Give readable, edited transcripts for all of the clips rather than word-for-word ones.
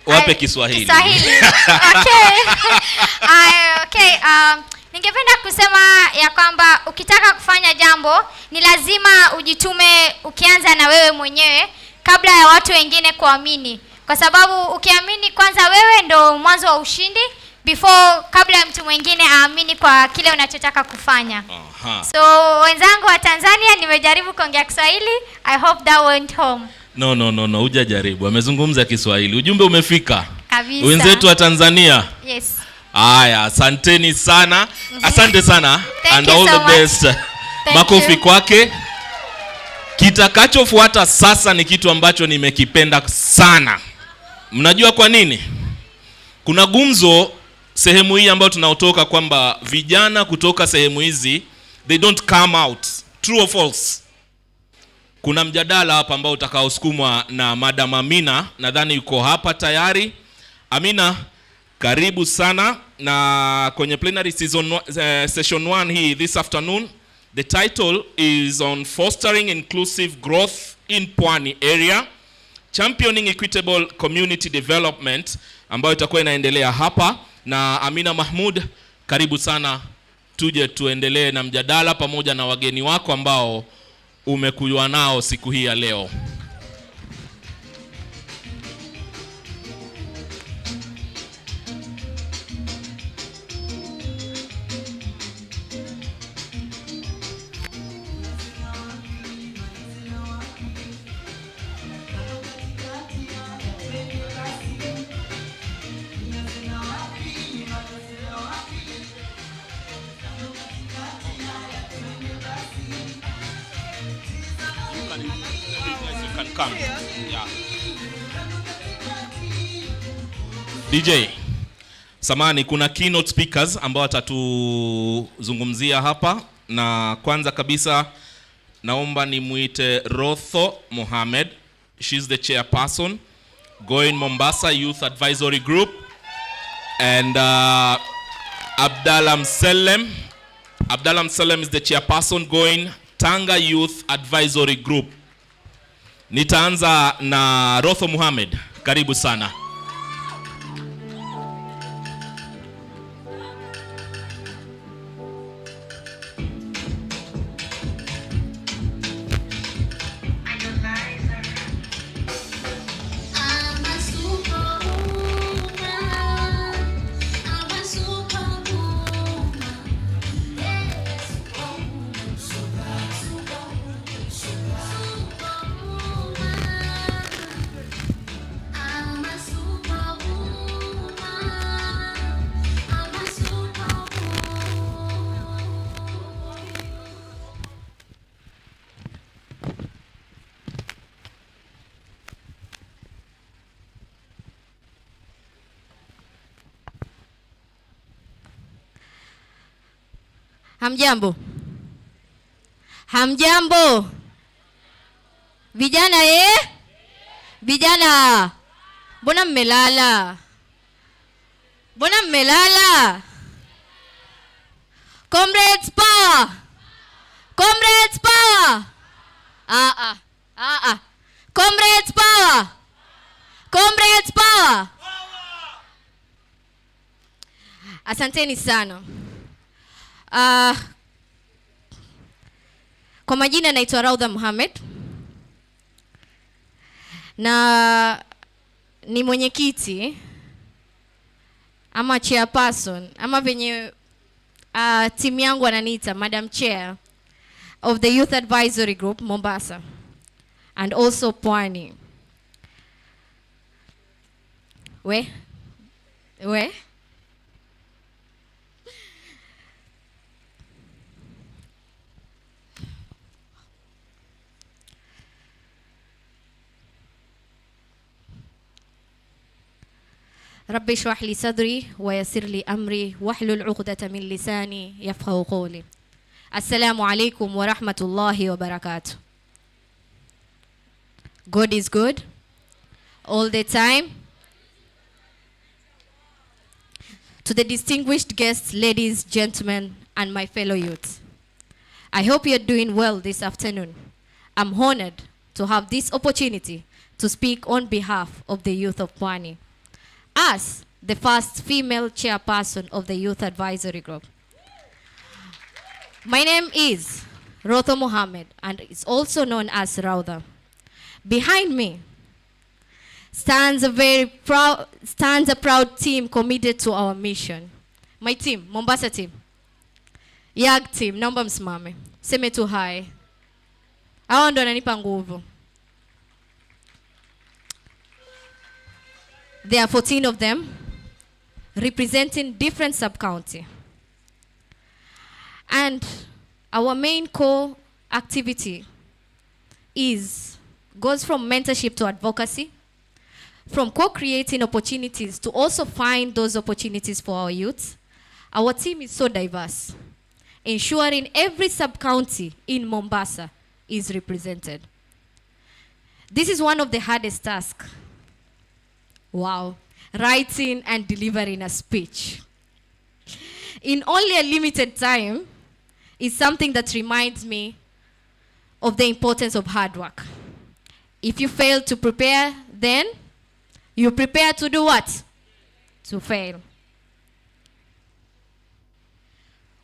Wape Kiswahili. Okay. Ningependa kusema ya kwamba ukitaka kufanya jambo ni lazima ujitume, ukianza na wewe mwenyewe kabla ya watu wengine kuamini, kwa sababu ukiamini kwanza wewe ndo mwanzo wa ushindi kabla ya mtu mwingine aamini kwa kile unachotaka kufanya. So wenzangu wa Tanzania, nimejaribu kuongea Kiswahili. I hope that went home. No, hujajaribu. Amezungumza Kiswahili. Ujumbe umefika. Kabisa. Wenzetu wa Tanzania. Yes. Aya, asanteni sana. Asante sana. Thank and you all so the much. best. Makofi you. kwake. Kitakachofuata sasa ni kitu ambacho nimekipenda sana. Mnajua kwa nini? Kuna gumzo sehemu hii ambayo tunaotoka kwamba vijana kutoka sehemu hizi they don't come out. True or false? Kuna mjadala hapa ambao utakaosukumwa na Madam Amina. Nadhani yuko hapa tayari. Amina, karibu sana. Na kwenye plenary session 1 hii this afternoon, the title is on fostering inclusive growth in Pwani area, championing equitable community development, ambayo itakuwa inaendelea hapa. Na Amina Mahmud, karibu sana, tuje tuendelee na mjadala pamoja na wageni wako ambao umekuwa nao siku hii ya leo. Come. Yeah. DJ Samani, kuna keynote speakers ambao watatuzungumzia hapa, na kwanza kabisa naomba nimuite Rotho Mohamed. She's the chairperson Going Mombasa Youth Advisory Group, and Abdallah Mselem is the chairperson Going Tanga Youth Advisory Group. Nitaanza na Rotho Mohamed. Karibu sana. Hamjambo. Vijana Vijana. Mbona mmelala? Comrades power. Comrades power. Comrades power. Comrades power. Asanteni sana. Kwa majina naitwa Rotho Mohamed na ni mwenyekiti ama chairperson ama venye timu yangu wananiita Madam Chair of the Youth Advisory Group Mombasa and also Pwani. We? ربي اشرح لي صدري ويسر لي أمري واحلل عقدة من لساني يفقهوا قولي. السلام عليكم ورحمة الله وبركاته. God is good all the time. To the distinguished guests, ladies, gentlemen, and my fellow youths, I hope you're doing well this afternoon. I'm honored to have this opportunity to speak on behalf of the youth of Pwani as the first female chairperson of the Youth Advisory Group. My name is Rotho Mohammed, and is also known as Raudha. Behind me stands a proud team committed to our mission. My team, Mombasa team. YAG team, naomba msimame. Seme tu hai. Hao ndo wananipa nguvu. There are 14 of them representing different sub-county. And our main core activity goes from mentorship to advocacy, from co-creating opportunities to also find those opportunities for our youth. Our team is so diverse, ensuring every sub-county in Mombasa is represented. This is one of the hardest tasks. Wow, writing and delivering a speech in only a limited time is something that reminds me of the importance of hard work. If you fail to prepare, then you prepare to do what? To fail.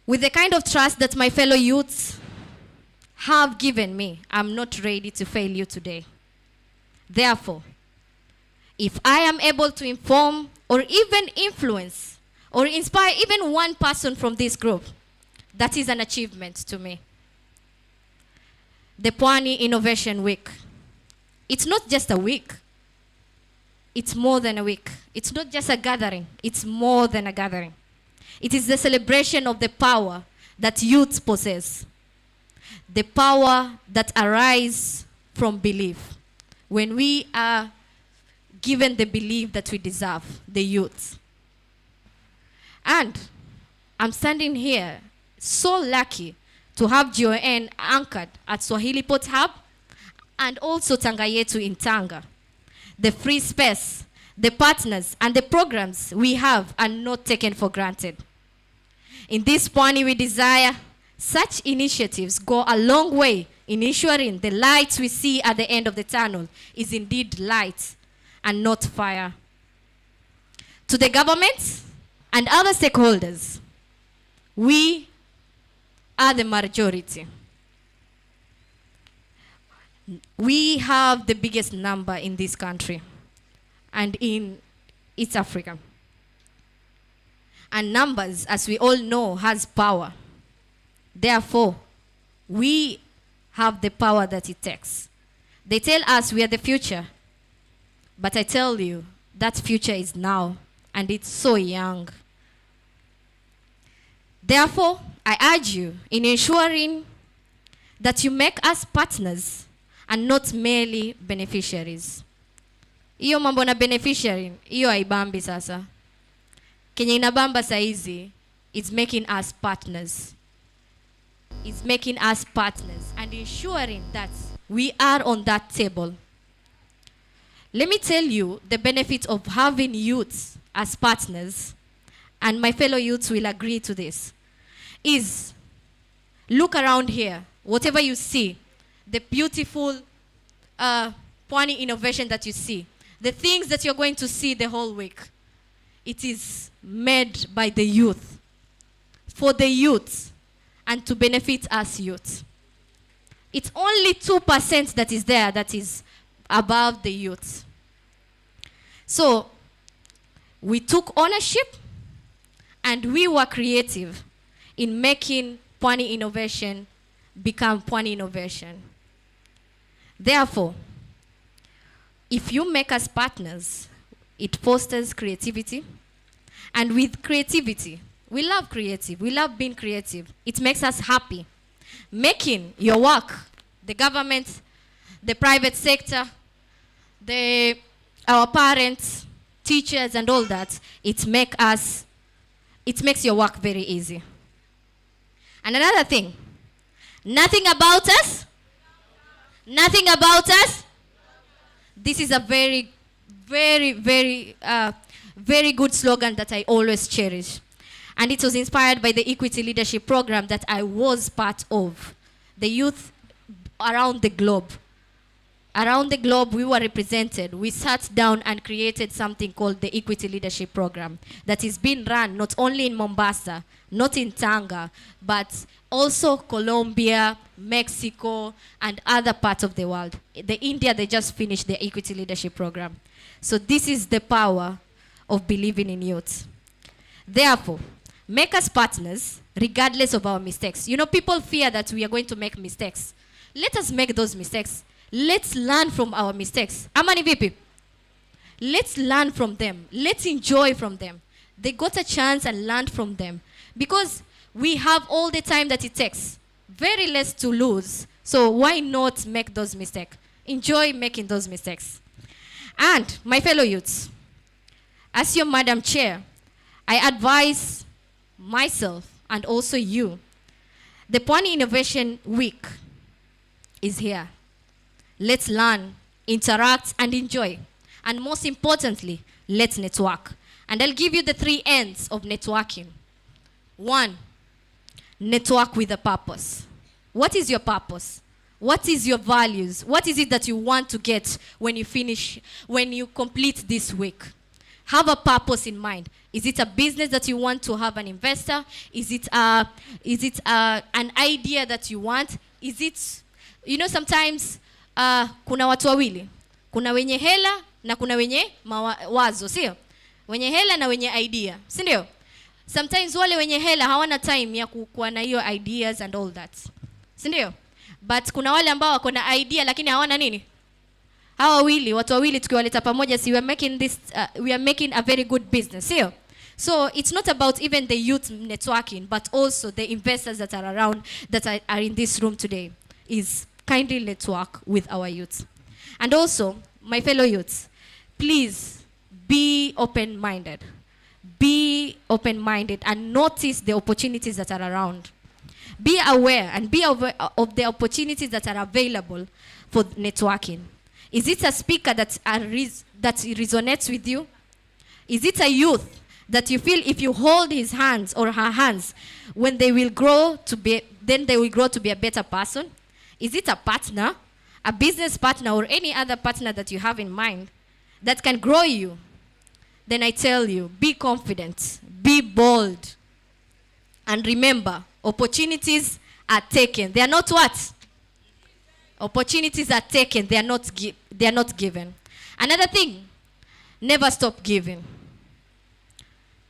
With the kind of trust that my fellow youths have given me, I'm not ready to fail you today. Therefore, if I am able to inform or even influence or inspire even one person from this group, that is an achievement to me. The Pwani Innovation Week. It's not just a week. It's more than a week. It's not just a gathering. It's more than a gathering. It is the celebration of the power that youths possess. The power that arises from belief. When we are given the belief that we deserve, the youth. And I'm standing here so lucky to have GON anchored at Swahili Port Hub and also Tanga Yetu in Tanga. The free space, the partners, and the programs we have are not taken for granted. In this Pwani we desire, such initiatives go a long way in ensuring the light we see at the end of the tunnel is indeed light and not fire. To the government and other stakeholders, we are the majority. We have the biggest number in this country and in East Africa. And numbers, as we all know, has power. Therefore, we have the power that it takes. They tell us we are the future, but I tell you, that future is now, and it's so young. Therefore, I urge you in ensuring that you make us partners and not merely beneficiaries. Iyo mambo na beneficiary, iyo haibambi sasa. Kenye inabamba saizi, it's making us partners. It's making us partners and ensuring that we are on that table. Let me tell you the benefit of having youths as partners, and my fellow youths will agree to this, is look around here. Whatever you see, the beautiful Pwani innovation that you see, the things that you're going to see the whole week, it is made by the youth, for the youth, and to benefit us youth. It's only 2% that is there that is above the youth. So we took ownership and we were creative in making Pwani innovation become Pwani innovation. Therefore, if you make us partners, it fosters creativity. And with creativity, we love creative. We love being creative. It makes us happy. Making your work, the government, the private sector, our parents, teachers, and all that, it makes your work very easy. And another thing, nothing about us. Nothing about us. This is a very, very, very, very good slogan that I always cherish. And it was inspired by the Equity Leadership Program that I was part of. The youth around the globe around the globe, we were represented. We sat down and created something called the Equity Leadership Program that is being run not only in Mombasa, not in Tanga, but also Colombia, Mexico, and other parts of the world. The India, they just finished the Equity Leadership Program. So this is the power of believing in youth. Therefore, make us partners regardless of our mistakes. You know, people fear that we are going to make mistakes. Let us make those mistakes. Let's learn from our mistakes. Amani vipi? Let's learn from them. Let's enjoy from them. They got a chance and learned from them. Because we have all the time that it takes. Very less to lose. So why not make those mistakes? Enjoy making those mistakes. And my fellow youths, as your Madam Chair, I advise myself and also you, the Pwani Innovation Week is here. Let's learn, interact, and enjoy. And most importantly, let's network. And I'll give you the 3 ends of networking. 1, network with a purpose. What is your purpose? What is your values? What is it that you want to get when you complete this week? Have a purpose in mind. Is it a business that you want to have an investor? Is it an idea that you want? Is it, you know, sometimes kuna watu wawili. Kuna wenye hela na kuna wenye mawazo, sio? Wenye hela na wenye idea, si ndio? Sometimes wale wenye hela hawana time ya kuwa na hiyo ideas and all that. Si ndio? But kuna wale ambao wako na idea lakini hawana nini? Hawa watu wawili tukiwaleta pamoja, we are making a very good business, sio? So it's not about even the youth networking, but also the investors that are around, that are in this room today, is kindly network with our youth. And also, my fellow youths, please be open-minded. Be open-minded and notice the opportunities that are around. Be aware and be aware of the opportunities that are available for networking. Is it a speaker that resonates with you? Is it a youth that you feel if you hold his hands or her hands, when they will grow to be, then they will grow to be a better person? Is it a partner, a business partner, or any other partner that you have in mind that can grow you? Then I tell you, be confident, be bold, and remember, opportunities are taken. They are not what? Opportunities are taken. They are not given. Another thing, never stop giving.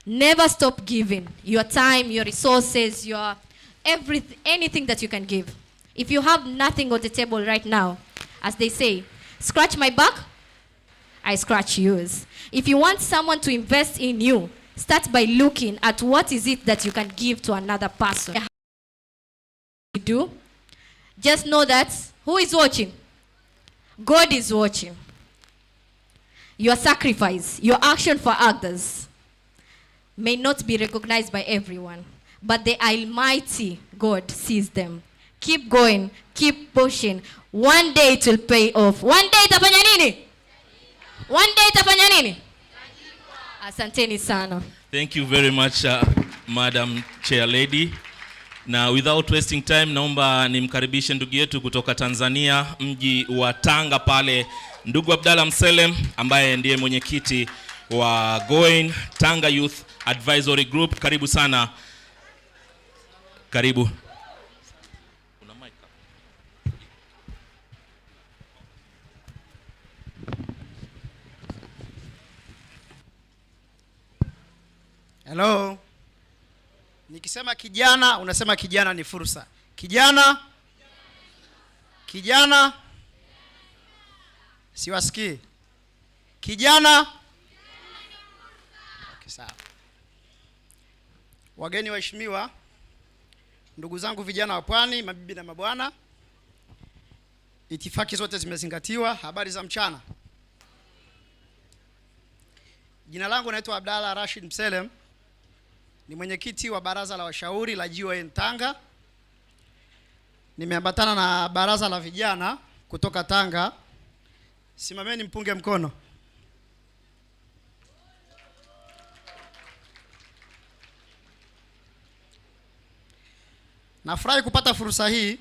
Never stop giving your time, your resources, your anything that you can give. If you have nothing on the table right now, as they say, scratch my back, I scratch yours. If you want someone to invest in you, start by looking at what is it that you can give to another person. You do. Just know that who is watching? God is watching. Your sacrifice, your action for others may not be recognized by everyone, but the Almighty God sees them. Keep going, keep pushing. One day it will pay off. One day itafanya nini? One day itafanya nini? Asanteni sana. Thank you very much, Madam Chair Lady. Na without wasting time, naomba nimkaribishe ndugu yetu kutoka Tanzania, mji wa Tanga pale, ndugu Abdalla Mselem, ambaye ndiye mwenyekiti wa Going Tanga Youth Advisory Group. Karibu sana. Karibu. Una mic. Hello. Nikisema kijana, unasema kijana ni fursa. Kijana? Kijana? Siwasikii. Kijana? Okay, sawa. Wageni waheshimiwa, ndugu zangu vijana wa Pwani, mabibi na mabwana, itifaki zote zimezingatiwa. Habari za mchana. Jina langu naitwa Abdalla Rashid Mselem. Ni mwenyekiti wa baraza la washauri la GON Tanga. Nimeambatana na baraza la vijana kutoka Tanga. Simameni mpunge mkono. Nafurahi kupata fursa hii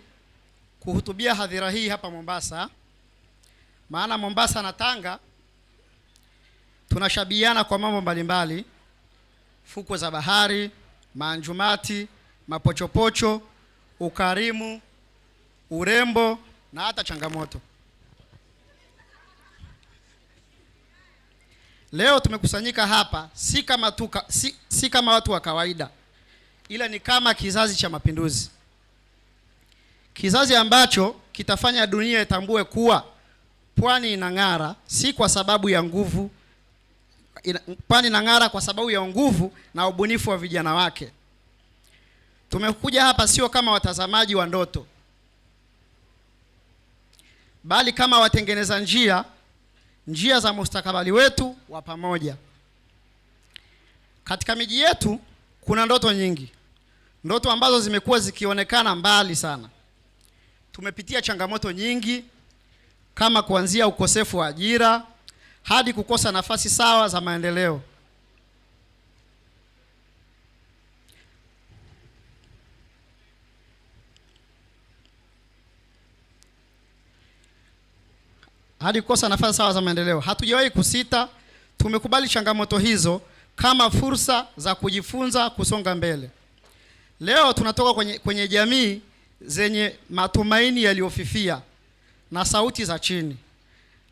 kuhutubia hadhira hii hapa Mombasa maana Mombasa na Tanga tunashabihiana kwa mambo mbalimbali: fukwe za bahari, maanjumati, mapochopocho, ukarimu, urembo na hata changamoto. Leo tumekusanyika hapa si kama watu wa kawaida, ila ni kama kizazi cha mapinduzi, kizazi ambacho kitafanya dunia itambue kuwa Pwani inang'ara si kwa sababu ya nguvu. Pwani inang'ara kwa sababu ya nguvu na ubunifu wa vijana wake. Tumekuja hapa sio kama watazamaji wa ndoto, bali kama watengeneza njia za mustakabali wetu wa pamoja. Katika miji yetu kuna ndoto nyingi, ndoto ambazo zimekuwa zikionekana mbali sana. Tumepitia changamoto nyingi, kama kuanzia ukosefu wa ajira hadi kukosa nafasi sawa za maendeleo. Hatujawahi kusita, tumekubali changamoto hizo kama fursa za kujifunza kusonga mbele. Leo tunatoka kwenye jamii zenye matumaini yaliyofifia na sauti za chini,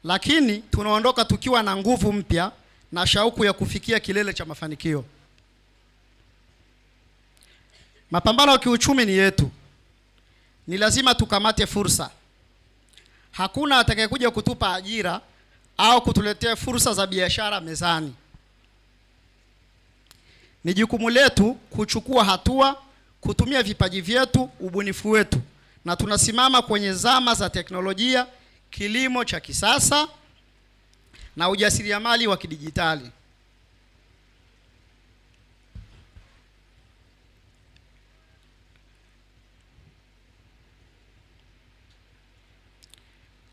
lakini tunaondoka tukiwa na nguvu mpya na shauku ya kufikia kilele cha mafanikio. Mapambano ya kiuchumi ni yetu. Ni lazima tukamate fursa. Hakuna atakayekuja kutupa ajira au kutuletea fursa za biashara mezani. Ni jukumu letu kuchukua hatua, kutumia vipaji vyetu, ubunifu wetu, na tunasimama kwenye zama za teknolojia, kilimo cha kisasa na ujasiriamali wa kidijitali.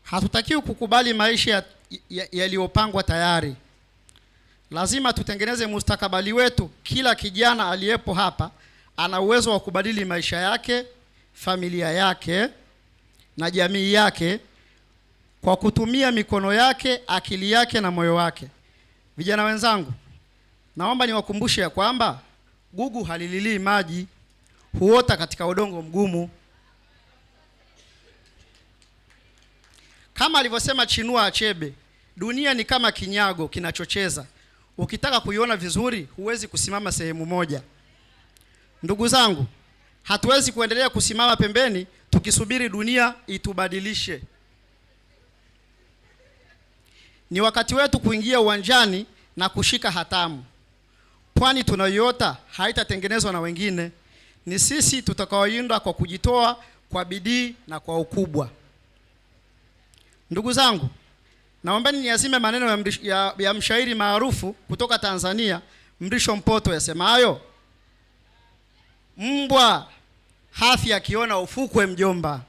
Hatutakiwi kukubali maisha yaliyopangwa tayari. Lazima tutengeneze mustakabali wetu. Kila kijana aliyepo hapa ana uwezo wa kubadili maisha yake, familia yake na jamii yake kwa kutumia mikono yake, akili yake na moyo wake. Vijana wenzangu, naomba niwakumbushe ya kwamba gugu halililii maji, huota katika udongo mgumu. Kama alivyosema Chinua Achebe, dunia ni kama kinyago kinachocheza. Ukitaka kuiona vizuri, huwezi kusimama sehemu moja. Ndugu zangu, hatuwezi kuendelea kusimama pembeni tukisubiri dunia itubadilishe. Ni wakati wetu kuingia uwanjani na kushika hatamu. Pwani tunayoiota haitatengenezwa na wengine. Ni sisi tutakaoiunda kwa kujitoa, kwa bidii na kwa ukubwa. Ndugu zangu, naombeni niazime maneno ya mshairi maarufu kutoka Tanzania, Mrisho Mpoto, yasemayo: mbwa hafi akiona ufukwe mjomba.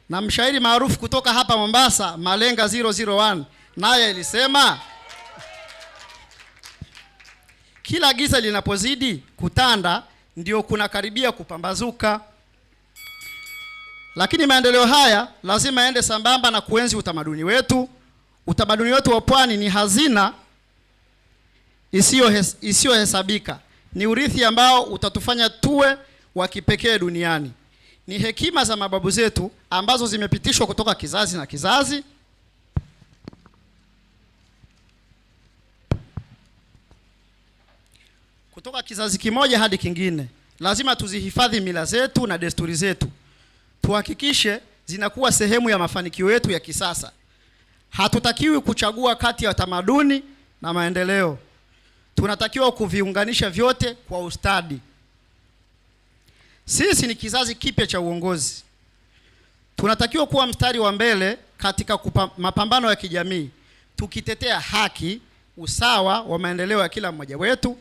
Na mshairi maarufu kutoka hapa Mombasa, Malenga 001, naye alisema kila giza linapozidi kutanda ndio kunakaribia kupambazuka. Lakini maendeleo haya lazima yaende sambamba na kuenzi utamaduni wetu. Utamaduni wetu wa Pwani ni hazina isiyohesabika. Ni urithi ambao utatufanya tuwe wa kipekee duniani. Ni hekima za mababu zetu ambazo zimepitishwa kutoka kizazi na kizazi. Kutoka kizazi kimoja hadi kingine. Lazima tuzihifadhi mila zetu na desturi zetu. Tuhakikishe zinakuwa sehemu ya mafanikio yetu ya kisasa. Hatutakiwi kuchagua kati ya tamaduni na maendeleo. Tunatakiwa kuviunganisha vyote kwa ustadi. Sisi ni kizazi kipya cha uongozi. Tunatakiwa kuwa mstari wa mbele katika mapambano ya kijamii, tukitetea haki, usawa wa maendeleo ya kila mmoja wetu.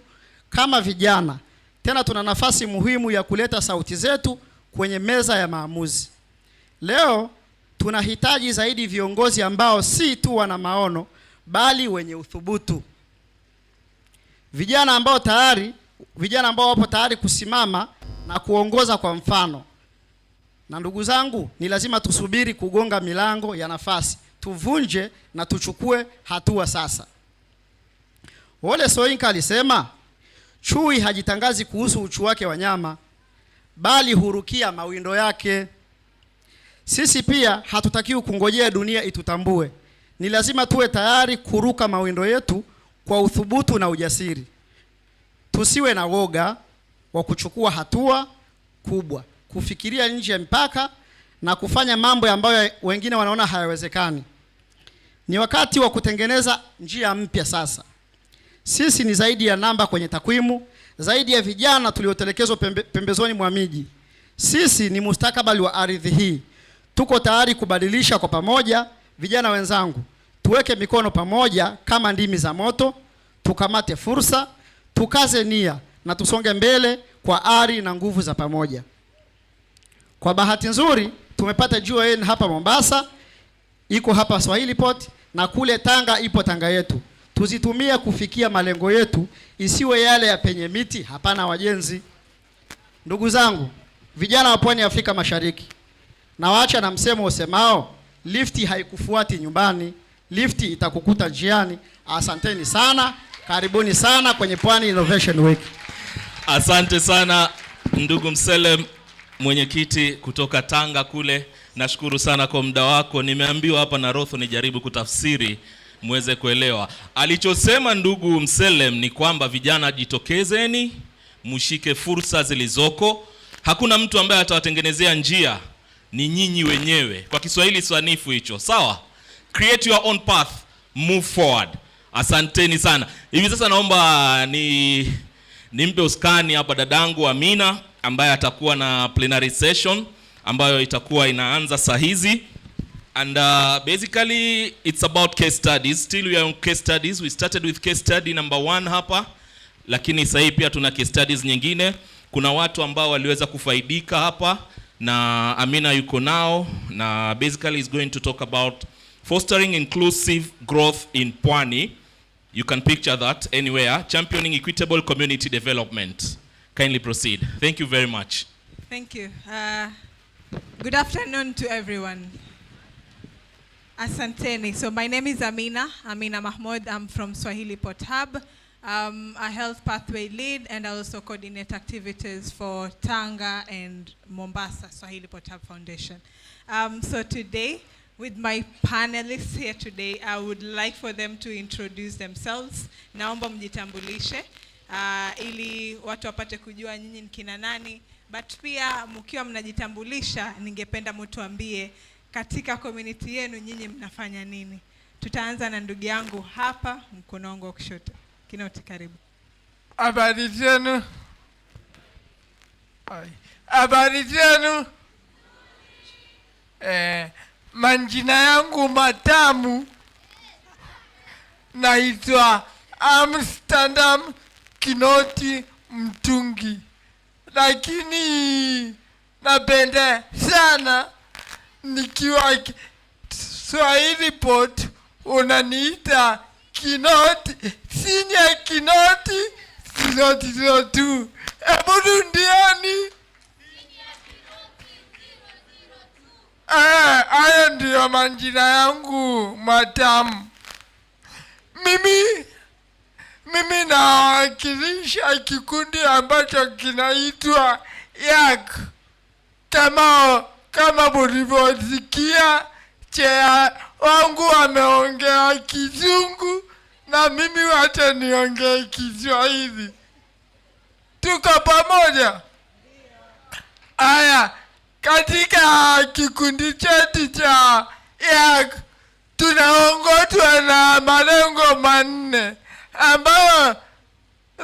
Kama vijana, tena tuna nafasi muhimu ya kuleta sauti zetu kwenye meza ya maamuzi. Leo tunahitaji zaidi viongozi ambao si tu wana maono, bali wenye uthubutu. Vijana ambao wapo tayari kusimama na kuongoza kwa mfano. Na ndugu zangu, ni lazima tusubiri kugonga milango ya nafasi, tuvunje na tuchukue hatua sasa. Wole Soyinka alisema, chui hajitangazi kuhusu uchu wake wa nyama, bali hurukia mawindo yake. Sisi pia hatutakiwi kungojea dunia itutambue. Ni lazima tuwe tayari kuruka mawindo yetu kwa uthubutu na ujasiri. Tusiwe na woga wa kuchukua hatua kubwa, kufikiria nje ya mpaka na kufanya mambo ambayo wengine wanaona hayawezekani. Ni wakati wa kutengeneza njia mpya sasa. Sisi ni zaidi ya namba kwenye takwimu, zaidi ya vijana tuliotelekezwa pembezoni mwa miji. Sisi ni mustakabali wa ardhi hii. Tuko tayari kubadilisha kwa pamoja. Vijana wenzangu, tuweke mikono pamoja kama ndimi za moto, tukamate fursa, tukaze nia na tusonge mbele kwa ari na nguvu za pamoja. Kwa bahati nzuri tumepata UN hapa Mombasa, iko hapa Swahili Port, na kule Tanga ipo Tanga yetu. Tuzitumie kufikia malengo yetu, isiwe yale ya penye miti hapana wajenzi. Ndugu zangu, vijana wa Pwani ya Afrika Mashariki, na waacha na msemo usemao, lifti haikufuati nyumbani, lifti itakukuta njiani. Asanteni sana, karibuni sana kwenye Pwani Innovation Week. Asante sana ndugu Mselem, mwenyekiti kutoka Tanga kule. Nashukuru sana kwa muda wako. Nimeambiwa hapa na Rotho nijaribu kutafsiri muweze kuelewa. Alichosema ndugu Mselem ni kwamba vijana jitokezeni, mshike fursa zilizoko. Hakuna mtu ambaye atawatengenezea njia, ni nyinyi wenyewe. Kwa Kiswahili sanifu hicho, sawa? Create your own path, move forward. Asanteni sana. Hivi sasa naomba nimpe uskani hapa dadangu Amina ambaye atakuwa na plenary session ambayo itakuwa inaanza saa hizi. And basically it's about case studies. Still we are on case studies. We started with case study number 1 hapa, lakini sasa hivi pia tuna case studies nyingine. Kuna watu ambao waliweza kufaidika hapa na Amina yuko nao, na basically is going to talk about fostering inclusive growth in Pwani. You can picture that anywhere. Championing equitable community development. Kindly proceed. Thank you very much. Thank you. Good afternoon to everyone. Asanteni. So my name is Amina Mahmoud. I'm from Swahili Port Hub. A health pathway lead, and I also coordinate activities for Tanga and Mombasa Swahili Port Hub Foundation. So today, with my panelists here today, I would like for them to introduce themselves. Naomba mjitambulishe ili watu wapate kujua nyinyi ni kina nani, but pia mkiwa mnajitambulisha ningependa mtuambie katika community yenu nyinyi mnafanya nini. Tutaanza na ndugu yangu hapa mkono wangu wa kushoto. Keynote, karibu. Habari zenu. Habari zenu. Majina yangu matamu naitwa Amsterdam Keynote Mtungi, lakini napenda sana nikiwa Swahili Port unaniita Keynote, senior Keynote 002. Ebu ndiani. Hayo ndio majina yangu matamu. Mimi nawakilisha kikundi ambacho kinaitwa YAK. Kama mlivyosikia, chea wangu ameongea Kizungu na mimi wacha niongee Kiswahili. Tuko pamoja? Aya, katika kikundi chetu cha YAK tunaongozwa na malengo 4 ambayo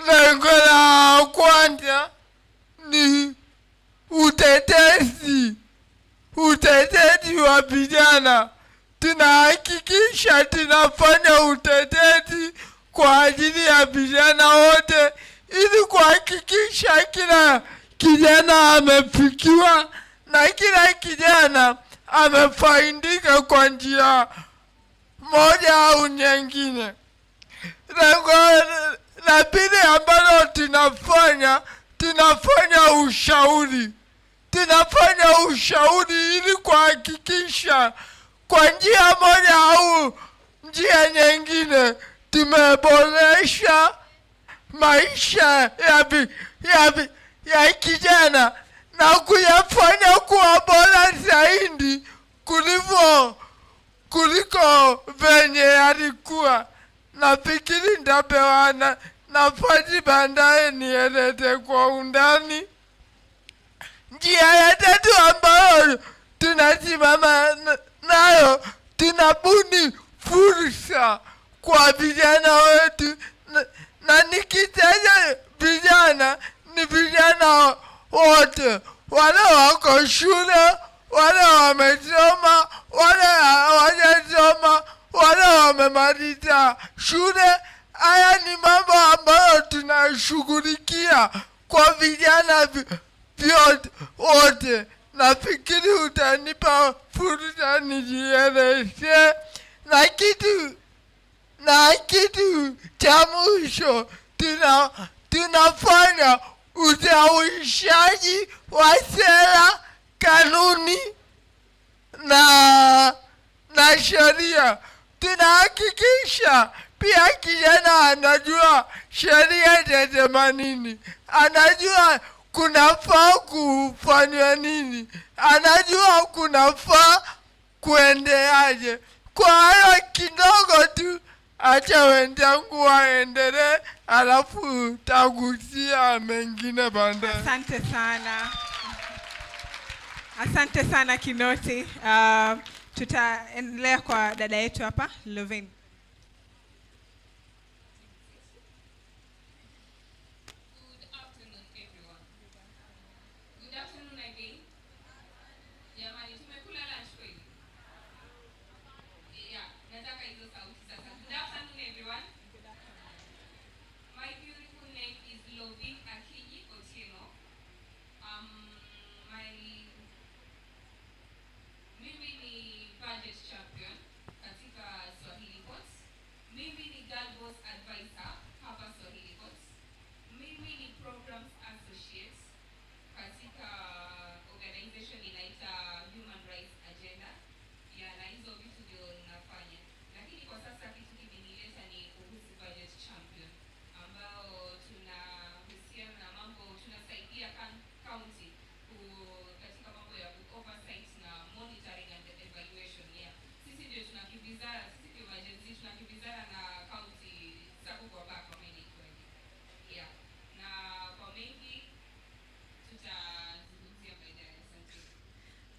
lengo la kwanza ni utetezi wa vijana. Tunahakikisha tunafanya utetezi kwa ajili ya vijana wote ili kuhakikisha kila kijana amefikiwa na kila kijana amefaidika kwa njia moja au nyingine. Lengo la pili ambalo tunafanya ushauri. tunafanya ushauri ili kuhakikisha kwa njia moja au njia nyingine tumeboresha maisha ya kijana na kuyafanya kuwa bora zaidi kuliko venye alikuwa. Nafikiri nitapewa nafasi baadaye nieleze kwa undani. Njia ya tatu ambayo tunasimama nayo, tunabuni fursa kwa vijana wetu, na nikitaja vijana ni vijana wote, wale wako shule, wale wamesoma, wale hawajasoma, wale wamemaliza shule. Haya ni mambo ambayo tunashughulikia kwa vijana wote. Nafikiri utanipa fursa nijieleze. Na kitu cha mwisho, tunafanya ushawishaji wa sera, kanuni na sheria. Tunahakikisha pia kijana anajua sheria inasema nini, anajua kunafaa kufanywa nini, anajua kunafaa kuendeaje. Kwa hayo kidogo tu, acha wenzangu waendelee, alafu tagusia mengine baadaye. Asante sana. Asante sana Keynote. Tutaendelea kwa dada yetu hapa, Lovin.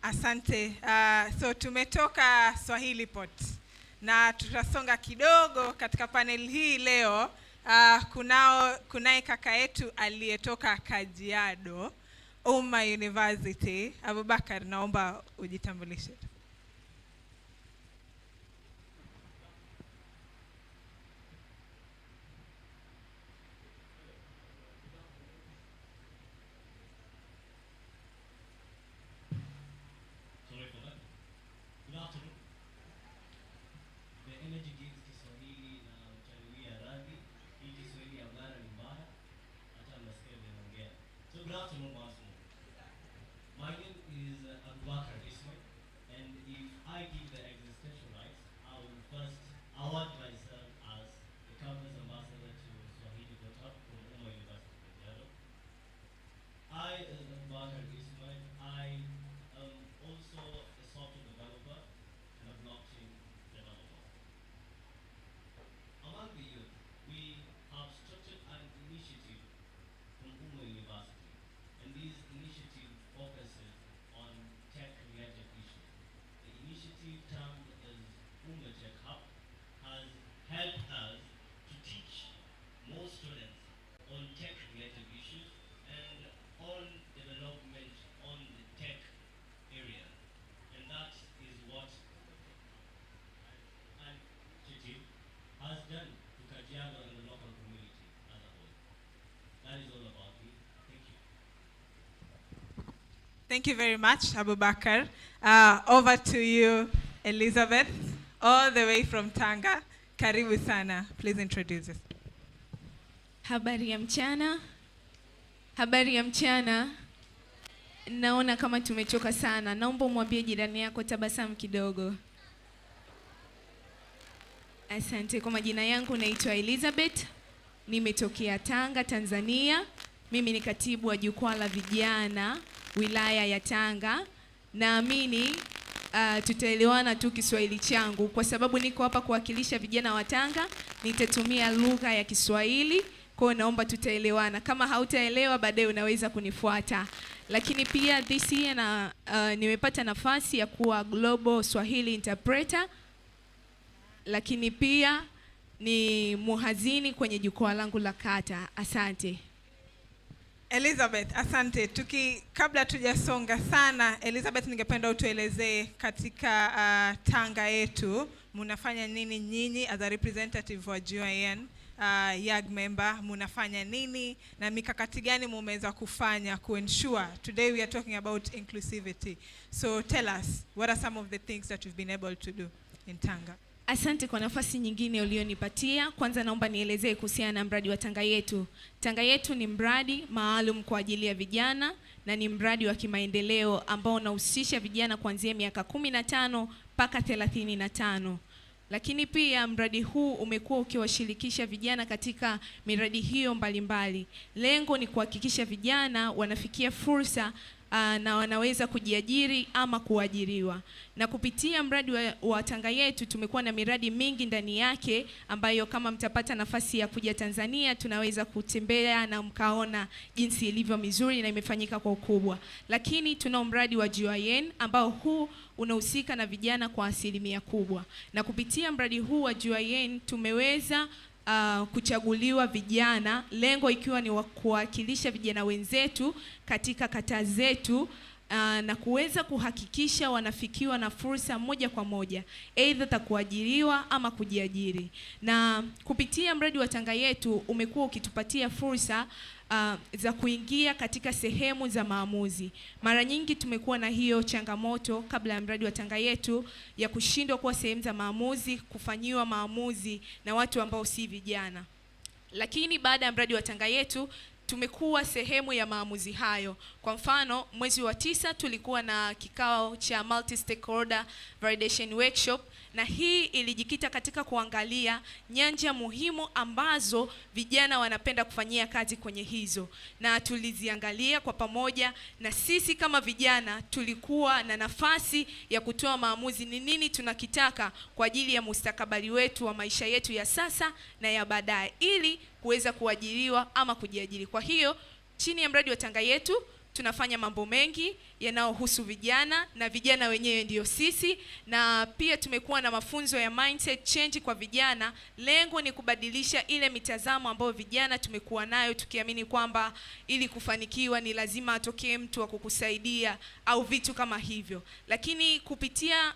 Asante. So tumetoka Swahili Pot na tutasonga kidogo katika panel hii leo. Kunaye kaka yetu aliyetoka Kajiado, University. Abubakar, naomba ujitambulishe. Good afternoon once more. My name is Abubakar, and if I give the existential rights, I will first award myself as the campus ambassador to Swahili Botap from University of Kajiado. I, as Abubakar Ismail, I am also a software developer and a blockchain developer. Among the youth, we have structured an initiative from University. And this initiative focuses on tech-related issues. The initiative, termed as Tech Hub, has helped us to teach more students on tech-related issues and on development on the tech area. And that is what an initiative has done to Kajiado and the local community as a whole. That is all about me. Thank you. Thank you very much, Abubakar. Over to you, Elizabeth, all the way from Tanga. Karibu sana. Please introduce us. Habari ya mchana. Habari ya mchana. naona kama tumechoka sana. Naomba umwambie jirani yako tabasamu kidogo. Asante. Kwa majina yangu naitwa Elizabeth. Nimetokea Tanga, Tanzania. Mimi ni katibu wa jukwaa la vijana wilaya ya Tanga. Naamini tutaelewana tu Kiswahili changu kwa sababu niko hapa kuwakilisha vijana wa Tanga. Nitatumia lugha ya Kiswahili, kwa naomba tutaelewana. Kama hautaelewa baadaye unaweza kunifuata. Lakini pia this year nimepata nafasi ya kuwa Global Swahili Interpreter. Lakini pia ni muhazini kwenye jukwaa langu la kata. Asante. Elizabeth, asante. Kabla tujasonga sana, Elizabeth, ningependa utuelezee katika Tanga yetu mnafanya nini nyinyi as a representative wa GYN, YAG member, mnafanya nini na mikakati gani mmeweza kufanya ensure today we are talking about inclusivity. So tell us, what are some of the things that you've been able to do in Tanga? Asante kwa nafasi nyingine ulionipatia. Kwanza naomba nielezee kuhusiana na mradi wa Tanga yetu. Tanga yetu ni mradi maalum kwa ajili ya vijana na ni mradi wa kimaendeleo ambao unahusisha vijana kuanzia miaka 15 mpaka 35. Lakini pia mradi huu umekuwa ukiwashirikisha vijana katika miradi hiyo mbalimbali. Lengo ni kuhakikisha vijana wanafikia fursa na wanaweza kujiajiri ama kuajiriwa. Na kupitia mradi wa Tanga yetu tumekuwa na miradi mingi ndani yake ambayo kama mtapata nafasi ya kuja Tanzania tunaweza kutembea na mkaona jinsi ilivyo mizuri na imefanyika kwa ukubwa. Lakini tunao mradi wa GYN ambao huu unahusika na vijana kwa 1% kubwa. Na kupitia mradi huu wa GYN tumeweza kuchaguliwa vijana, lengo ikiwa ni kuwakilisha vijana wenzetu katika kata zetu na kuweza kuhakikisha wanafikiwa na fursa moja kwa moja, aidha za kuajiriwa ama kujiajiri. Na kupitia mradi wa Tanga yetu umekuwa ukitupatia fursa za kuingia katika sehemu za maamuzi. Mara nyingi tumekuwa na hiyo changamoto kabla ya mradi wa Tanga yetu ya kushindwa kuwa sehemu za maamuzi, kufanyiwa maamuzi na watu ambao si vijana. Lakini baada ya mradi wa Tanga yetu tumekuwa sehemu ya maamuzi hayo. Kwa mfano, mwezi wa 9 tulikuwa na kikao cha multi stakeholder validation workshop, na hii ilijikita katika kuangalia nyanja muhimu ambazo vijana wanapenda kufanyia kazi kwenye hizo, na tuliziangalia kwa pamoja, na sisi kama vijana tulikuwa na nafasi ya kutoa maamuzi ni nini tunakitaka kwa ajili ya mustakabali wetu wa maisha yetu ya sasa na ya baadaye, ili kuweza kuajiriwa ama kujiajiri. Kwa hiyo chini ya mradi wa Tanga yetu tunafanya mambo mengi yanayohusu vijana, na vijana wenyewe ndio sisi. Na pia tumekuwa na mafunzo ya mindset change kwa vijana. Lengo ni kubadilisha ile mitazamo ambayo vijana tumekuwa nayo, tukiamini kwamba ili kufanikiwa ni lazima atokee mtu wa kukusaidia au vitu kama hivyo. Lakini kupitia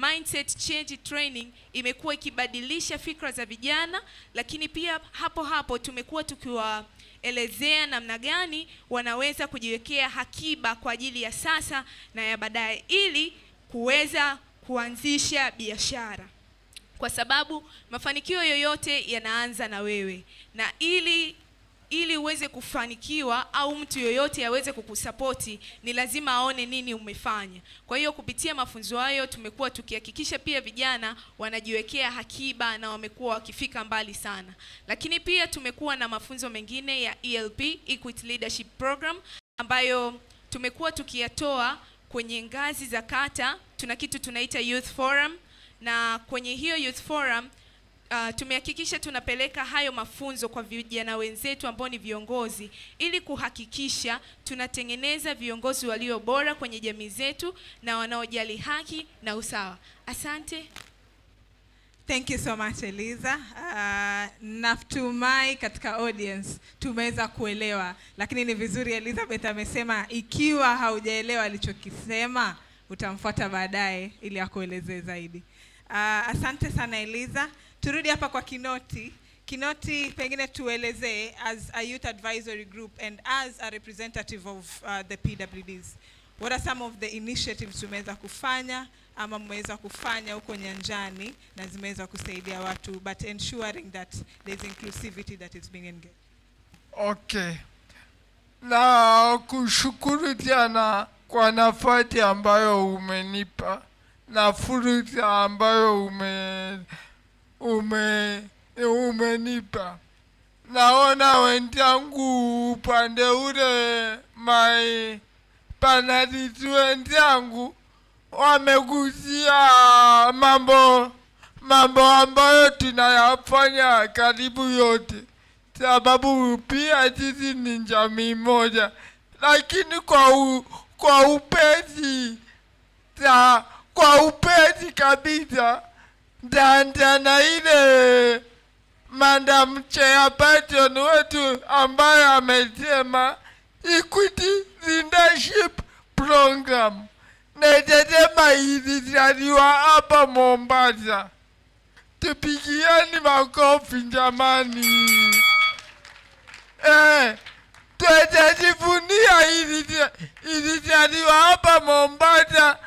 mindset change training imekuwa ikibadilisha fikra za vijana, lakini pia hapo tumekuwa tukiwaelezea namna gani wanaweza kujiwekea akiba kwa ajili ya sasa na ya baadaye, ili kuweza kuanzisha biashara, kwa sababu mafanikio yoyote yanaanza na wewe, na ili uweze kufanikiwa au mtu yoyote aweze kukusapoti ni lazima aone nini umefanya. Kwa hiyo kupitia mafunzo hayo tumekuwa tukihakikisha pia vijana wanajiwekea akiba na wamekuwa wakifika mbali sana. Lakini pia tumekuwa na mafunzo mengine ya ELP, Equity Leadership Program, ambayo tumekuwa tukiyatoa kwenye ngazi za kata. Tuna kitu tunaita Youth Forum, na kwenye hiyo Youth Forum tumehakikisha tunapeleka hayo mafunzo kwa vijana wenzetu ambao ni viongozi, ili kuhakikisha tunatengeneza viongozi walio bora kwenye jamii zetu na wanaojali haki na usawa. Asante. Thank you so much Eliza. Natumai katika audience tumeweza kuelewa, lakini ni vizuri Elizabeth amesema ikiwa haujaelewa alichokisema utamfuata baadaye ili akuelezee zaidi. Asante sana Eliza. Turudi hapa kwa Keynote. Keynote, pengine tuelezee as a youth advisory group and as a representative of the PWDs, what are some of the initiatives tumeweza kufanya ama mmeweza kufanya huko nyanjani na zimeweza kusaidia watu, but ensuring that there is inclusivity that is being engaged? Okay. na kushukuru sana kwa nafasi ambayo umenipa na fursa ambayo umenipa. Naona wenzangu upande ule panelists wenzangu wamegusia mambo ambayo tunayafanya karibu yote, sababu pia sisi ni jamii moja, lakini kwa upesi kabisa na ile Madam Chairperson wetu ambaye amesema Equity Leadership Program. Nejesema ilizaliwa hapa Mombasa. Tupigieni makofi jamani. Tunajivunia ilizaliwa hapa Mombasa,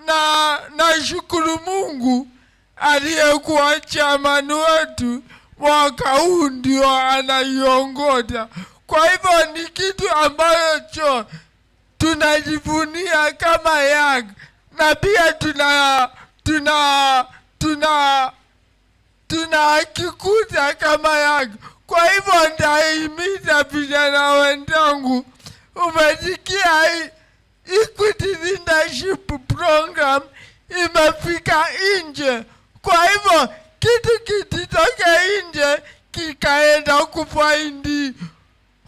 na nashukuru Mungu aliyekuwa chairman wetu mwaka huu ndio anaiongoza. Kwa hivyo ni kitu ambacho tunajivunia kama Young, na pia tunakikuza kama Young. Kwa hivyo nitahimiza vijana wenzangu, umesikia Equity Leadership Program imefika nje. Kwa hivyo kitu kititoke nje kikaenda kufaidi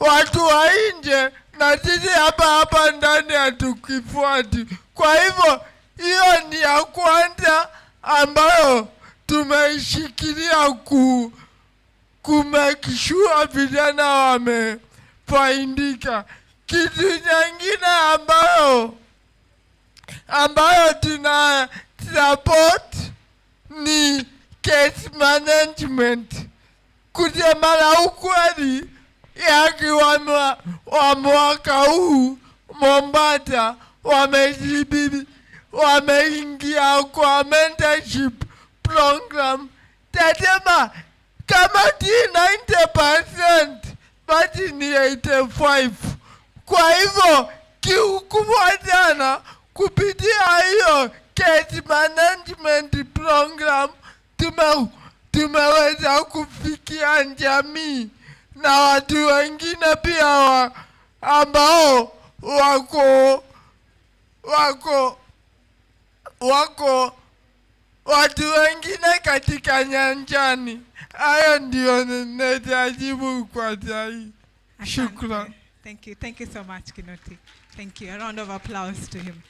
watu wa nje, na sisi hapa ndani hatukifuati. Kwa hivyo hiyo ni ya kwanza ambayo tumeishikilia kumekishua vijana wamefaidika. Kitu nyingine ambayo tuna support ni case management. Kusema la ukweli, yaki wa mwaka huu Mombasa wameingia kwa mentorship program. Tasema kama ti 90% basi ni 85%. Kwa hivyo kikubwa sana kupitia hiyo case management program tumeweza kufikia jamii na watu wengine pia ambao wako watu wengine katika nyanjani. Hayo ndio nitajibu kwa sahi. Shukran. Thank you so much, Keynote. Thank you. A round of applause to him.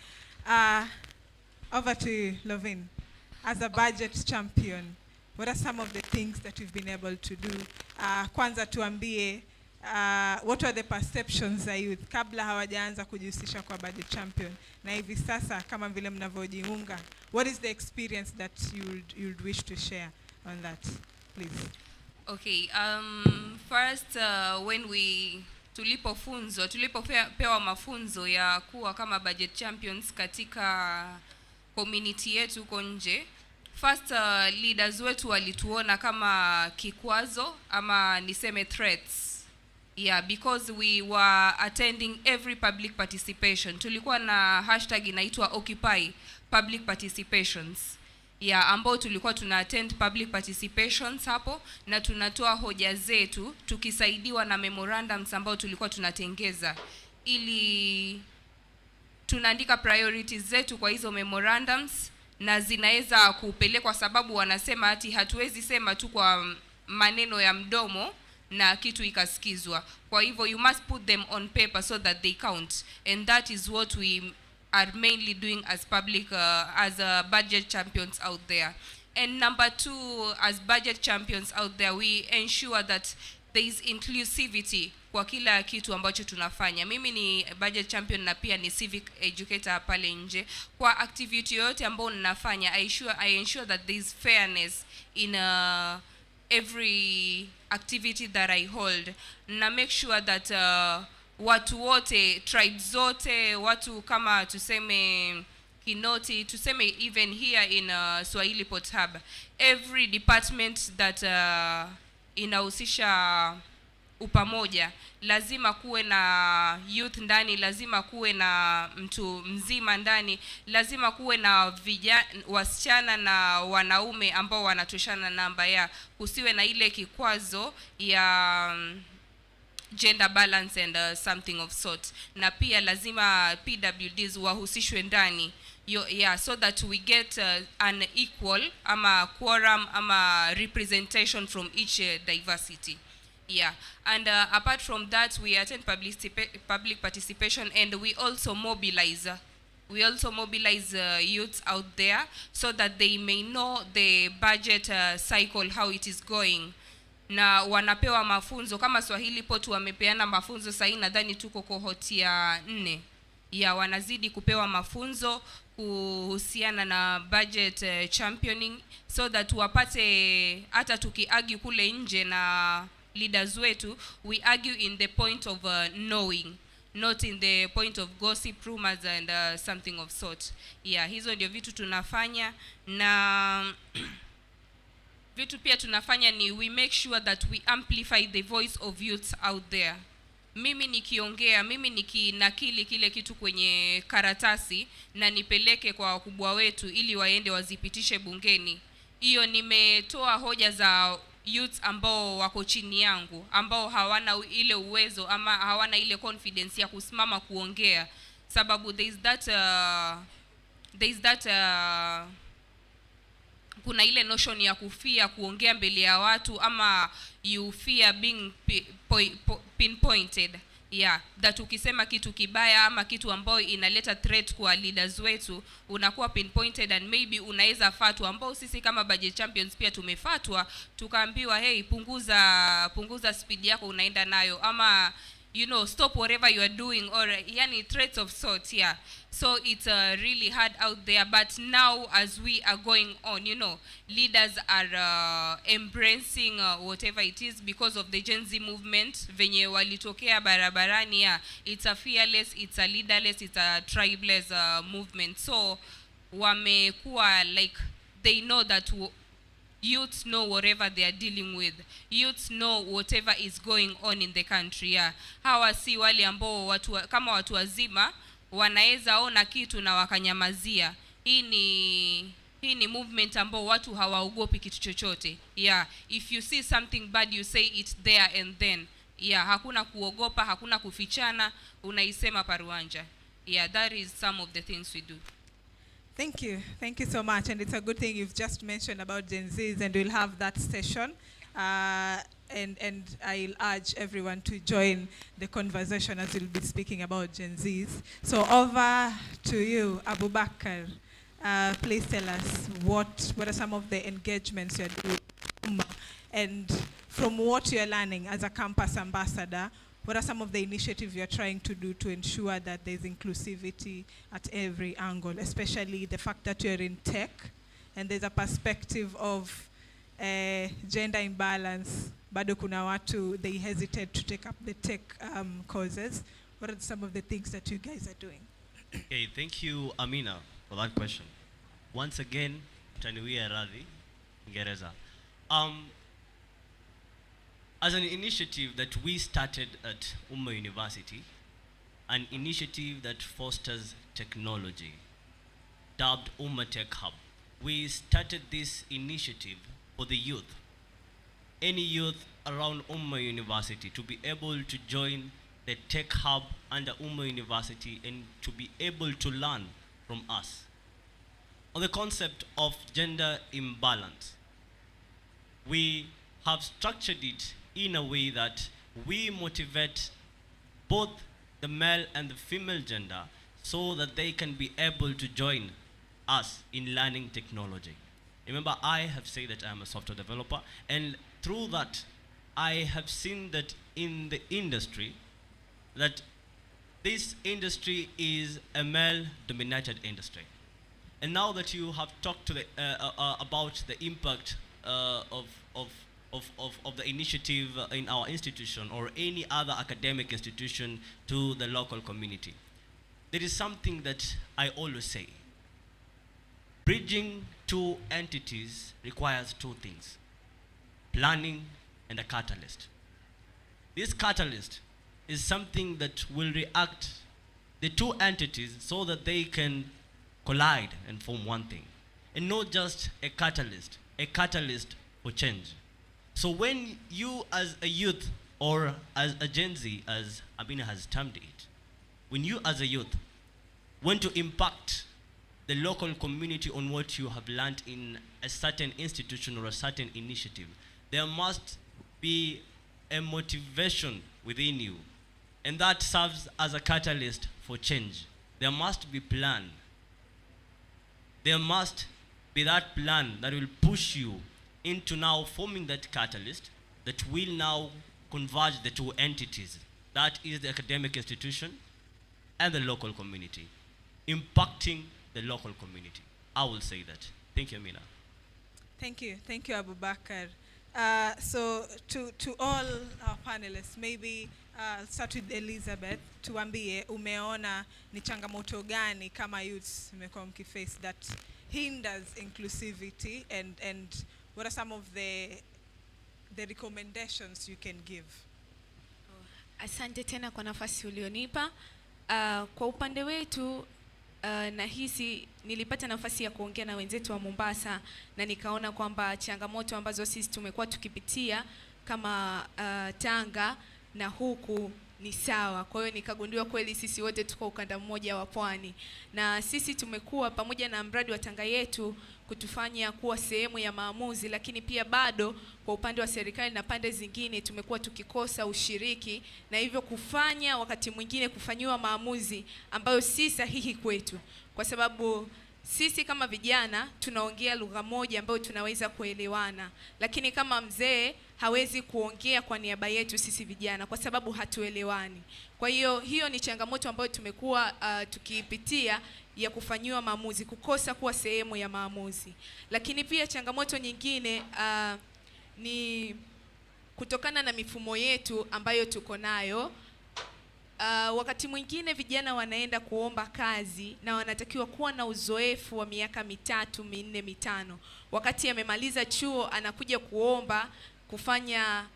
Over to Lovin. As a budget champion, what are some of the things that you've been able to do? Kwanza tuambie, what are the perceptions za youth kabla hawajaanza kujihusisha kwa budget champion, na hivi sasa kama vile mnavyojiunga, what is the experience that you'd wish to share on that, please? Okay, first when tulipopewa mafunzo ya kuwa kama budget champions katika community yetu huko nje, first leaders wetu walituona kama kikwazo ama niseme threats. Yeah, because we were attending every public participation. Tulikuwa na hashtag inaitwa Occupy Public Participations. Yeah, ambao tulikuwa tuna attend public participations hapo na tunatoa hoja zetu tukisaidiwa na memorandums ambao tulikuwa tunatengeza, ili tunaandika priorities zetu kwa hizo memorandums na zinaweza kupelekwa, sababu wanasema ati hatuwezi sema tu kwa maneno ya mdomo na kitu ikasikizwa. Kwa hivyo you must put them on paper so that they count, and that is what we are mainly doing as public as budget champions out there. And number 2, as budget champions out there, we ensure that there is inclusivity kwa kila kitu ambacho tunafanya. Mimi ni budget champion na pia ni civic educator pale nje. Kwa activity yote ambayo ninafanya, I ensure that there is fairness in every activity that I hold. Na make sure that watu wote, tribes zote, watu kama tuseme Keynote, tuseme even here in Swahili Port Hub, every department that inahusisha upamoja. Lazima kuwe na youth ndani, lazima kuwe na mtu mzima ndani, lazima kuwe na wasichana na wanaume ambao wanatoshana namba, ya kusiwe na ile kikwazo ya gender balance and something of sort. Na pia lazima PWDs wahusishwe ndani, so that we get an equal ama quorum ama representation from each diversity. And apart from that, we attend public participation, and we also mobilize. Youths out there so that they may know the budget cycle, how it is going. Na wanapewa mafunzo kama Swahili Pot wamepeana mafunzo sasa, nadhani tuko cohort ya 4. Wanazidi kupewa mafunzo kuhusiana na budget championing, so that wapate hata tukiargue kule nje na leaders wetu, we argue in the point of knowing, not in the point of gossip, rumors and something of sort. Hizo ndio vitu tunafanya. Na vitu pia tunafanya ni we make sure that we amplify the voice of youths out there. Mimi nikiongea, mimi nikinakili kile kitu kwenye karatasi na nipeleke kwa wakubwa wetu ili waende wazipitishe bungeni, hiyo nimetoa hoja za youths ambao wako chini yangu, ambao hawana ile uwezo ama hawana ile confidence ya kusimama kuongea, sababu there is that kuna ile notion ya kufia kuongea mbele ya watu, ama you fear being pinpointed. That ukisema kitu kibaya ama kitu ambayo inaleta threat kwa leaders wetu, unakuwa pinpointed, and maybe unaweza fatwa, ambao sisi kama budget champions pia tumefatwa, tukaambiwa hey, punguza speed yako unaenda nayo, ama stop whatever you are doing, or yani threats of sorts. So it's really hard out there, but now as we are going on, leaders are embracing whatever it is because of the Gen Z movement venye walitokea barabarani. It's a fearless, it's a leaderless, it's a tribeless movement. So wamekuwa like, they know that youths know whatever they are dealing with. Youths know whatever is going on in the country. Hawa si wale ambao kama watu wazima wanaweza ona kitu na wakanyamazia. Hii ni movement ambao watu hawaogopi kitu chochote. If you see something bad, you say it there and then. Hakuna kuogopa, hakuna kufichana, unaisema paruanja. That is some of the things we do. Thank you so much, and it's a good thing you've just mentioned about Gen Zs, and we'll have that session, and I'll urge everyone to join the conversation as we'll be speaking about Gen Zs. So over to you, Abubakar. Please tell us what are some of the engagements you're doing, and from what you're learning as a campus ambassador, what are some of the initiatives you're trying to do to ensure that there's inclusivity at every angle, especially the fact that you're in tech and there's a perspective of gender imbalance, bado kuna watu, they hesitate to take up the tech courses. What are some of the things that you guys are doing? Okay, thank you, Amina, for that question. Once again, Taniwia Radhi, Ngereza. As an initiative that we started at University, an initiative that fosters technology, dubbed Tech Hub, we started this initiative for the youth, any youth around University, to be able to join the Tech Hub under University and to be able to learn from us. On the concept of gender imbalance, we have structured it in a way that we motivate both the male and the female gender so that they can be able to join us in learning technology. Remember, I have said that I am a software developer, and through that, I have seen that in the industry, that this industry is a male-dominated industry. And now that you have talked to the, about the impact of the initiative in our institution or any other academic institution to the local community, there is something that I always say. Bridging two entities requires two things: planning and a catalyst. This catalyst is something that will react the two entities so that they can collide and form one thing. And not just a catalyst for change. So when you as a youth, or as a Gen Z, as Amina has termed it, when you as a youth want to impact the local community on what you have learned in a certain institution or a certain initiative, there must be a motivation within you, and that serves as a catalyst for change. There must be plan. There must be that plan that will push you into now forming that catalyst that will now converge the two entities. That is the academic institution and the local community, impacting the local community. I will say that. Thank you, Amina. Thank you, Abubakar. So to all our panelists, maybe I'll start with Elizabeth. Tuambie, umeona ni changamoto gani kama youths mmekuwa mkiface that hinders inclusivity, and what are some of the recommendations you can give? Asante tena kwa nafasi ulionipa. Kwa upande wetu nahisi nilipata nafasi ya kuongea na wenzetu wa Mombasa na nikaona kwamba changamoto ambazo sisi tumekuwa tukipitia kama Tanga na huku ni sawa. Kwa hiyo nikagundua kweli sisi wote tuko ukanda mmoja wa Pwani, na sisi tumekuwa pamoja na mradi wa Tanga yetu kutufanya kuwa sehemu ya maamuzi, lakini pia bado kwa upande wa serikali na pande zingine tumekuwa tukikosa ushiriki, na hivyo kufanya wakati mwingine kufanyiwa maamuzi ambayo si sahihi kwetu, kwa sababu sisi kama vijana tunaongea lugha moja ambayo tunaweza kuelewana, lakini kama mzee hawezi kuongea kwa niaba yetu sisi vijana kwa sababu hatuelewani. Kwa hiyo ni changamoto ambayo tumekuwa tukipitia ya kufanyiwa maamuzi, kukosa kuwa sehemu ya maamuzi. Lakini pia changamoto nyingine ni kutokana na mifumo yetu ambayo tuko nayo. Wakati mwingine vijana wanaenda kuomba kazi na wanatakiwa kuwa na uzoefu wa miaka 3, 4, 5. Wakati amemaliza chuo anakuja kuomba kufanya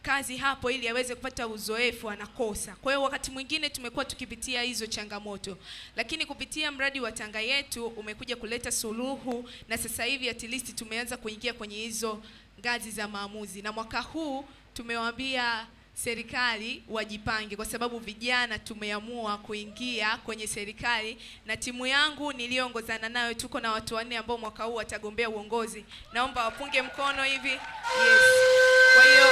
kazi hapo ili aweze kupata uzoefu, anakosa. Kwa hiyo wakati mwingine tumekuwa tukipitia hizo changamoto, lakini kupitia mradi wa Tanga yetu umekuja kuleta suluhu, na sasa hivi at least tumeanza kuingia kwenye hizo ngazi za maamuzi. Na mwaka huu tumewaambia serikali wajipange, kwa sababu vijana tumeamua kuingia kwenye serikali, na timu yangu niliyoongozana nayo tuko na watu 4 ambao mwaka huu watagombea uongozi. Naomba wapunge mkono hivi. Yes. Kwa hiyo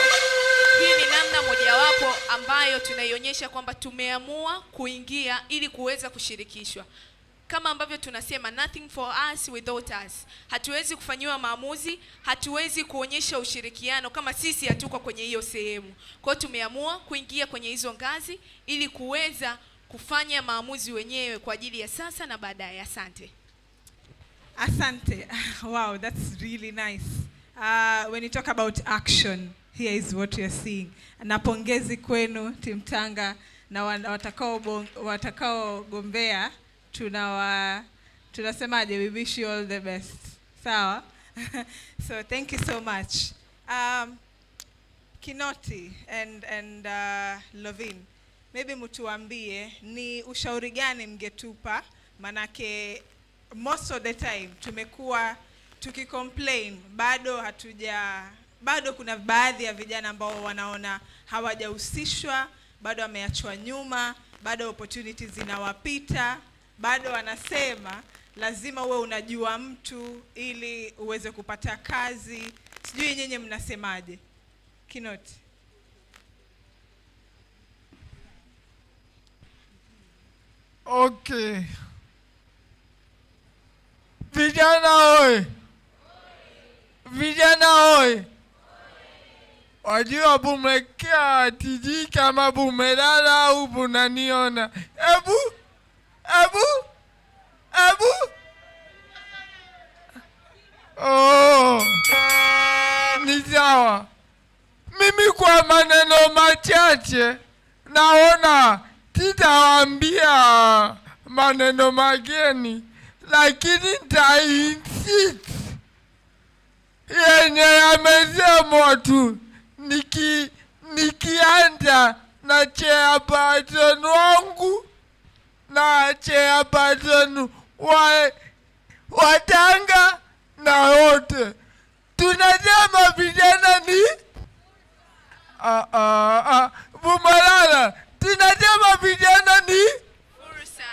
hii ni namna mojawapo ambayo tunaionyesha kwamba tumeamua kuingia ili kuweza kushirikishwa. Kama ambavyo tunasema nothing for us without us. Hatuwezi kufanyiwa maamuzi, hatuwezi kuonyesha ushirikiano kama sisi hatuko kwenye hiyo sehemu. Kwa hiyo tumeamua kuingia kwenye hizo ngazi ili kuweza kufanya maamuzi wenyewe kwa ajili ya sasa na baadaye. Asante. Asante. Wow, that's really nice. When you talk about action, here is what you're seeing. Na pongezi kwenu Team Tanga na watakao gombea. Tunasemaje, we wish you all the best. Sawa? So thank you so much. Keynote and Lovin, maybe mtuambie ni ushauri gani mngetupa, manake most of the time tumekuwa tukicomplain, bado kuna baadhi ya vijana ambao wanaona hawajahusishwa, bado wameachwa nyuma, bado opportunities zinawapita, bado wanasema lazima uwe unajua mtu ili uweze kupata kazi. Sijui nyenye mnasemaje? Keynote. Okay. Vijana oi! Vijana oi! Wajua bumekia tiji kama bumelala au bunaniona. Ebu! Oh! Ni sawa. Mimi kwa maneno machache naona titawaambia maneno mageni, lakini nitainsist yenye yamesemwa tu. Niki nikianza na chairperson wangu na chairperson wa Tanga na wote tunasema vijana ni Bumalala, tunasema vijana ni fursa.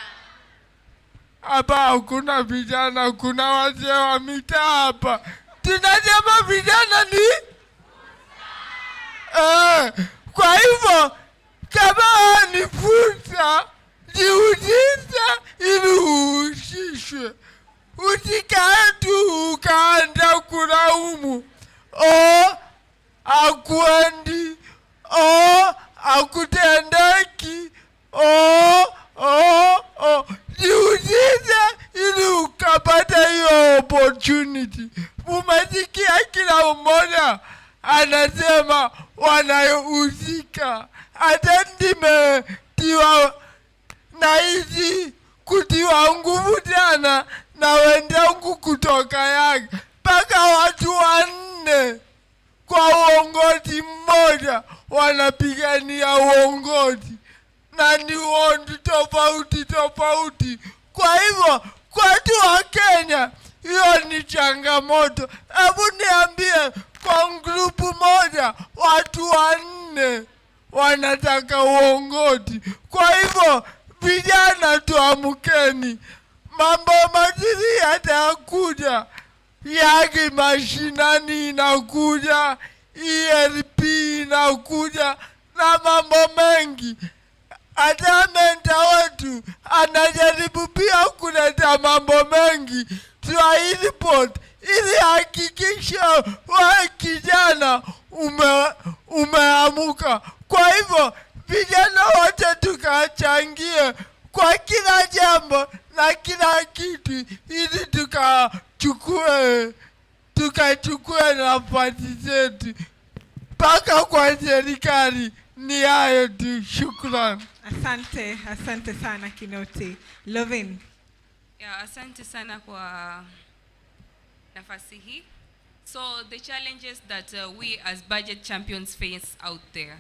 Hapa hakuna vijana, kuna wazee wa mitaa hapa. Tunasema vijana ni kwa hivyo kama ni fursa, jihusishe ili uhusishwe. Usikae tu ukaanza kulaumu, akwendi, akutendeki, jihusishe ili ukapata hiyo opportunity. Umesikia kila mmoja anasema wanahusika. Hata nimetiwa na hizi kutiwa nguvu sana na wenzangu kutoka Yanga, mpaka watu 4 kwa uongozi mmoja wanapigania uongozi na ni watu tofauti. Kwa hivyo kwetu wa Kenya hiyo ni changamoto. Hebu niambie, kwa grupu moja watu 4 wanataka uongozi. Kwa hivyo vijana tuamkeni, mambo mazuri yatakuja. Yagi mashinani inakuja, ELP inakuja na mambo mengi. Hata menta wetu anajaribu pia kuleta mambo mengi Swahili Pot ili hakikisha wa kijana umeamuka. Kwa hivyo vijana wote tukachangie kwa kila jambo na kila kitu ili tukachukue nafasi zetu mpaka kwa serikali. Ni hayo tu, shukrani. Asante sana Keynote. Lovin. Asante sana kwa nafasi hii. So the challenges that we as budget champions face out there.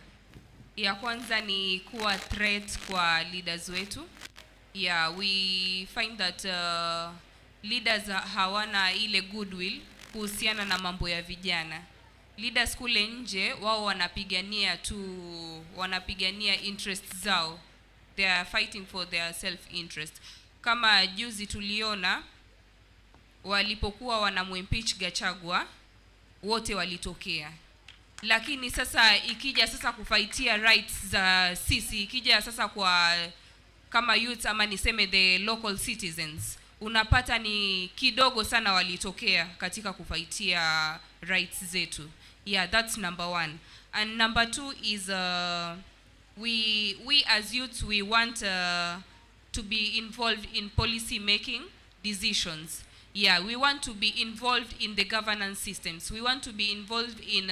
Ya kwanza ni kuwa threat kwa leaders wetu. We find that leaders hawana ile goodwill kuhusiana na mambo ya vijana. Leaders kule nje wao wanapigania interests zao. They are fighting for their self interest. Kama juzi tuliona walipokuwa wanamwimpeach Gachagua, wote walitokea. Lakini sasa ikija sasa kufaitia rights za sisi, ikija sasa kwa kama youth ama niseme the local citizens, unapata ni kidogo sana walitokea katika kufaitia rights zetu. That's number 1. And number 2 is we as youth, we want to be involved in policy making decisions. We want to be involved in the governance systems. We want to be involved in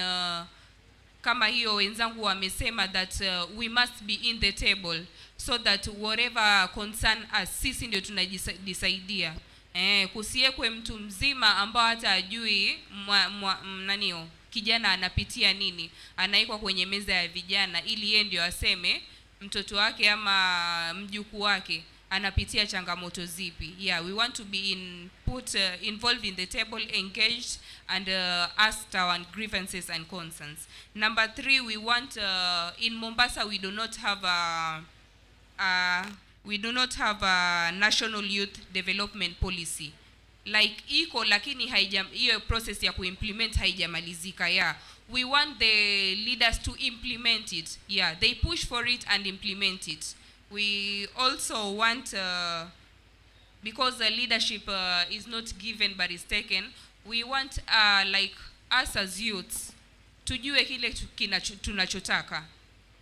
kama hiyo wenzangu wamesema that we must be in the table so that whatever concern us, sisi ndio tunajisaidia. Kusiekwe mtu mzima ambao hata ajui kijana anapitia nini, anaikwa kwenye meza ya vijana ili yeye ndio aseme mtoto wake ama mjukuu wake anapitia changamoto zipi. We want to be involved in the table, engaged and asked our grievances and concerns. Number 3, we want in Mombasa we do not have a national youth development policy. Like iko lakini hiyo process ya kuimplement haijamalizika. We want the leaders to implement it. They push for it and implement it. We also want because the leadership is not given but is taken, we want like us as youths tujue kile tunachotaka,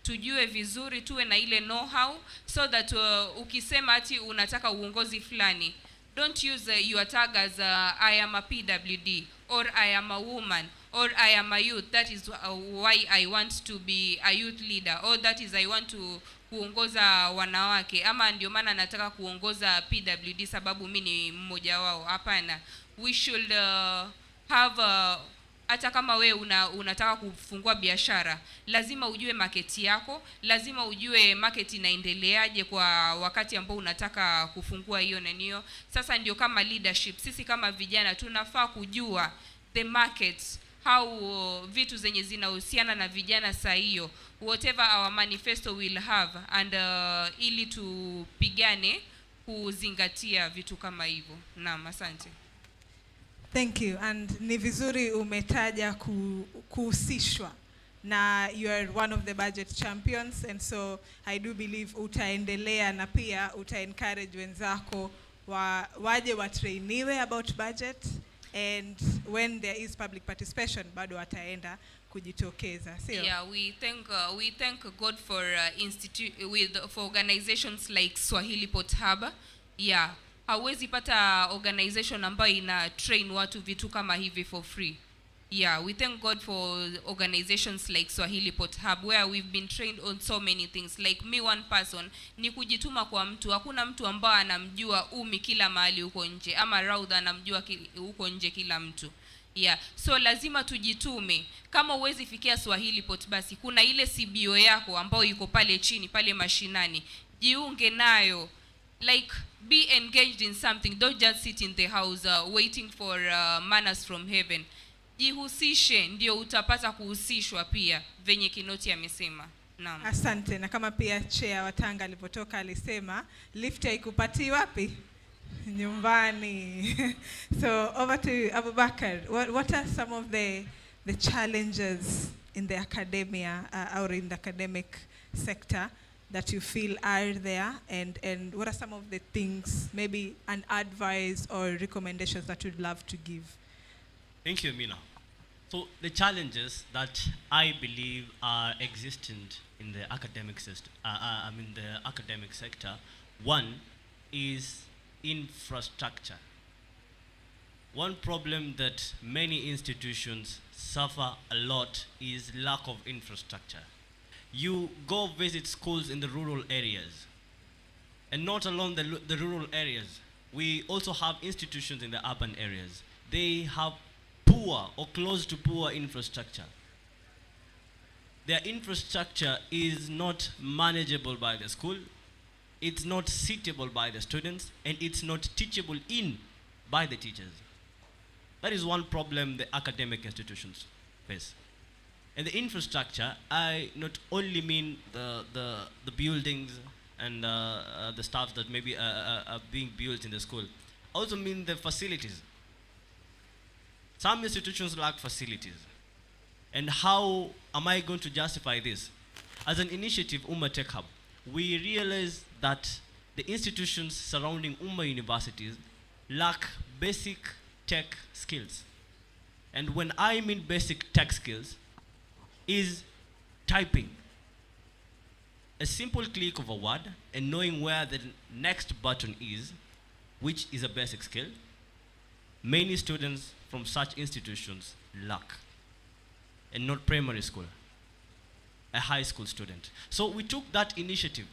tujue vizuri, tuwe na ile know-how so that ukisema ati unataka uongozi fulani, don't use your tag as I am a PWD or I am a woman or I am a youth. That is why I want to be a youth leader, or that is I want to kuongoza wanawake, ama ndio maana nataka kuongoza PWD sababu mimi ni mmoja wao. Hapana. We should have hata kama we unataka kufungua biashara, lazima ujue market yako, lazima ujue market inaendeleaje kwa wakati ambao unataka kufungua hiyo nenio. Sasa ndio kama leadership, sisi kama vijana tunafaa kujua the market, how vitu zenye zinahusiana na vijana saa hiyo, whatever our manifesto will have, and ili tupigane kuzingatia vitu kama hivyo. Naam, asante. Thank you. And ni vizuri umetaja kuhusishwa na you are one of the budget champions, and so I do believe utaendelea na pia uta-encourage wenzako waje watrainiwe about budget, and when there is public participation bado wataenda kujitokeza. Sio? Yeah, we thank God for for organizations like Swahili Pot Hub. Yeah, hauwezi pata organization ambayo ina train watu vitu kama hivi for free. Yeah, we thank God for organizations like Swahili Pot Hub, where we've been trained on so many things. Like me, one person, ni kujituma kwa mtu. Hakuna mtu ambaye anamjua Umi kila mahali huko nje, ama Raudha anamjua huko nje kila mtu. Yeah, so lazima tujitume. Kama uwezi fikia Swahili Pot, basi kuna ile CBO yako ambayo yuko pale chini, pale mashinani. Jiunge nayo. Like, be engaged in something. Don't just sit in the house waiting for manners from heaven. Jihusishe, ndio utapata kuhusishwa pia, venye Keynote amesema. Naam. Asante. Na kama pia chair wa Tanga alipotoka alisema, lift haikupati wapi? Nyumbani. So over to Abubakar. What are some of the challenges in the academia or in the academic sector that you feel are there, and what are some of the things, maybe an advice or recommendations that you'd love to give? Thank you, Mina. So the challenges that I believe are existent in the academic system, the academic sector, one is infrastructure. One problem that many institutions suffer a lot is lack of infrastructure. You go visit schools in the rural areas, and not alone the rural areas. We also have institutions in the urban areas. They have poor or close to poor infrastructure. Their infrastructure is not manageable by the school, it's not suitable by the students, and it's not teachable by the teachers. That is one problem the academic institutions face. And the infrastructure, I not only mean the buildings and the stuff that maybe are being built in the school, I also mean the facilities. Some institutions lack facilities. And how am I going to justify this? As an initiative, Umma Tech Hub, we realize that the institutions surrounding Umma universities lack basic tech skills. And when I mean basic tech skills, is typing. A simple click of a word and knowing where the next button is, which is a basic skill, many students from such institutions lack. And not primary school, a high school student. So we took that initiative.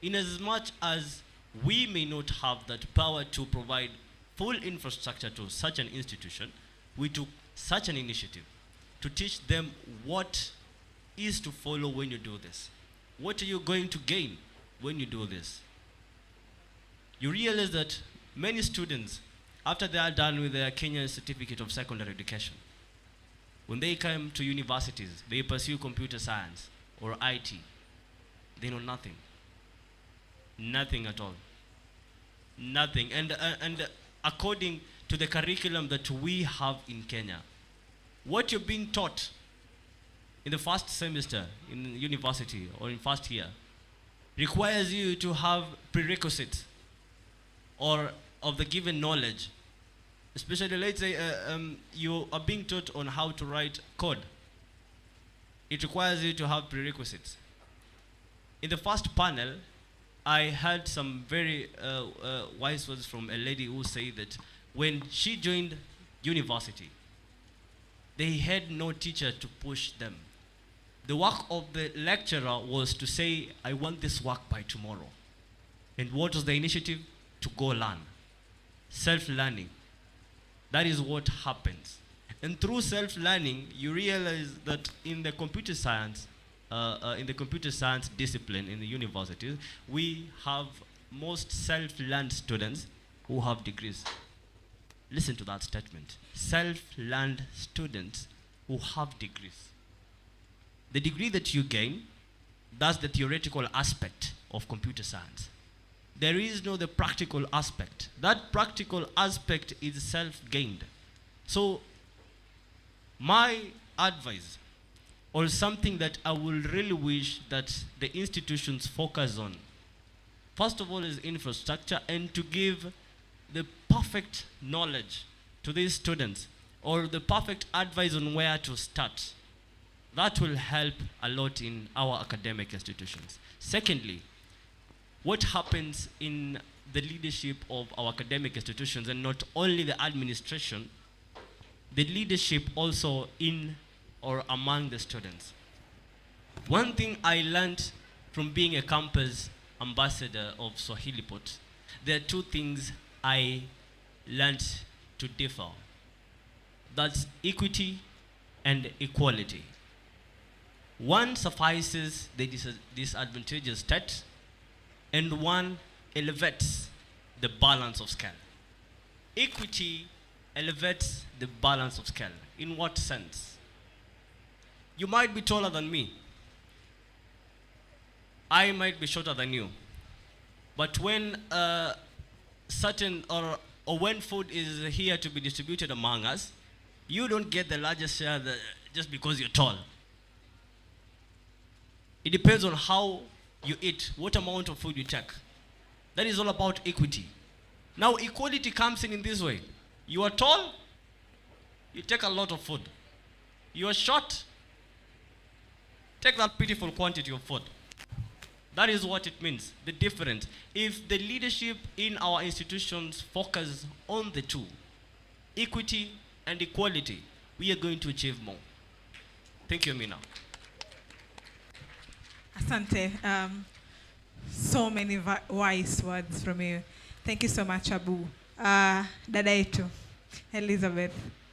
In as much as we may not have that power to provide full infrastructure to such an institution, we took such an initiative to teach them what is to follow when you do this. What are you going to gain when you do this? You realize that many students, after they are done with their Kenya Certificate of Secondary Education, when they come to universities, they pursue computer science or IT, they know nothing. Nothing at all. Nothing. And according to the curriculum that we have in Kenya, what you're being taught in the first semester in university or in first year requires you to have prerequisites or of the given knowledge. Especially, let's say you are being taught on how to write code. It requires you to have prerequisites. In the first panel, I heard some very wise words from a lady who said that when she joined university, they had no teacher to push them. The work of the lecturer was to say, I want this work by tomorrow. And what was the initiative? To go learn. Self-learning. That is what happens. And through self-learning, you realize that in the computer science discipline in the universities, we have most self-learned students who have degrees. Listen to that statement. Self-learned students who have degrees. The degree that you gain, that's the theoretical aspect of computer science. There is no the practical aspect. That practical aspect is self-gained. So my advice, or something that I will really wish that the institutions focus on, first of all, is infrastructure, and to give the perfect knowledge to these students, or the perfect advice on where to start. That will help a lot in our academic institutions. Secondly, what happens in the leadership of our academic institutions, and not only the administration, the leadership also in or among the students. One thing I learned from being a campus ambassador of Swahilipot, there are two things I learned to differ. That's equity and equality. One suffices the disadvantageous state, and one elevates the balance of scale. Equity elevates the balance of scale. In what sense? You might be taller than me. I might be shorter than you. But when when food is here to be distributed among us, you don't get the largest share just because you're tall. It depends on how you eat, what amount of food you take. That is all about equity. Now equality comes in this way. You are tall, you take a lot of food. You are short, take that pitiful quantity of food. That is what it means, the difference. If the leadership in our institutions focus on the two, equity and equality, we are going to achieve more. Thank you, Mina. Asante. So many wise words from you. Thank you so much, Abu. Dada yetu, Elizabeth,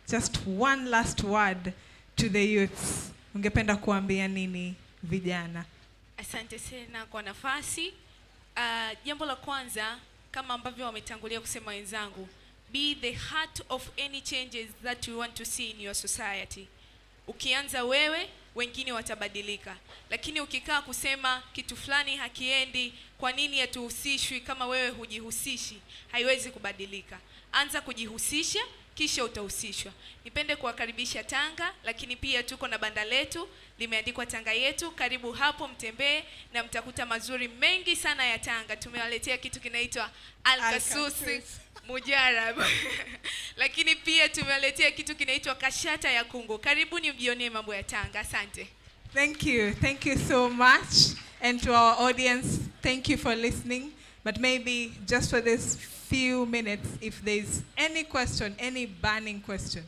just one last word to the youths. Ungependa kuambia nini vijana? Asante sana kwa nafasi. Jambo la kwanza, kama ambavyo wametangulia kusema wenzangu, be the heart of any changes that you want to see in your society. Ukianza wewe, wengine watabadilika. Lakini ukikaa kusema kitu fulani hakiendi, kwa nini hatuhusishwi kama wewe hujihusishi, haiwezi kubadilika. Anza kujihusisha, kisha utahusishwa. Nipende kuwakaribisha Tanga, lakini pia tuko na banda letu limeandikwa Tanga Yetu. Karibu hapo, mtembee na mtakuta mazuri mengi sana ya Tanga. Tumewaletea kitu kinaitwa Al-Kasusi Mujarab. Lakini pia tumewaletea kitu kinaitwa Kashata ya Kungu. Karibuni mjionee mambo ya Tanga. Asante. Thank you. Thank you so much. And to our audience, thank you for listening. But maybe just for this few minutes, if there's any question, any burning question,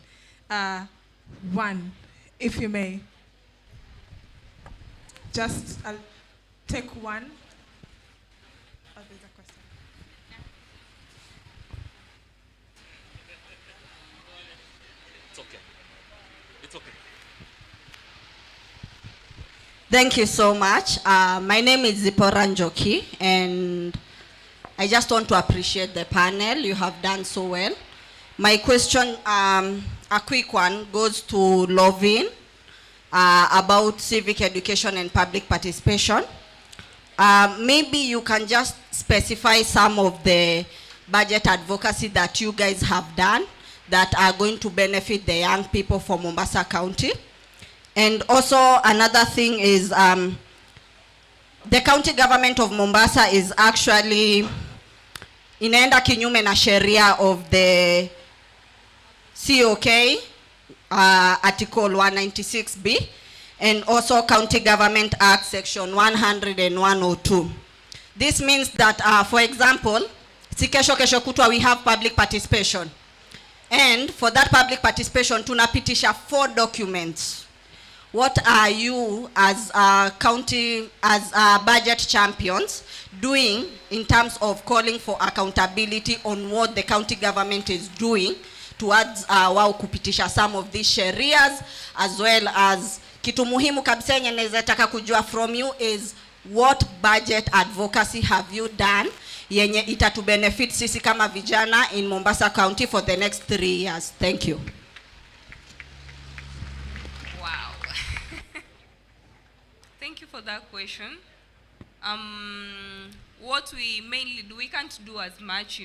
one, if you may. Just I'll take one. Oh, there's a question. It's okay. It's okay. Thank you so much. My name is Zipporah Njoki, and I just want to appreciate the panel. You have done so well. My question, a quick one, goes to Lovin about civic education and public participation. Maybe you can just specify some of the budget advocacy that you guys have done that are going to benefit the young people from Mombasa County. And also another thing is the county government of Mombasa is actually inaenda kinyume na sheria of the COK article 196B and also County Government Act section 100 and 102. This means that for example, si kesho kutwa we have public participation, and for that public participation tunapitisha 4 documents. What are you as county, as budget champions doing in terms of calling for accountability on what the county government is doing towards wao kupitisha some of these sharias, as well as kitu muhimu kabisa yenye naweza taka kujua from you is what budget advocacy have you done yenye itatu benefit sisi kama vijana in Mombasa County for the next 3 years. Thank you. Wow. Thank you for that question. What we mainly do, we can't do as much,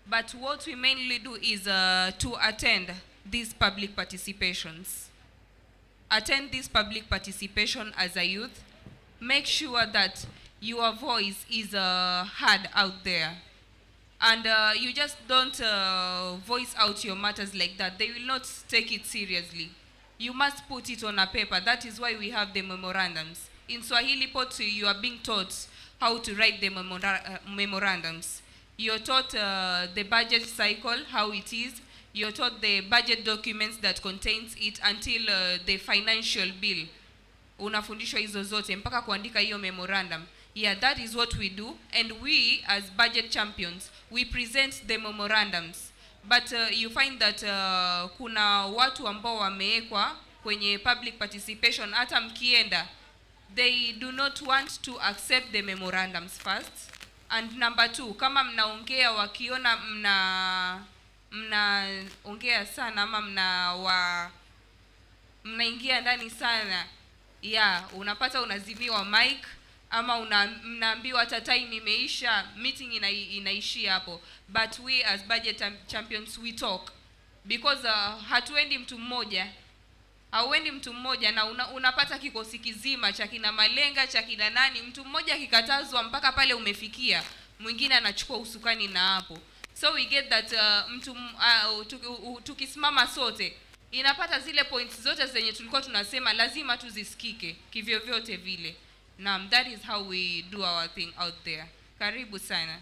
but what we mainly do is to attend these public participations. Attend this public participation as a youth. Make sure that your voice is heard out there. And you just don't voice out your matters like that. They will not take it seriously. You must put it on a paper. That is why we have the memorandums. In Swahili Pot, you are being taught how to write the memorandums. You're taught the budget cycle, how it is. You're taught the budget documents that contains it until the financial bill. Unafundishwa hizo zote mpaka kuandika hiyo memorandum. Yeah, that is what we do. And we, as budget champions, we present the memorandums. But you find that kuna watu ambao wameekwa kwenye public participation, hata mkienda, they do not want to accept the memorandums first. And number 2, kama mnaongea wakiona mnaongea sana ama mnaingia ndani sana, yeah, unapata unazimiwa mic ama mnaambiwa hata time imeisha, meeting inaishia hapo. But we as budget champions, we talk, because hatuendi mtu mmoja. Hauendi mtu mmoja na unapata kikosi kizima cha kina Malenga, cha kina nani, mtu mmoja kikatazwa mpaka pale umefikia, mwingine anachukua usukani na hapo. So we get that tukisimama sote, inapata zile points zote zenye tulikuwa tunasema lazima tuzisikike kivyo vyote vile. Naam, that is how we do our thing out there. Karibu sana.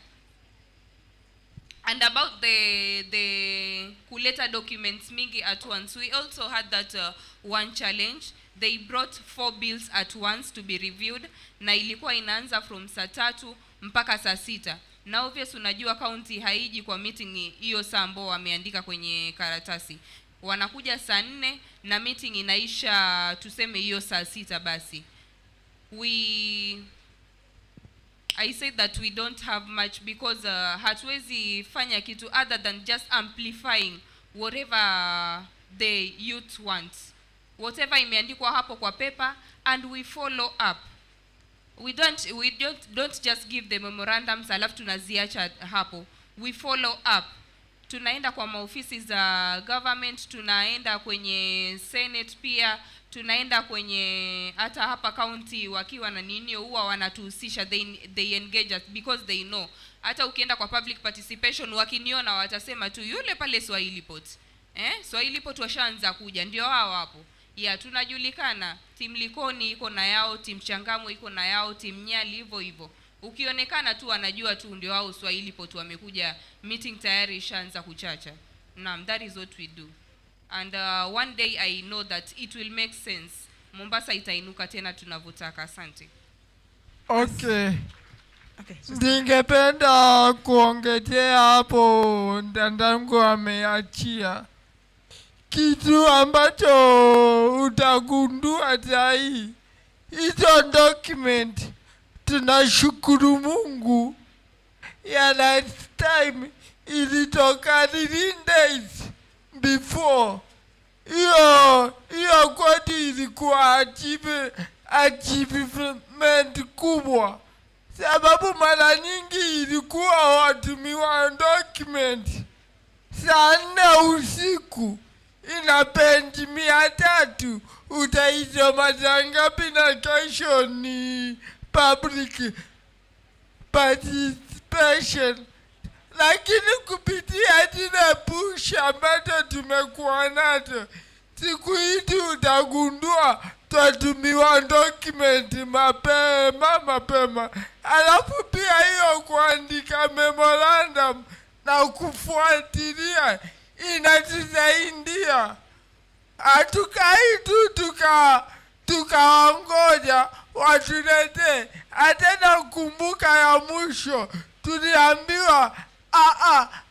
And about the kuleta documents mingi at once, we also had that one challenge. They brought 4 bills at once to be reviewed, na ilikuwa inaanza from saa 3 mpaka saa 6. Na obvious unajua county haiji kwa meeting hiyo saa ambao wameandika kwenye karatasi. Wanakuja saa 4 na meeting inaisha tuseme hiyo saa 6 basi. I say that we don't have much because hatuwezi fanya kitu other than just amplifying whatever the youth wants. Whatever imeandikwa hapo kwa paper, and we follow up. We don't just give the memorandums alafu tunaziacha hapo. We follow up. Tunaenda kwa maofisi za government, tunaenda kwenye Senate pia, tunaenda kwenye hata hapa county wakiwa na nini huwa wanatuhusisha, they engage us because they know. Hata ukienda kwa public participation wakiniona watasema tu yule pale Swahili Pot. Swahili Pot washaanza kuja, ndio hao hapo. Yeah, tunajulikana. Team Likoni iko na yao, team Changamwe iko na yao, team Nyali hivyo hivyo. Ukionekana tu anajua tu ndio hao Swahili Pot wamekuja, meeting tayari ishaanza kuchacha. Naam, that is what we do. And one day I know that it will make sense. Mombasa itainuka tena tunavyotaka. Asante. Okay. Ningependa kuongezea hapo ndandangu ameachia. Kitu ambacho utagundua sahi, hizo document tunashukuru Mungu ya last time ilitoka 3 days before. Hiyo kwetu ilikuwa achievement kubwa, sababu mara nyingi ilikuwa watumiwa document saa 4 usiku, ina page 300, utaisoma saa ngapi na kesho ni public participation. Lakini kupitia zile push ambazo tumekuwa nazo, siku hizi utagundua twatumiwa document mapema. Alafu pia hiyo kuandika memorandum na kufuatilia inatusaidia. Hatukai tu tukaongoja watulete. Hata nakumbuka ya mwisho tuliambiwa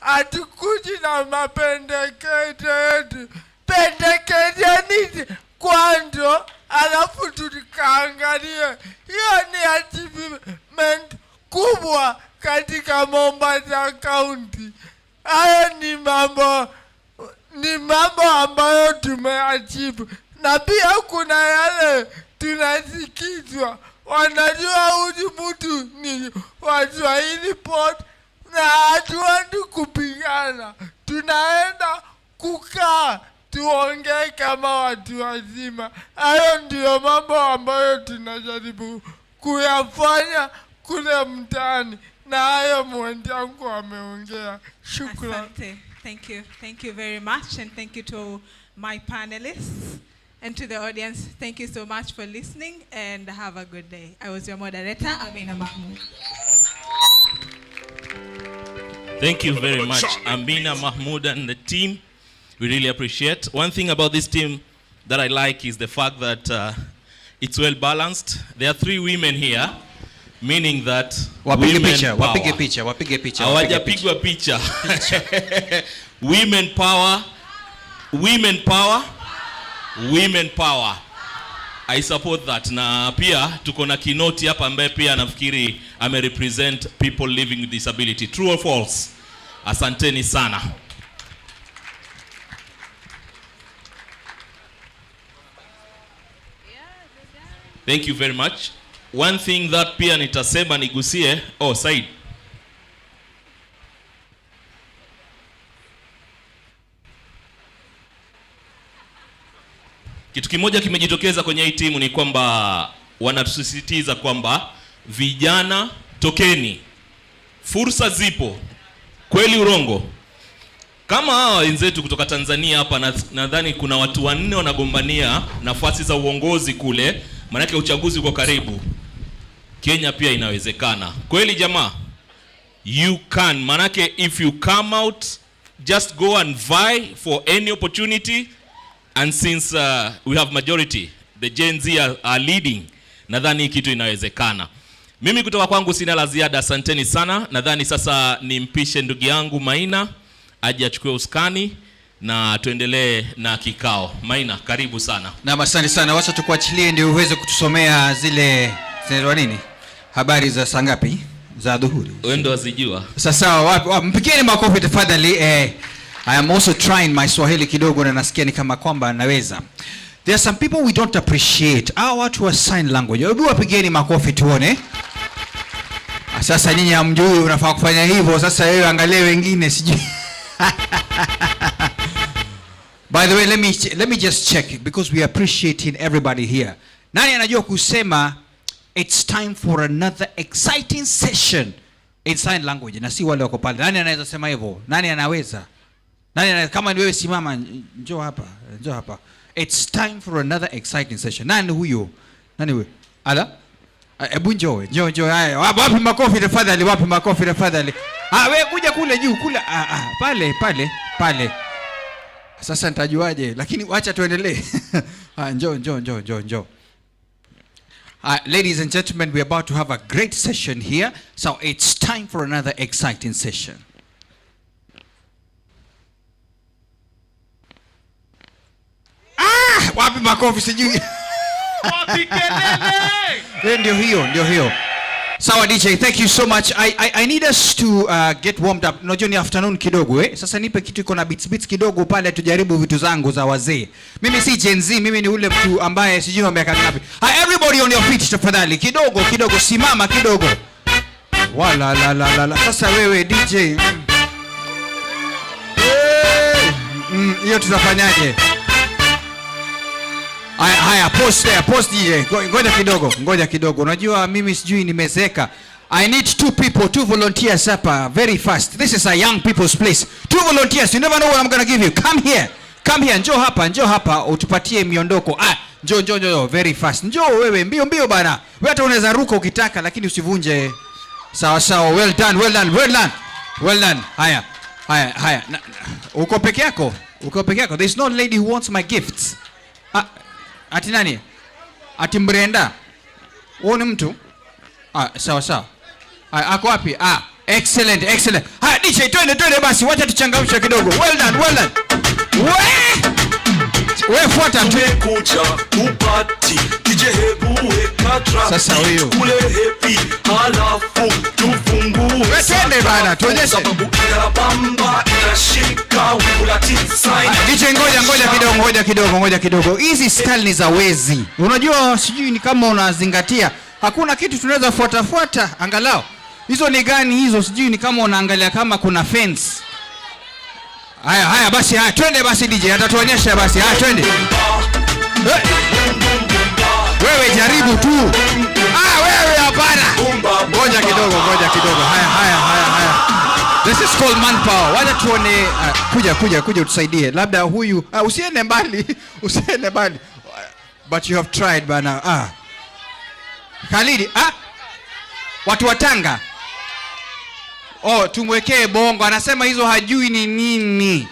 hatukuji na mapendekezo yetu. Pendekezo nini kwanza, alafu tukaangalia. Hiyo ni achievement kubwa katika Mombasa County. Hayo ni mambo ambayo tumeachieve. Na pia kuna yale tunasikizwa. Wanajua huyu mtu ni wa Swahili Pot na hatuendi kupigana. Tunaenda kukaa tuongee kama watu wazima. Hayo ndio mambo ambayo tunajaribu kuyafanya kule mtaani. Na hayo mwenzangu ameongea. Shukrani. Thank you very much, and thank you to my panelists and to the audience. Thank you so much for listening, and have a good day. I was your moderator, Amina Mahmood. Thank you very much, Amina Mahmood and the team. We really appreciate. One thing about this team that I like is the fact that it's well balanced. There are 3 women here, meaning that wapige picha. Hawajapigwa picha. Women power. I support that. Na pia tuko na Keynote hapa ambaye pia nafikiri represent people living with disability. True or false? Asanteni sana. Thank you very much. One thing that pia nitasema nigusie. Said. Kitu kimoja kimejitokeza kwenye hii timu ni kwamba wanatusisitiza kwamba vijana tokeni. Fursa zipo. Kweli urongo? Kama hawa wenzetu kutoka Tanzania hapa, nadhani kuna watu 4 wanagombania nafasi za uongozi kule, maana uchaguzi uko karibu. Kenya pia inawezekana. Kweli jamaa? You can. Maana if you come out, just go and vie for any opportunity. And since we have majority, the Gen Z are leading, nadhani kitu inawezekana. Mimi kutoka kwangu sina la ziada, asanteni sana. Nadhani sasa nimpishe ndugu yangu Maina aje achukue uskani na tuendelee na kikao. Maina, karibu sana. Na asante sana. Wacha tukuachilie ndio uweze kutusomea zile nini? Habari za saa ngapi? Za dhuhuri. Wewe ndio wazijua. Sasa mpigeni makofi tafadhali. I am also trying my Swahili kidogo na nasikia ni kama kwamba naweza. There are some people we don't appreciate. Hao watu wa sign language. Hebu wapigeni makofi tuone. Sasa nyinyi hamjui unafaa kufanya hivyo. Sasa wewe angalia wengine sijui. By the way, let me just check because we appreciating everybody here. Nani anajua kusema it's time for another exciting session in sign language? Na si wale wako pale. Nani anaweza sema hivyo? Nani anaweza? Kama ni wewe simama, njoo hapa. It's time for another exciting session. Nani huyo? Nani wewe? Ala? Hebu njoo. Haya. Wapi makofi tafadhali. Wewe kuja kule juu kule. Pale. Sasa nitajuaje? Lakini acha tuendelee. Njoo. Ladies and gentlemen, we're about to have a great session here. So it's time for another exciting session. Wapi makofi sijui. Wapi kelele? Ndio hiyo. Sawa DJ, thank you so much. I need us to get warmed up. Unajua ni afternoon kidogo Sasa nipe kitu iko na beats kidogo pale tujaribu vitu zangu za wazee. Mimi si Gen Z, mimi ni ule mtu ambaye sijui wa miaka ngapi. Everybody on your feet tafadhali. Kidogo simama kidogo. Wala. Sasa wewe DJ. Hiyo tutafanyaje? Haya, post DJ. Ngoja kidogo. Unajua mimi sijui nimezeka. I need 2 people, 2 volunteers hapa very fast. This is a young people's place. 2 volunteers. You never know what I'm going to give you. Come here. Njoo hapa utupatie miondoko. Njoo very fast. Njoo wewe mbio bana. Wewe hata unaweza ruka ukitaka lakini usivunje. Sawa. Well done. Haya. Uko peke yako. There's no lady who wants my gifts. Ati nani? Ati Brenda. Uone mtu? Sawa. Ako wapi? Excellent, excellent. Haya DJ, twende basi, wacha tuchangamshe kidogo. Well done, well done. Wewe fuata tu. Kuja upati DJ hebu weka track. Sasa huyo. Kule happy halafu tufungue. Twende bana, tuonyeshe. Sababu ya bamba inashika ulati sign. DJ ngoja kidogo. Hizi style ni za wezi. Unajua sijui ni kama unazingatia. Hakuna kitu tunaweza fuata angalau. Hizo ni gani hizo? Sijui ni kama unaangalia kama kuna fence. Haya basi, twende basi DJ, atatuonyesha basi. Twende. Wewe jaribu tu. Wewe hapana. Ngoja kidogo. Haya. This is called manpower. Wacha tuone. Kuja utusaidie. Labda huyu usiende mbali. But you have tried bana. Khalidi, watu wa Tanga. Tumwekee bongo. Anasema hizo hajui ni nini.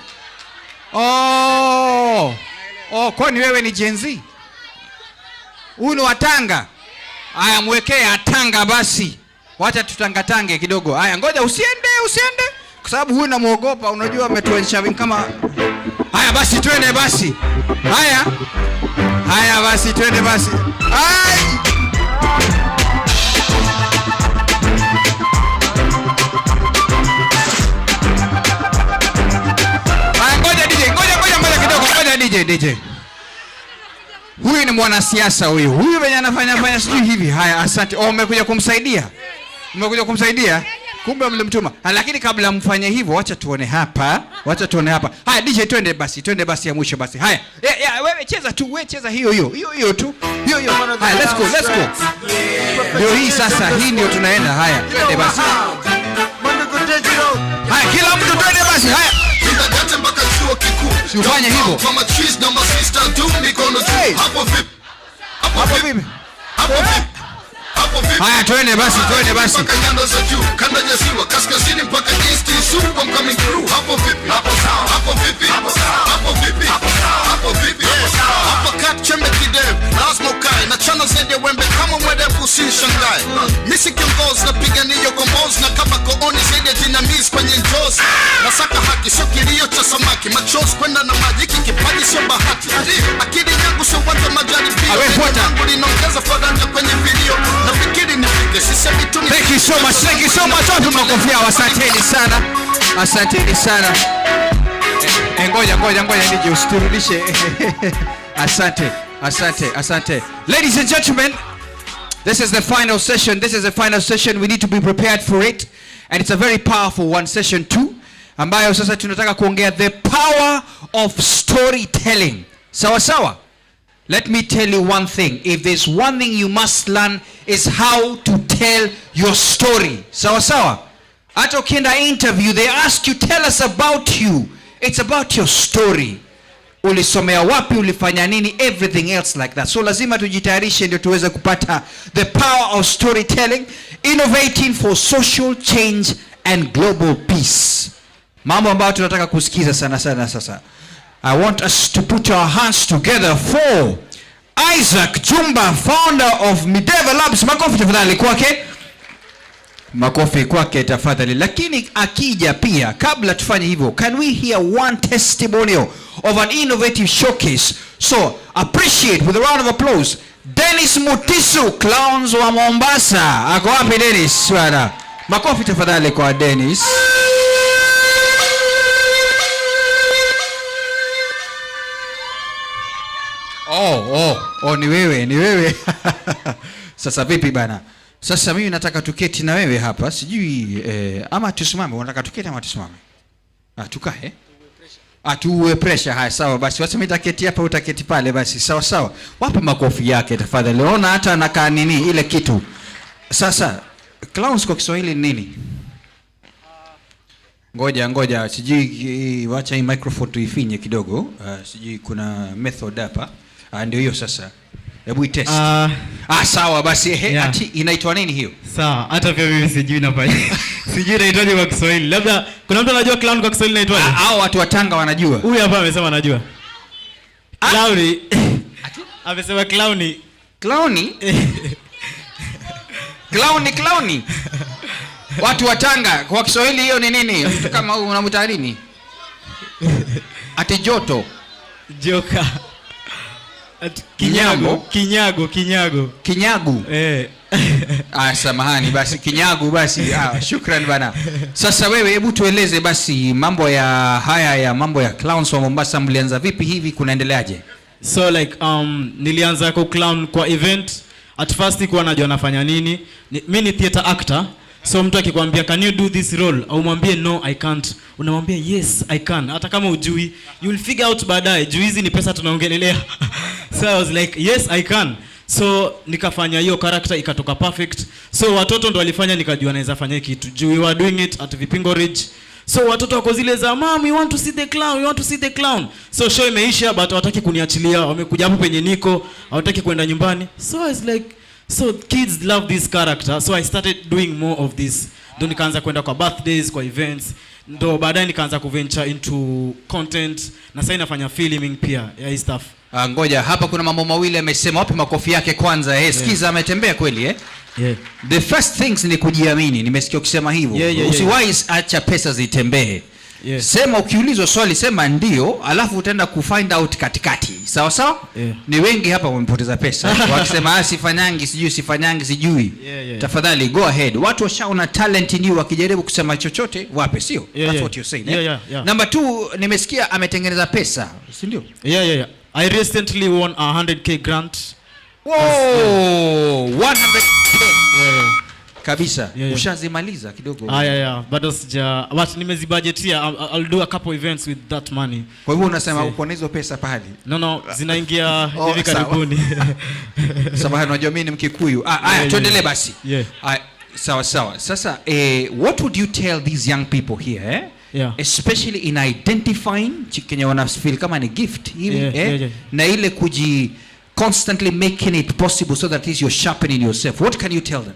Kwani wewe ni Gen Z? Huyu ni wa Tanga. Haya, mwekee Atanga basi. Wacha tutangatange kidogo. Haya, ngoja usiende. Kwa sababu huyu namuogopa, unajua ametuonyesha kama. Haya basi, twende basi. Haya basi, twende basi. DJ. Huyu ni mwanasiasa huyu venye anafanya sijui hivi. Haya, asante. Umekuja kumsaidia? Kumbe mlimtuma. Lakini kabla mfanye hivyo, wacha tuone hapa. Haya DJ, twende basi ya mwisho basi. Haya. Wewe cheza tu, cheza hiyo tu. Hiyo. Haya, let's go. Ndio hii sasa, hii ndio tunaenda. Haya, twende basi. Haya, kila mtu twende basi. Haya. Ufanye hivyo. Haya, twende basi. Kanda ya ziwa kaskazini mpaka east super coming through. Hapo vipi? Hapo kat chembe kidevu lazima ukae na chana zaidi ya wembe kama mwerevu usinishangae. Misi kiongozi napigania kombozi na kama kooni zaidi ya jinamizi kwenye njozi. Nasaka haki sio kilio cha samaki, machozi kwenda na maji, kipaji sio bahati. Akili yangu sio watu majaribio. Yangu linaongeza faraja kwenye video. Nafikiri nifike sisemi tu ni. Thank you so much. Watu makofia, asanteni sana. Ngoja nije usiturudishe. Asante. Ladies and gentlemen, this is the final session. We need to be prepared for it, and it's a very powerful one, session 2, ambayo sasa tunataka kuongea the power of storytelling. Sawa. Let me tell you one thing. If there's one thing you must learn is how to tell your story. Sawa. Hata ukienda interview, they ask you, tell us about you. It's about your story. Ulisomea wapi, ulifanya nini, everything else like that. So lazima tujitayarishe ndio tuweze kupata the power of storytelling, innovating for social change and global peace. Mambo ambayo tunataka kusikiza sana sasa. I want us to put our hands together for Isaac Jumba, founder of Mideva Labs. Makofi kwake tafadhali. Lakini akija pia, kabla tufanye hivyo, can we hear one testimonial of an innovative showcase? So appreciate with a round of applause Dennis Mutisu, Clowns wa Mombasa. Ako wapi Dennis? Bwana, makofi tafadhali kwa Dennis. Ni wewe. Sasa vipi bana? Sasa mimi nataka tuketi na wewe hapa. Sijui ama tusimame. Unataka tuketi ama tusimame? Tukae. Tuwe pressure. Haya, sawa basi. Wacha mimi nitaketi hapa, utaketi pale basi. Sawa. Wapa makofi yake tafadhali. Ona hata anakaa nini ile kitu. Sasa clowns kwa Kiswahili ni nini? Ngoja. Sijui wacha hii microphone tuifinye kidogo. Sijui kuna method hapa. Ndio hiyo sasa. Hebu itest. Sawa basi. Ati inaitwa nini hiyo? Sawa, hata pia mimi sijui nafanya. Sijui inaitwaje kwa Kiswahili. Labda kuna mtu anajua clown kwa Kiswahili inaitwaje? Hao watu wa Tanga wanajua. Huyu hapa amesema anajua. Clowni. Amesema clowni. Clowni? Clowni. Watu wa Tanga kwa Kiswahili hiyo ni nini? Mtu kama huyu unamwita nini? Ati joto. Joka. Kinyago. Samahani basi kinyago basi. Shukran bana. Sasa wewe hebu tueleze basi mambo ya clowns wa Mombasa mlianza vipi hivi, kunaendeleaje? So like nilianza kwa clown kwa event. At first nilikuwa najua nafanya nini. Mimi ni theater actor. So mtu akikwambia can you do this role, au mwambie no I can't, unamwambia yes I can, hata kama ujui you will figure out baadaye, juu hizi ni pesa tunaongelelea. So I was like yes I can. So nikafanya hiyo character ikatoka perfect. So watoto ndo walifanya nikajua naweza fanya kitu, juu we were doing it at Vipingo Ridge. So watoto wako zile za mom we want to see the clown, we want to see the clown. So show imeisha but hawataki kuniachilia, wamekuja hapo penye niko, hawataki kwenda nyumbani. So I was like, so kids love this character, so I started doing more of this. Ndo nikaanza kwenda kwa birthdays, kwa events. Ndo baadaye nikaanza kuventure into content, na sasa nafanya filming pia ya hii stuff. Ngoja hapa kuna mambo mawili amesema, wapi makofi yake kwanza? Sikiza ametembea kweli The first things ni kujiamini, nimesikia ukisema hivyo. Usiwahi acha pesa zitembee. Sema ukiulizwa swali sema ndio, alafu utaenda kufind out katikati. Sawa sawa? Ni wengi hapa wamepoteza pesa wakisema sifanyangi sijui. Tafadhali go ahead. Watu washaona talent ni wakijaribu kusema chochote wape, sio? That's what you're saying. Number 2, nimesikia ametengeneza pesa, si ndio? I recently won a 100k grant. Whoa, 100k. Kabisa. Ushazimaliza kidogo? Bado sija, but nimezibudgetia. I'll do a couple events with that money. Kwa hivyo unasema uko na hizo pesa pahali? No, zinaingia hivi karibuni. Samahani, unajua mimi ni Mkikuyu. Tuendelee basi. Sawa. Sasa what would you tell these young people here especially in identifying Kenya wana feel kama ni gift hivi na ile constantly making it possible so that you're sharpening yourself? What can you tell them?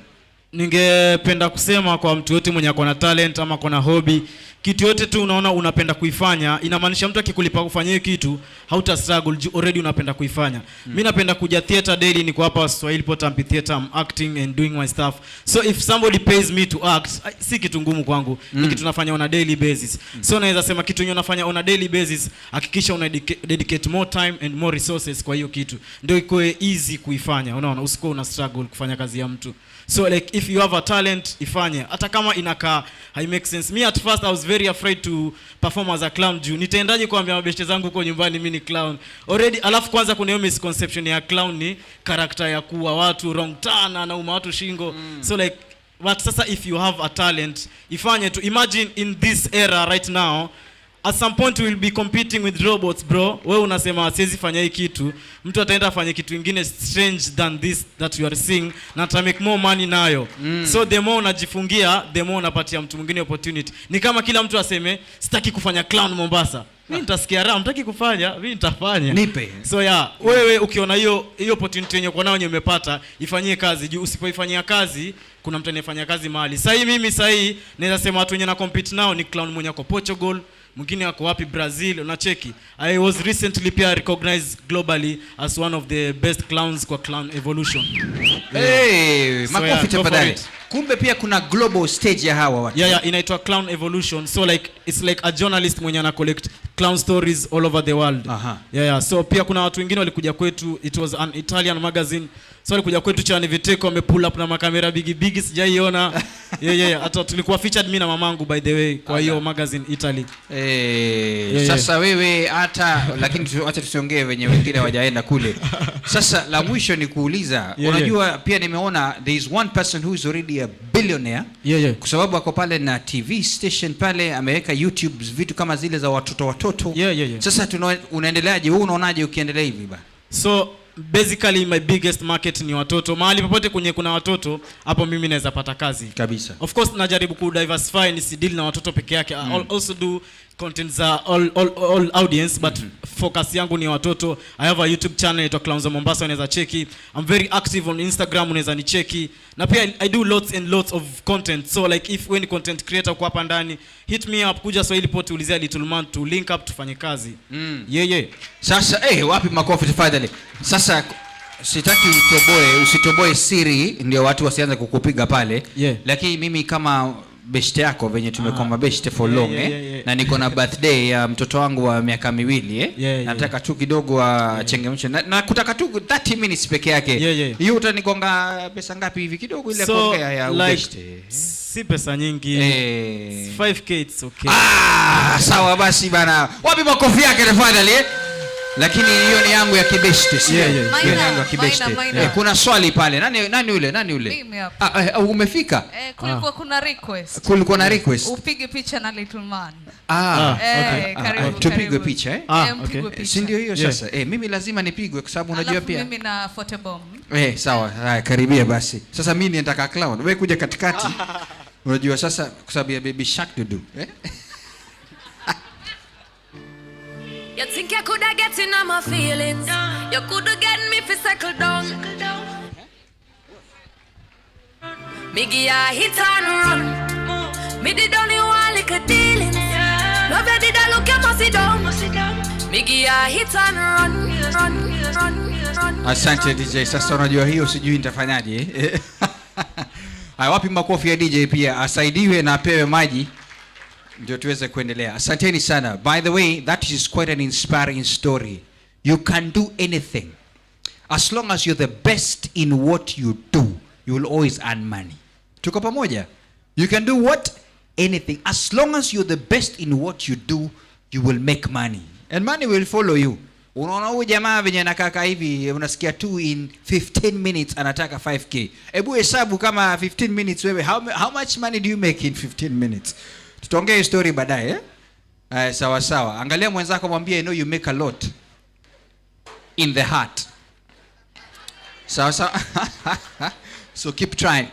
Ningependa kusema kwa mtu yote mwenye akona talent ama akona hobby, kitu yote tu unaona unapenda kuifanya, inamaanisha mtu akikulipa kufanya hiyo kitu hauta struggle, already unapenda kuifanya. Mimi napenda kuja theater daily, niko hapa Swahili Pot Amphitheater, I'm acting and doing my stuff. So if somebody pays me to act, si kitu ngumu kwangu, ni kitu nafanya on a daily basis. So naweza sema kitu yenye unafanya on a daily basis, hakikisha una dedicate more time and more resources kwa hiyo kitu, ndio iko easy kuifanya. Unaona, usikuwa una struggle kufanya kazi ya mtu. So like if you have a talent, ifanye hata kama inakaa I make sense. Me at first I was very afraid to perform as a clown, juu nitaendaje kuambia mabeshte zangu huko nyumbani mimi ni clown already. Alafu kwanza kuna hiyo misconception ya clown ni character ya kuwa watu wrong turn na uma watu shingo. So like but sasa if you have a talent, ifanye tu. Imagine in this era right now, at some point we will be competing with robots, bro. Wewe unasema siwezi fanya hii kitu, mtu ataenda afanye kitu kingine strange than this that you are seeing, na ata make more money nayo. So the more unajifungia, the more unapatia mtu mwingine opportunity. Ni kama kila mtu aseme sitaki kufanya clown Mombasa, mimi nitasikia raha, mtaki kufanya, mimi nitafanya. Nipe. So wewe ukiona hiyo opportunity yenye uko nayo yenye umepata, ifanyie kazi. Juu usipoifanyia kazi, kuna mtu anayefanya kazi mahali. Mimi naweza sema watu wenye na compete nao ni clown mwenye ako Portugal, mwingine wako wapi Brazil, unacheki. I was recently pia recognized globally as one of the best clowns kwa Clown Evolution. Makofi tafadhali. Kumbe pia kuna global stage ya hawa watu. Inaitwa Clown Evolution. So like it's like a journalist mwenye ana collect clown stories all over the world. So pia kuna watu wengine walikuja kwetu, it was an Italian magazine. So walikuja kwetu Chani Viteko, wame pull up na makamera bigi sijaiona. Hata tulikuwa featured mimi na mamangu by the way kwa hiyo magazine Italy. Sasa wewe hata lakini acha tusiongee wenye wengine hawajaenda kule. Sasa la mwisho ni kuuliza, unajua pia nimeona there is one person who is already a billionaire. Kwa sababu ako pale na TV station pale, ameweka YouTube vitu kama zile za watoto. Sasa unaendeleaje? Wewe unaonaje ukiendelea hivi ba? So basically my biggest market ni watoto. Mahali popote kwenye kuna watoto, hapo mimi naweza pata kazi. Kabisa. Of course najaribu ku diversify, nisideal na watoto peke yake. I also do content za all audience, but focus yangu ni watoto. I have a YouTube channel inaitwa Clowns of Mombasa, unaweza cheki. I'm very active on Instagram, unaweza ni cheki. Na pia I do lots and lots of content. So like if when content creator kwa hapa ndani, hit me up, kuja Swahili Pot ulizia Little Man to link up tufanye kazi. Sasa wapi makofi tafadhali. Sasa sitaki usitoboe siri ndio watu wasianze kukupiga pale. Lakini mimi kama beshte yako venye tumekuwa mabeshte for long na niko na birthday ya mtoto wangu wa miaka 2 nataka tu kidogo achangamshe na kutaka tu 30 minutes peke yake. Hiyo utanikonga pesa ngapi hivi kidogo ile kuongea ya ubeshte? Si pesa nyingi. 5k it's okay. Sawa basi bana. Wapi makofi yake tafadhali? Lakini hiyo ni yangu ya kibeshte, sio? Hiyo ni yangu ya kibeshte. Kuna swali pale. Nani yule? Mimi hapa. Umefika? Kulikuwa kuna request. Kulikuwa na request. Upige picha na little man. Okay. Karibu. Tupigwe picha Okay. Si ndio hiyo sasa? Mimi lazima nipigwe kwa sababu unajua pia. Mimi na photobomb. Sawa. Haya, karibia basi. Sasa mimi nataka clown. Wewe kuja katikati. Unajua sasa kwa sababu ya baby shark dudu. You think you coulda get in on my feelings? You coulda get me fi settle down. Me give ya hit and run. Me did only one little dealings. Love you did I look you must sit down. Me give ya hit and run. Asante DJ. Sasa unajua hiyo sijui nitafanyaje. Haya, wapi makofi ya DJ pia asaidiwe na apewe maji ndio tuweze kuendelea. Asanteni sana. By the way, that is quite an inspiring story. You can do anything. As long as you're the best in what you do, you will always earn money. Tuko pamoja? You can do what? Anything. As long as you're the best in what you do, you will make money. And money will follow you. Unaona huyu jamaa venye anakaa hivi unasikia tu in 15 minutes anataka 5k. Hebu hesabu kama 15 minutes wewe how much money do you make in 15 minutes? Tutaongea story baadaye sawa. Angalia mwenzako mwambie I know you make a lot in the heart. Sawa. So keep trying.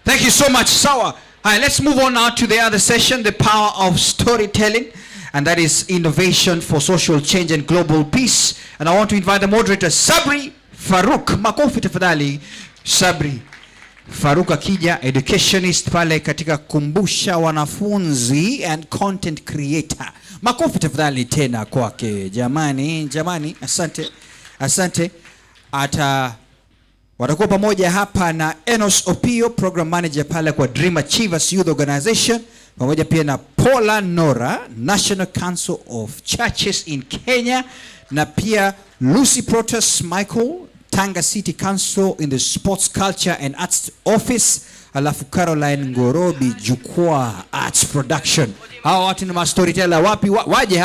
Thank you so much. Sawa. Let's move on now to the other session, the power of storytelling, and that is innovation for social change and global peace. And I want to invite the moderator Sabri Farouk. Makofi tafadhali Sabri Farouk akija, educationist pale katika kumbusha wanafunzi and content creator. Makofi tafadhali tena kwake. Jamani, asante. Watakuwa pamoja hapa na Enos Opio, program manager pale kwa Dream Achievers Youth Organization, pamoja pia na Paula Nora, National Council of Churches in Kenya, na pia Lucy Protas Michael, Tanga City Council in the Sports Culture and Arts Office, alafu Caroline Ngorobi, Jukwaa Arts Production. Hawa watu ni ma storyteller. Wapi waje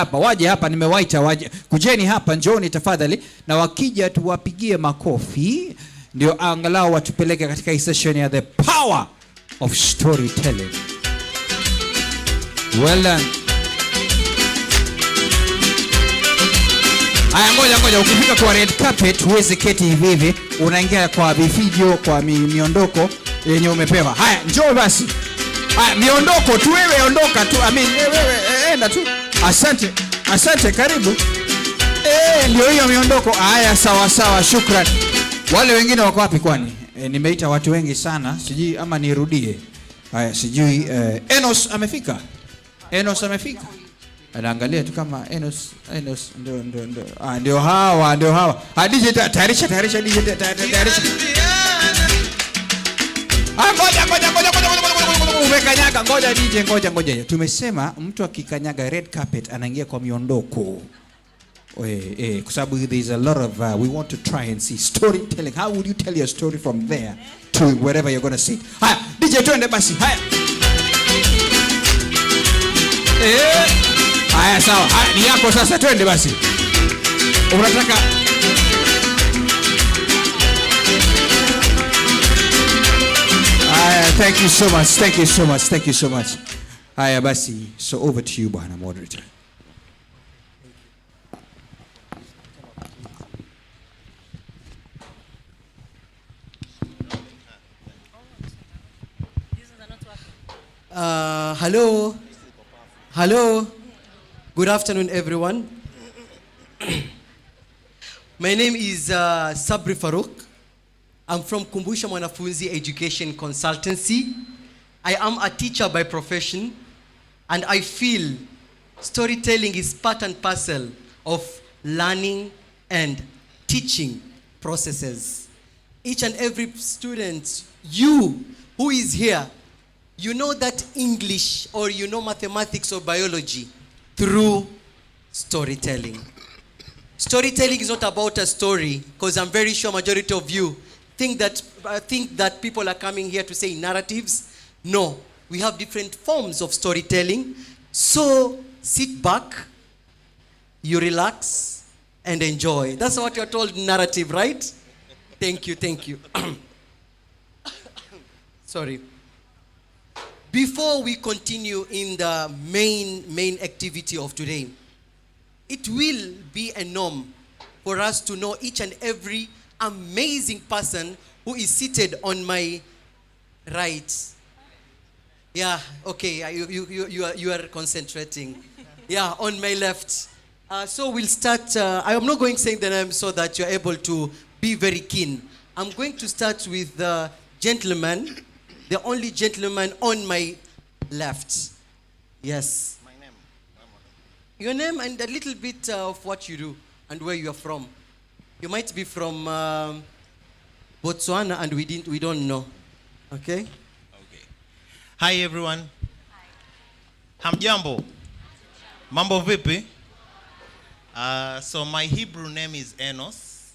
hapa nimewaita waje. Kujeni hapa, njooni tafadhali, na wakija tuwapigie makofi ndio angalau watupeleke katika hii session ya the power of storytelling. Well done. Aya, ngoja ukifika kwa red carpet huwezi keti hivi, unaingia kwa video, kwa miondoko yenye umepewa. Haya, njoo basi. Haya, miondoko tu, wewe ondoka tu. Wewe enda tu. Asante, karibu. Ndio hiyo miondoko. Haya, sawa, shukrani. Wale wengine wako wapi kwani? Nimeita watu wengi sana, sijui ama nirudie. Haya, sijui Enos amefika. Anaangalia tu kama Enos ndio hawa. DJ tayarisha DJ tayarisha. Ngoja umekanyaga, ngoja DJ, ngoja. Tumesema mtu akikanyaga red carpet anaingia kwa miondoko. Kwa sababu there is a lot of we want to try and see storytelling. How would you tell your story from there to wherever you're going to sit? Haya, DJ twende basi. Haya sawa. Ni yako sasa, twende basi. Unataka thank you so much. Haya basi, so over to you bwana moderator. Hello. Good afternoon, everyone. My name is Sabri Farouk. I'm from Kumbusha Mwanafunzi Education Consultancy. I am a teacher by profession, and I feel storytelling is part and parcel of learning and teaching processes. Each and every student, you who is here, you know that English or you know mathematics or biology through storytelling. Storytelling is not about a story, because I'm very sure majority of you think that people are coming here to say narratives. No, we have different forms of storytelling. So sit back, you relax, and enjoy. That's what you're told, narrative, right? Thank you, thank you. Sorry. Before we continue in the main activity of today, it will be a norm for us to know each and every amazing person who is seated on my right. Yeah, okay, you are concentrating. Yeah, on my left. So we'll start, I am not going saying the name so that you're able to be very keen. I'm going to start with the gentleman, the only gentleman on my left. Yes. My name. Your name and a little bit of what you do and where you are from. You might be from Botswana and we don't know. Okay? Hi everyone. Hamjambo. Mambo vipi? So my Hebrew name is Enos,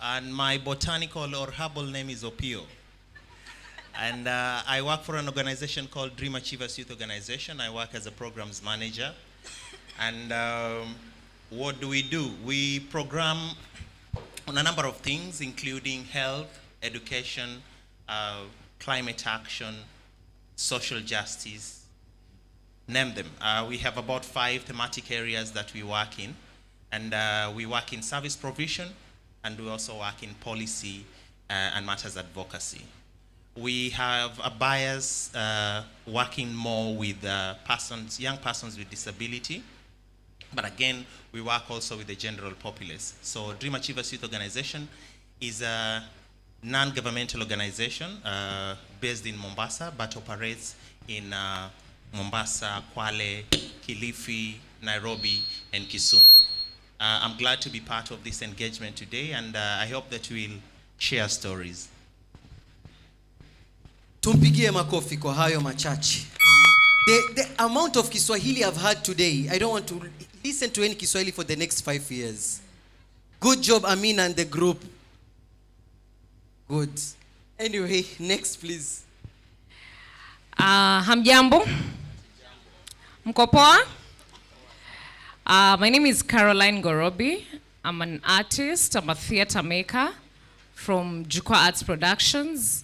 and my botanical or herbal name is Opio. And I work for an organization called Dream Achievers Youth Organization. I work as a programs manager. And what do? We program on a number of things, including health, education, climate action, social justice, name them. We have about 5 thematic areas that we work in. And we work in service provision, and we also work in policy and matters advocacy. We have a bias working more with young persons with disability. But again, we work also with the general populace. So Dream Achievers Youth Organization is a non-governmental organization based in Mombasa, but operates in Mombasa, Kwale, Kilifi, Nairobi, and Kisumu. I'm glad to be part of this engagement today, and I hope that we'll share stories. Tumpigie makofi kwa hayo machache. The amount of Kiswahili I've had today, I don't want to listen to any Kiswahili for the next 5 years. Good job, Amina and the group. Good. Anyway, next please. Hamjambo. Mko poa? My name is Caroline Gorobi. I'm an artist. I'm a theater maker from Jukwa Arts Productions.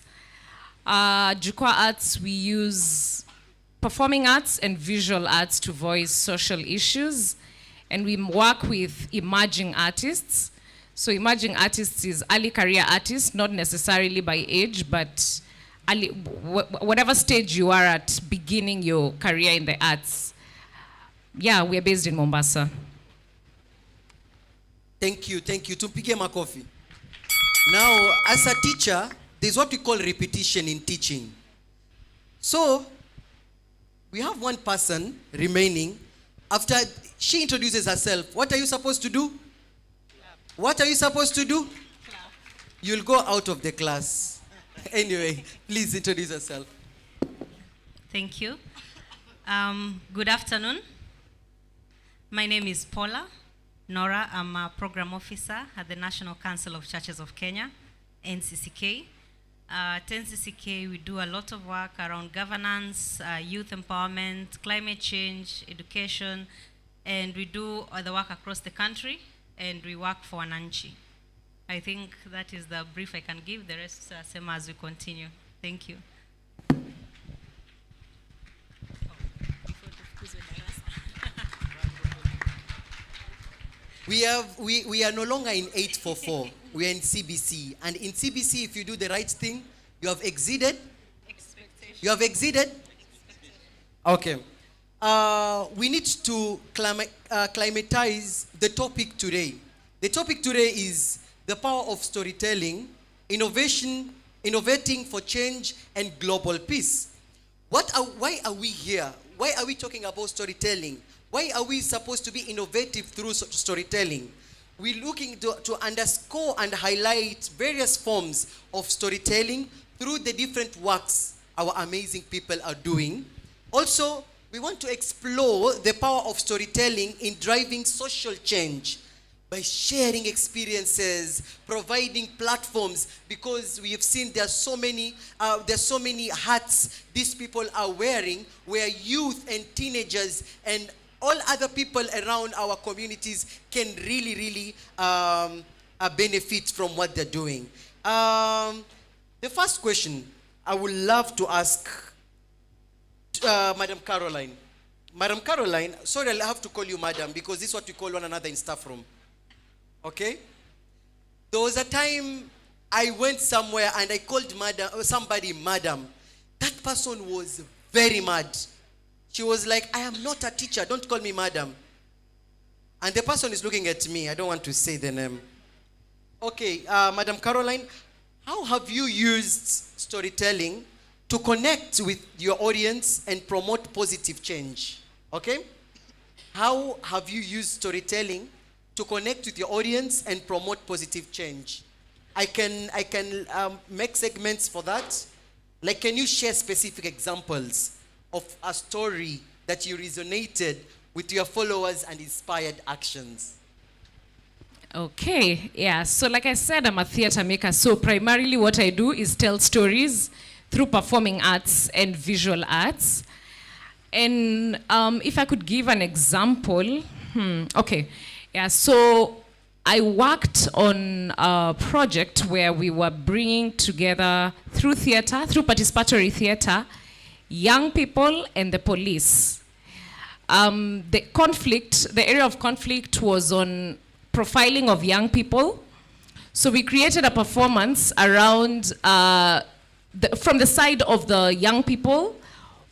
Jukwa Arts, we use performing arts and visual arts to voice social issues, and we work with emerging artists. So emerging artists is early career artists, not necessarily by age, but whatever stage you are at beginning your career in the arts. Yeah, we're based in Mombasa. Thank you. Tumpige makofi. Now, as a teacher, there's what we call repetition in teaching. So, we have one person remaining. After she introduces herself, what are you supposed to do? What are you supposed to do? You'll go out of the class. Anyway, please introduce yourself. Thank you. Good afternoon. My name is Paula Nora. I'm a program officer at the National Council of Churches of Kenya, NCCK. At NCCK, we do a lot of work around governance, youth empowerment, climate change, education, and we do other work across the country, and we work for Wananchi. I think that is the brief I can give. The rest same as we continue. Thank you. We are no longer in 844. We are in CBC. And in CBC, if you do the right thing, you have exceeded. You have exceeded. Okay. We need to climatize the topic today. The topic today is the power of storytelling, innovating for change, and global peace. Why are we here? Why are we talking about storytelling? Why are we supposed to be innovative through storytelling? We're looking to underscore and highlight various forms of storytelling through the different works our amazing people are doing. Also, we want to explore the power of storytelling in driving social change by sharing experiences, providing platforms, because we have seen there's so many hats these people are wearing, where youth and teenagers and all other people around our communities can really benefit from what they're doing. The first question I would love to ask Madam Caroline. Madam Caroline, sorry, I'll have to call you Madam because this is what we call one another in staff room. Okay? There was a time I went somewhere and I called somebody Madam. That person was very mad. She was like, I am not a teacher, don't call me Madam. And the person is looking at me. I don't want to say the name. Okay, Madam Caroline, how have you used storytelling to connect with your audience and promote positive change? Okay? How have you used storytelling to connect with your audience and promote positive change? I can make segments for that. Like, can you share specific examples of a story that you resonated with your followers and inspired actions? Okay, yeah. So like I said, I'm a theater maker. So primarily what I do is tell stories through performing arts and visual arts. And if I could give an example, okay. Yeah, so I worked on a project where we were bringing together through theater, through participatory theater, young people and the police. The area of conflict was on profiling of young people. So we created a performance around, from the side of the young people.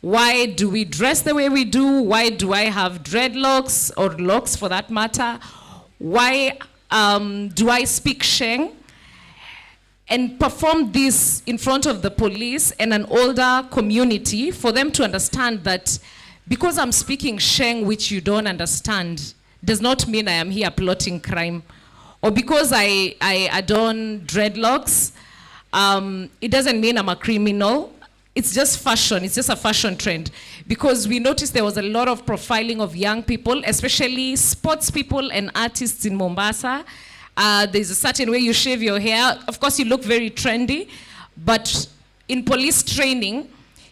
Why do we dress the way we do? Why do I have dreadlocks or locks for that matter? Why do I speak Sheng? And perform this in front of the police and an older community for them to understand that because I'm speaking Sheng, which you don't understand, does not mean I am here plotting crime. Or because I adorn dreadlocks, it doesn't mean I'm a criminal. It's just fashion. It's just a fashion trend. Because we noticed there was a lot of profiling of young people, especially sports people and artists in Mombasa. There's a certain way you shave your hair. Of course, you look very trendy. But in police training,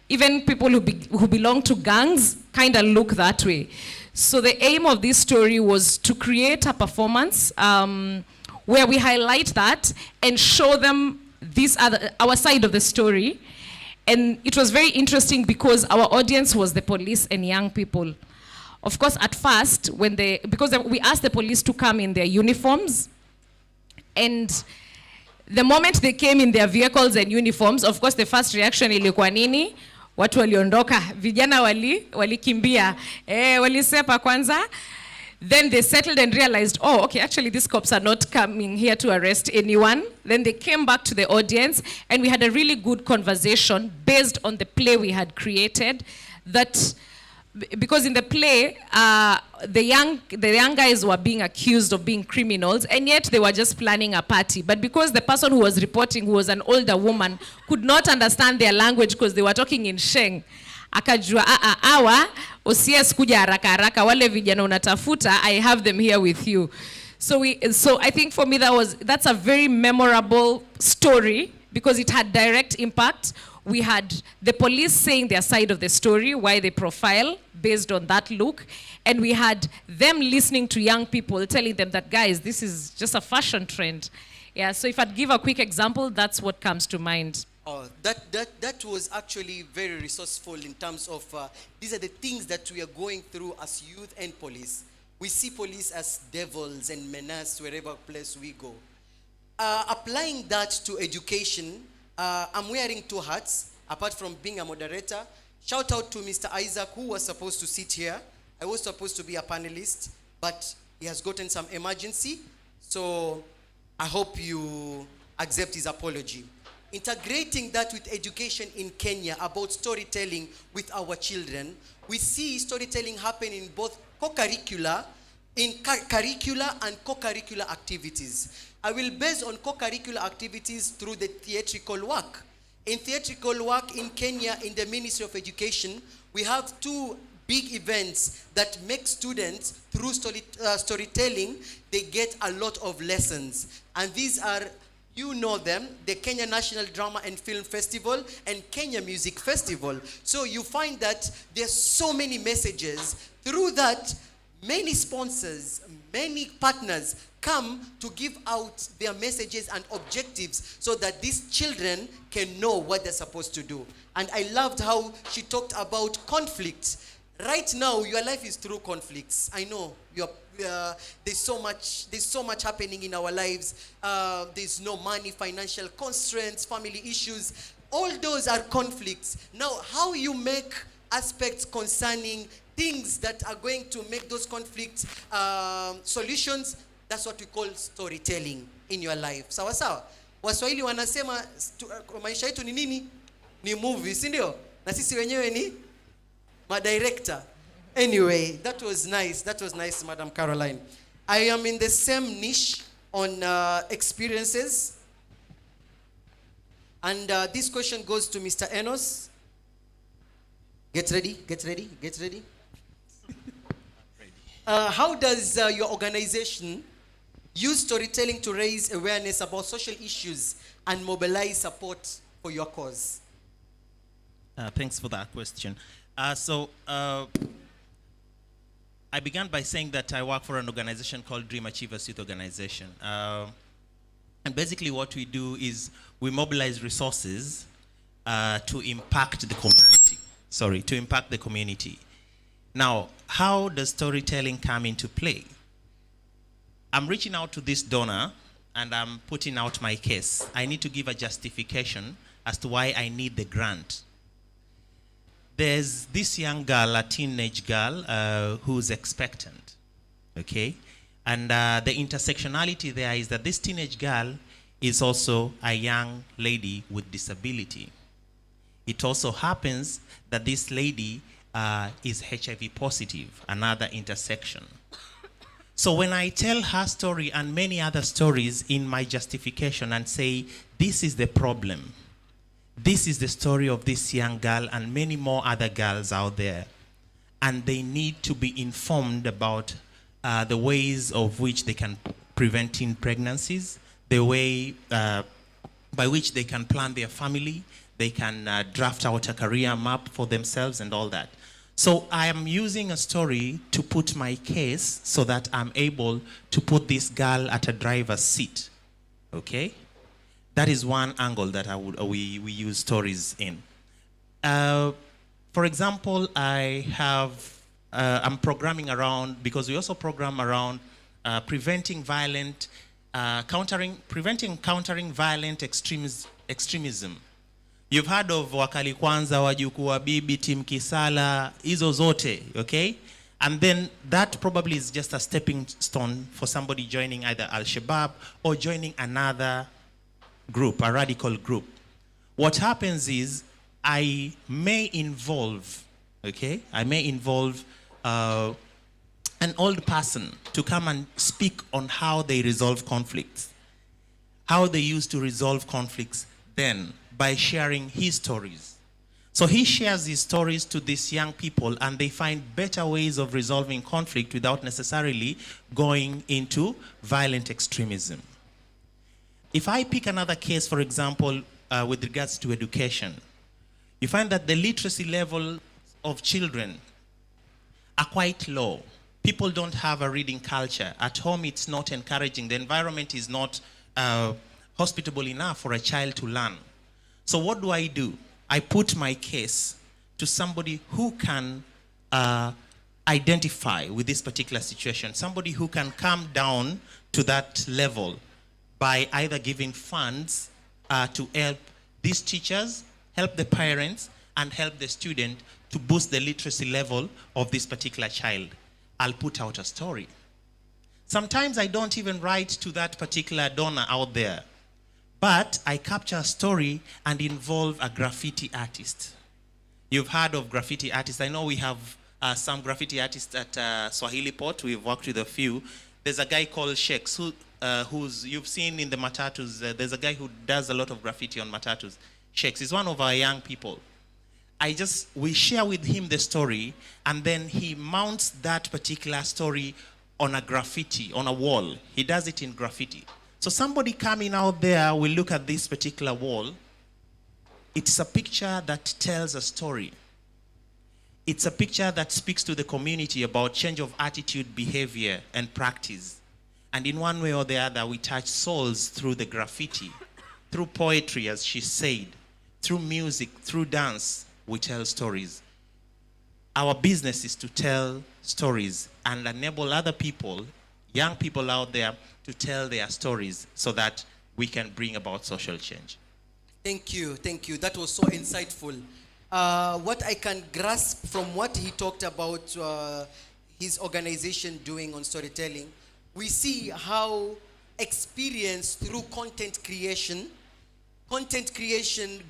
even people who belong to gangs kind of look that way. So the aim of this story was to create a performance where we highlight that and show them our side of the story. And it was very interesting because our audience was the police and young people. Of course, at first, because we asked the police to come in their uniforms, and the moment they came in their vehicles and uniforms, of course, the first reaction ilikuwa nini? Watu waliondoka, vijana walikimbia, walisepa kwanza. Then they settled and realized, oh, okay, actually these cops are not coming here to arrest anyone. Then they came back to the audience and we had a really good conversation based on the play we had created. That, because in the play, the young guys were being accused of being criminals and yet they were just planning a party. But because the person who was reporting, who was an older woman, could not understand their language because they were talking in Sheng, akajua awa OCS kuja haraka haraka, wale vijana unatafuta, I have them here with you. So I think for me that's a very memorable story because it had direct impact. We had the police saying their side of the story, why they profile based on that look, and we had them listening to young people, telling them that, guys, this is just a fashion trend. Yeah, so if I'd give a quick example, that's what comes to mind. Oh, that was actually very resourceful in terms of these are the things that we are going through as youth and police. We see police as devils and menace wherever place we go. Applying that to education, I'm wearing two hats, apart from being a moderator. Shout out to Mr. Isaac, who was supposed to sit here. I was supposed to be a panelist, but he has gotten some emergency. So I hope you accept his apology. Integrating that with education in Kenya about storytelling with our children, we see storytelling happen in both co-curricular, curricular and co-curricular activities. I will base on co-curricular activities through the theatrical work. In theatrical work in Kenya, in the Ministry of Education, we have 2 big events that make students, through storytelling, they get a lot of lessons. And these are, you know them, the Kenya National Drama and Film Festival and Kenya Music Festival. So you find that there's so many messages. Through that, many sponsors, many partners come to give out their messages and objectives so that these children can know what they're supposed to do. And I loved how she talked about conflict. Right now, your life is through conflicts. I know there's so much happening in our lives. There's no money, financial constraints, family issues. All those are conflicts. Now, how you make aspects concerning things that are going to make those conflicts solutions, that's what we call storytelling in your life. Sawa sawa. Waswahili wanasema maisha yetu ni nini? Ni movie, si ndio? Na sisi wenyewe ni director. Anyway, that was nice. That was nice, Madam Caroline. I am in the same niche on experiences. And this question goes to Mr. Enos. Get ready, get ready, get ready. How does your organization use storytelling to raise awareness about social issues and mobilize support for your cause? Thanks for that question. I began by saying that I work for an organization called Dream Achievers Youth Organization. And basically what we do is we mobilize resources to impact the community. To impact the community. Now, how does storytelling come into play? I'm reaching out to this donor and I'm putting out my case. I need to give a justification as to why I need the grant. There's this young girl, a teenage girl, who's expectant, okay? And the intersectionality there is that this teenage girl is also a young lady with disability. It also happens that this lady is HIV positive, another intersection. So when I tell her story and many other stories in my justification and say, this is the problem, this is the story of this young girl and many more other girls out there, and they need to be informed about the ways of which they can prevent teen pregnancies, the way by which they can plan their family, they can draft out a career map for themselves and all that. So I am using a story to put my case so that I'm able to put this girl at a driver's seat, okay? That is one angle that we use stories in. For example, I'm programming around, because we also program around preventing countering violent extremism. You've heard of Wakali Kwanza, Wajukuu wa Bibi, Team Kisala, hizo zote, okay? And then that probably is just a stepping stone for somebody joining either Al-Shabaab or joining another group, a radical group. What happens is I may involve, okay? I may involve an old person to come and speak on how they resolve conflicts, how they used to resolve conflicts then, by sharing his stories. So he shares his stories to these young people and they find better ways of resolving conflict without necessarily going into violent extremism. If I pick another case, for example, with regards to education, you find that the literacy level of children are quite low. People don't have a reading culture. At home, it's not encouraging. The environment is not hospitable enough for a child to learn. So what do? I put my case to somebody who can identify with this particular situation, somebody who can come down to that level by either giving funds to help these teachers, help the parents, and help the student to boost the literacy level of this particular child. I'll put out a story. Sometimes I don't even write to that particular donor out there, but I capture a story and involve a graffiti artist. You've heard of graffiti artists. I know we have some graffiti artists at Swahili Port. We've worked with a few. There's a guy called Sheks, who's you've seen in the matatus. There's a guy who does a lot of graffiti on matatus. Shakes. He's one of our young people. We share with him the story, and then he mounts that particular story on a graffiti, on a wall. He does it in graffiti. So somebody coming out there will look at this particular wall. It's a picture that tells a story. It's a picture that speaks to the community about change of attitude, behavior, and practice. And in one way or the other, we touch souls through the graffiti, through poetry, as she said, through music, through dance, we tell stories. Our business is to tell stories and enable other people, young people out there, to tell their stories so that we can bring about social change. Thank you, thank you. That was so insightful. What I can grasp from what he talked about his organization doing on storytelling, we see how experience through content creation,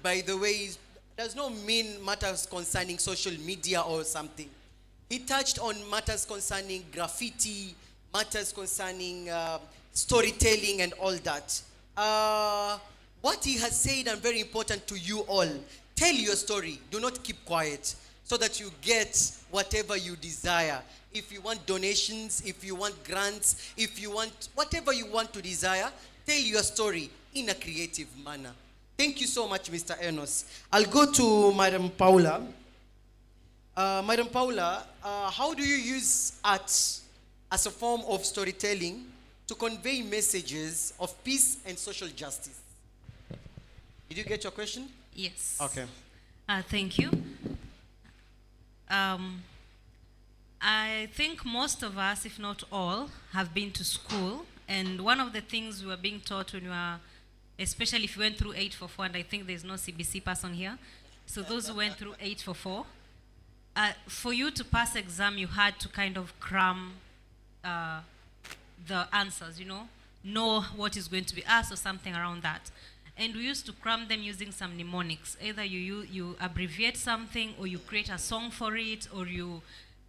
by the way, does not mean matters concerning social media or something. He touched on matters concerning graffiti, matters concerning storytelling and all that. What he has said, and very important to you all, tell your story. Do not keep quiet so that you get whatever you desire. If you want donations, if you want grants, if you want whatever you want to desire, tell your story in a creative manner. Thank you so much, Mr. Enos. I'll go to Madam Paula. Madam Paula, how do you use art as a form of storytelling to convey messages of peace and social justice? Did you get your question? Yes. Okay. Thank you. I think most of us, if not all, have been to school. And one of the things we were being taught when we were, especially if you went through 844, and I think there's no CBC person here. So those who went through 844, for you to pass exam, you had to kind of cram the answers, know what is going to be asked or something around that. And we used to cram them using some mnemonics. Either you abbreviate something, or you create a song for it, or you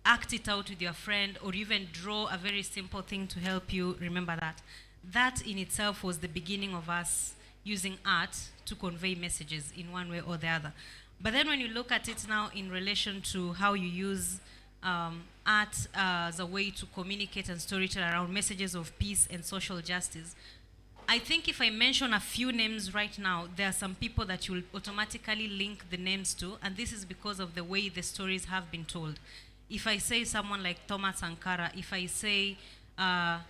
act it out with your friend, or even draw a very simple thing to help you remember that. That in itself was the beginning of us using art to convey messages in one way or the other. But then when you look at it now in relation to how you use art as a way to communicate and storytell around messages of peace and social justice, I think if I mention a few names right now, there are some people that you'll automatically link the names to, and this is because of the way the stories have been told. If I say someone like Thomas Sankara, if I say Tom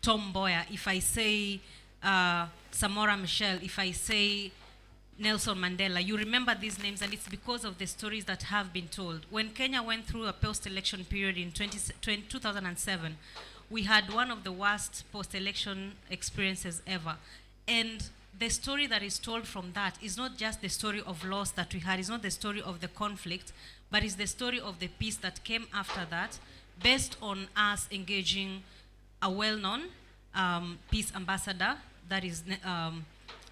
Mboya, if I say Samora Michel, if I say Nelson Mandela, you remember these names, and it's because of the stories that have been told. When Kenya went through a post-election period in 2007, we had one of the worst post-election experiences ever. And the story that is told from that is not just the story of loss that we had, it's not the story of the conflict, but it's the story of the peace that came after that, based on us engaging a well-known peace ambassador that is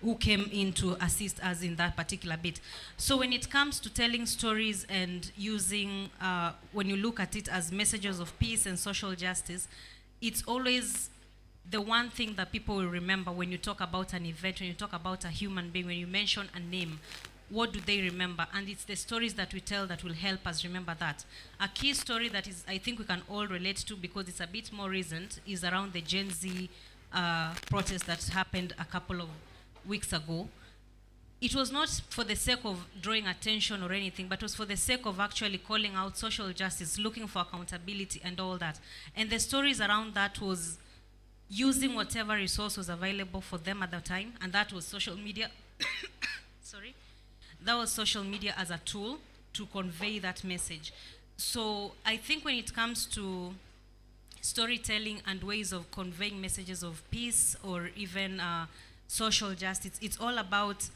who came in to assist us in that particular bit. So when it comes to telling stories and using, when you look at it as messages of peace and social justice, it's always the one thing that people will remember when you talk about an event, when you talk about a human being, when you mention a name. What do they remember? And it's the stories that we tell that will help us remember that. A key story that is, I think we can all relate to because it's a bit more recent, is around the Gen Z protest that happened a couple of weeks ago. It was not for the sake of drawing attention or anything, but it was for the sake of actually calling out social justice, looking for accountability and all that. And the stories around that was using whatever resource was available for them at the time, and that was social media. Sorry. That was social media as a tool to convey that message. So I think when it comes to storytelling and ways of conveying messages of peace or even social justice, it's all about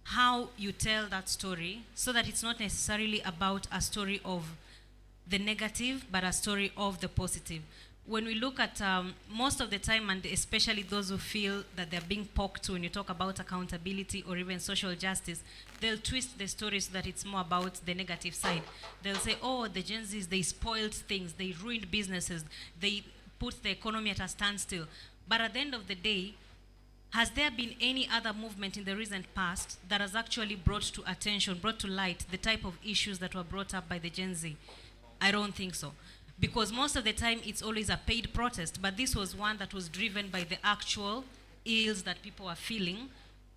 how you tell that story so that it's not necessarily about a story of the negative, but a story of the positive. When we look at most of the time, and especially those who feel that they're being poked when you talk about accountability or even social justice, they'll twist the story so that it's more about the negative side. They'll say, oh, the Gen Zs, they spoiled things, they ruined businesses, they put the economy at a standstill. But at the end of the day, has there been any other movement in the recent past that has actually brought to attention, brought to light the type of issues that were brought up by the Gen Z? I don't think so. Because most of the time it's always a paid protest, but this was one that was driven by the actual ills that people are feeling.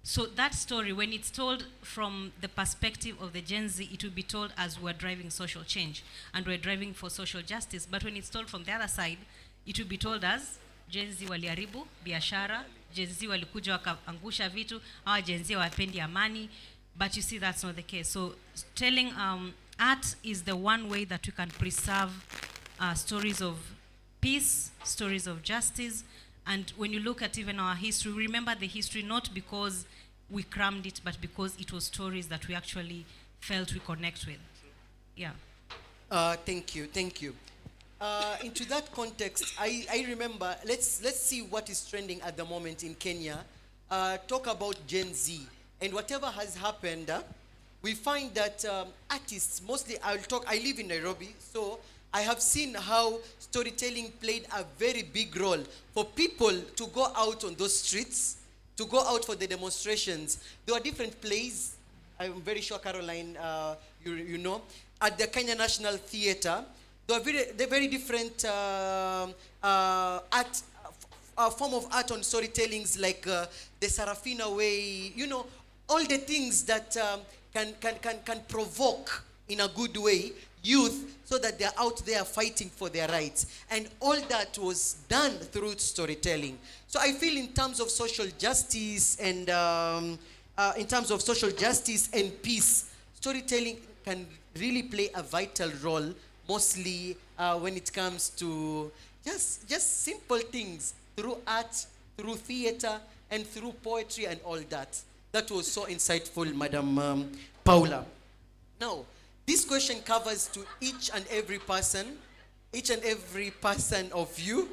So that story, when it's told from the perspective of the Gen Z, it will be told as we're driving social change and we're driving for social justice. But when it's told from the other side, it will be told as Gen Z waliharibu biashara, Gen Z walikuja wakaangusha vitu, hawa Gen Z wapendi amani. But you see that's not the case. So telling art is the one way that we can preserve stories of peace, stories of justice. And when you look at even our history, remember the history not because we crammed it, but because it was stories that we actually felt we connect with. Yeah. Thank you. Into that context, I remember, let's see what is trending at the moment in Kenya. Talk about Gen Z. And whatever has happened, we find that artists, mostly I live in Nairobi, so I have seen how storytelling played a very big role for people to go out on those streets, to go out for the demonstrations. There were different plays. I'm very sure, Caroline, you know, at the Kenya National Theatre. There were very different art, form of art on storytellings, like the Sarafina way, you know, all the things that can provoke in a good way youth so that they're out there fighting for their rights. And all that was done through storytelling. So I feel in terms of social justice and peace, storytelling can really play a vital role, mostly when it comes to just simple things, through art, through theater, and through poetry and all that. That was so insightful, Madam Paula. Now, this question covers to each and every person of you.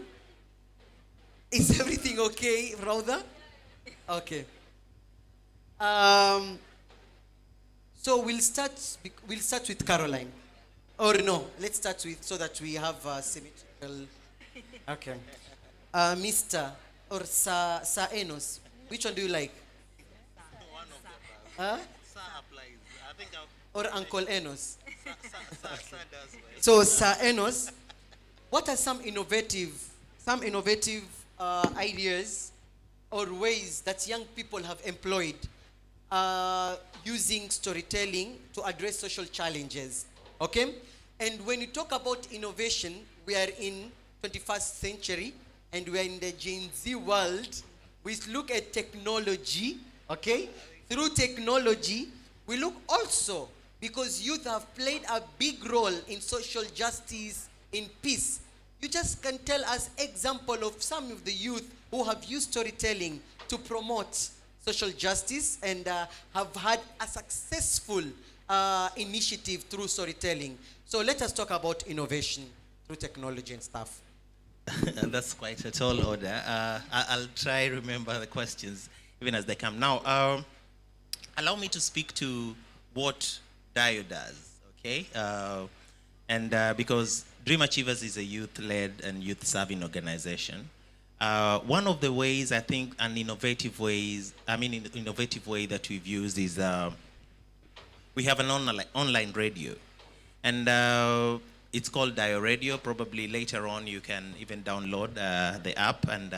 Is everything okay, Rhoda? Okay. So we'll start with Caroline. Or no, let's start with, so that we have symmetrical. Okay. Mr. or Sir Enos, which one do you like? Huh? Sir applies. I think or Uncle Enos? Sir does well. So, Sir Enos, what are some innovative ideas or ways that young people have employed using storytelling to address social challenges? Okay? And when you talk about innovation, we are in 21st century and we are in the Gen Z world. We look at technology, okay? Through technology, we look also, because youth have played a big role in social justice, in peace. You just can tell us example of some of the youth who have used storytelling to promote social justice and have had a successful initiative through storytelling. So let us talk about innovation through technology and stuff. That's quite a tall order. I'll try remember the questions even as they come. Now, allow me to speak to what Dio does, okay? Because Dream Achievers is a youth-led and youth-serving organization. One of the ways, I think, innovative way that we've used is we have an online radio. And it's called Dio Radio. Probably later on you can even download the app and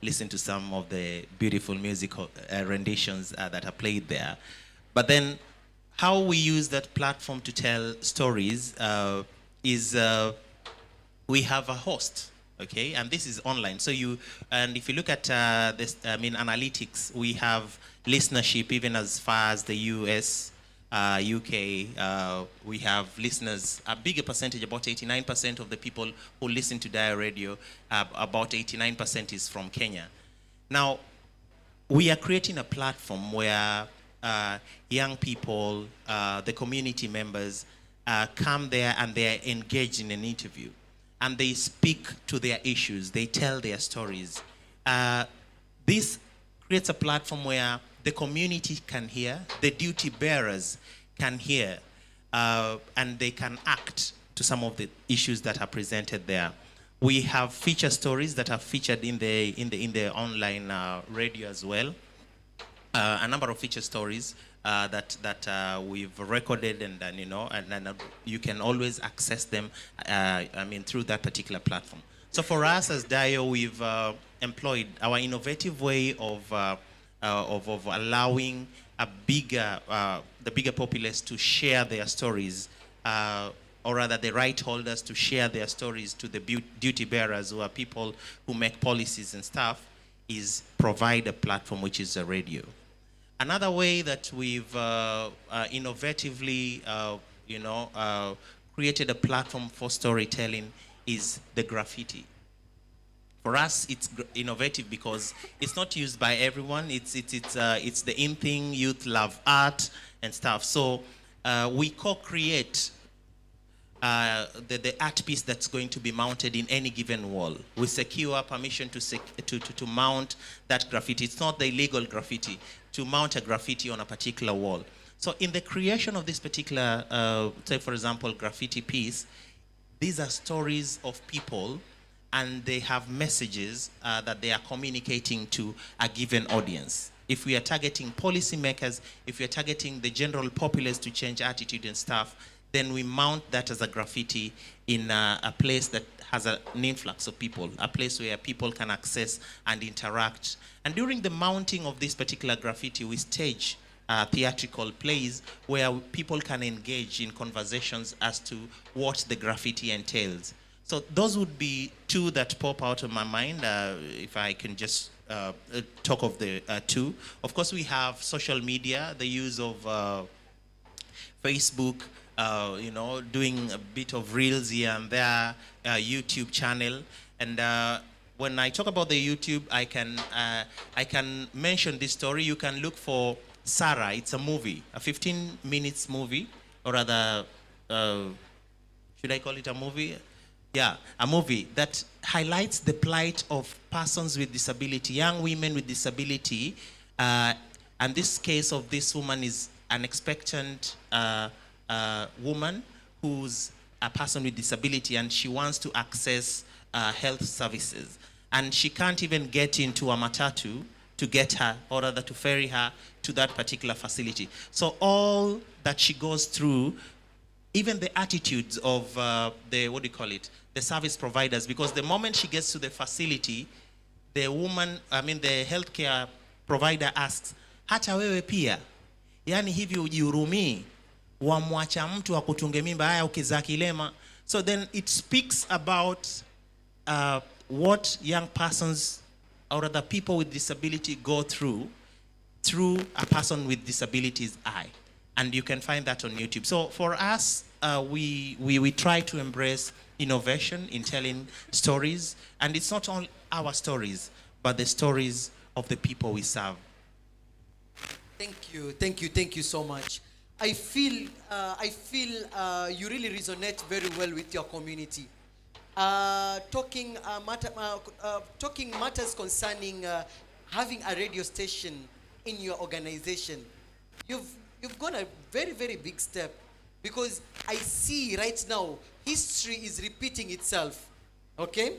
listen to some of the beautiful musical renditions that are played there. But then how we use that platform to tell stories is we have a host, okay? And this is online. So if you look at analytics, we have listenership even as far as the US, UK, we have listeners, a bigger percentage, about 89% of the people who listen to Dio Radio, about 89% is from Kenya. Now, we are creating a platform where young people, the community members, come there and they are engaged in an interview. And they speak to their issues, they tell their stories. This creates a platform where the community can hear, the duty bearers can hear, and they can act to some of the issues that are presented there. We have feature stories that are featured in the online radio as well. A number of feature stories that we've recorded, and you can always access them. Through that particular platform. So for us as Dio, we've employed our innovative way of allowing the bigger populace to share their stories, or rather the right holders to share their stories to the duty bearers, who are people who make policies and stuff, is provide a platform which is a radio. Another way that we've innovatively created a platform for storytelling is the graffiti. For us, it's innovative because it's not used by everyone. It's the in thing. Youth love art and stuff. So we co-create the art piece that's going to be mounted in any given wall. We secure permission to mount that graffiti. It's not the illegal graffiti, to mount a graffiti on a particular wall. So in the creation of this particular, say for example, graffiti piece, these are stories of people, and they have messages that they are communicating to a given audience. If we are targeting policymakers, if we are targeting the general populace to change attitude and stuff, then we mount that as a graffiti in a place that has an influx of people, a place where people can access and interact. And during the mounting of this particular graffiti, we stage theatrical plays where people can engage in conversations as to what the graffiti entails. So those would be two that pop out of my mind, if I can just talk of the two. Of course, we have social media, the use of Facebook, doing a bit of reels here and there, YouTube channel. And when I talk about the YouTube, I can mention this story. You can look for Sarah. It's a movie, a 15 minutes movie, or rather, should I call it a movie? Yeah, a movie that highlights the plight of persons with disability, young women with disability. And this case of this woman is an expectant woman who's a person with disability, and she wants to access health services. And she can't even get into a matatu to get her, or rather to ferry her to that particular facility. So all that she goes through, even the attitudes of the service providers, because the moment she gets to the facility, the healthcare provider asks, hata wewe pia, yani hivi ujihurumii, wamwacha mtu akutunge mimba haya ukizaa kilema. So then it speaks about what young persons, or other people with disability, go through a person with disability's eye. And you can find that on YouTube. So for us, we try to embrace innovation in telling stories. And it's not only our stories, but the stories of the people we serve. Thank you so much. I feel you really resonate very well with your community. Talking matters concerning having a radio station in your organization. You've gone a very, very big step, because I see right now history is repeating itself. Okay,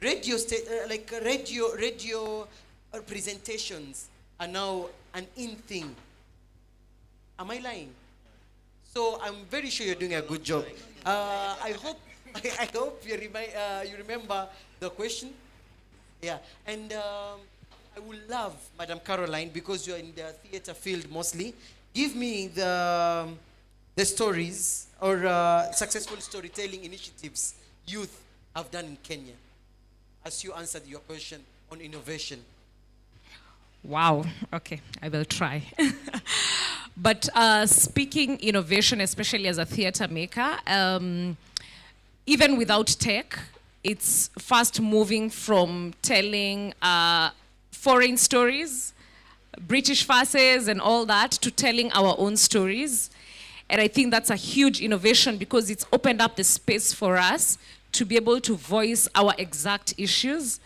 radio presentations are now an in thing. Am I lying? So I'm very sure you're doing a good job. I hope you remember the question. Yeah, and I would love, Madam Caroline, because you're in the theater field mostly, give me the stories or successful storytelling initiatives youth have done in Kenya, as you answered your question on innovation. Wow, okay, I will try. But speaking innovation, especially as a theater maker, even without tech, it's fast moving from telling foreign stories, British farces and all that, to telling our own stories. And I think that's a huge innovation, because it's opened up the space for us to be able to voice our exact issues.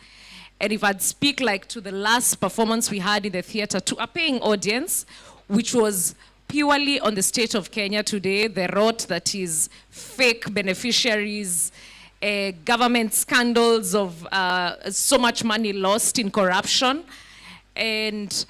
And if I'd speak like to the last performance we had in the theater to a paying audience, which was purely on the state of Kenya today, the rot that is fake beneficiaries government scandals of so much money lost in corruption. And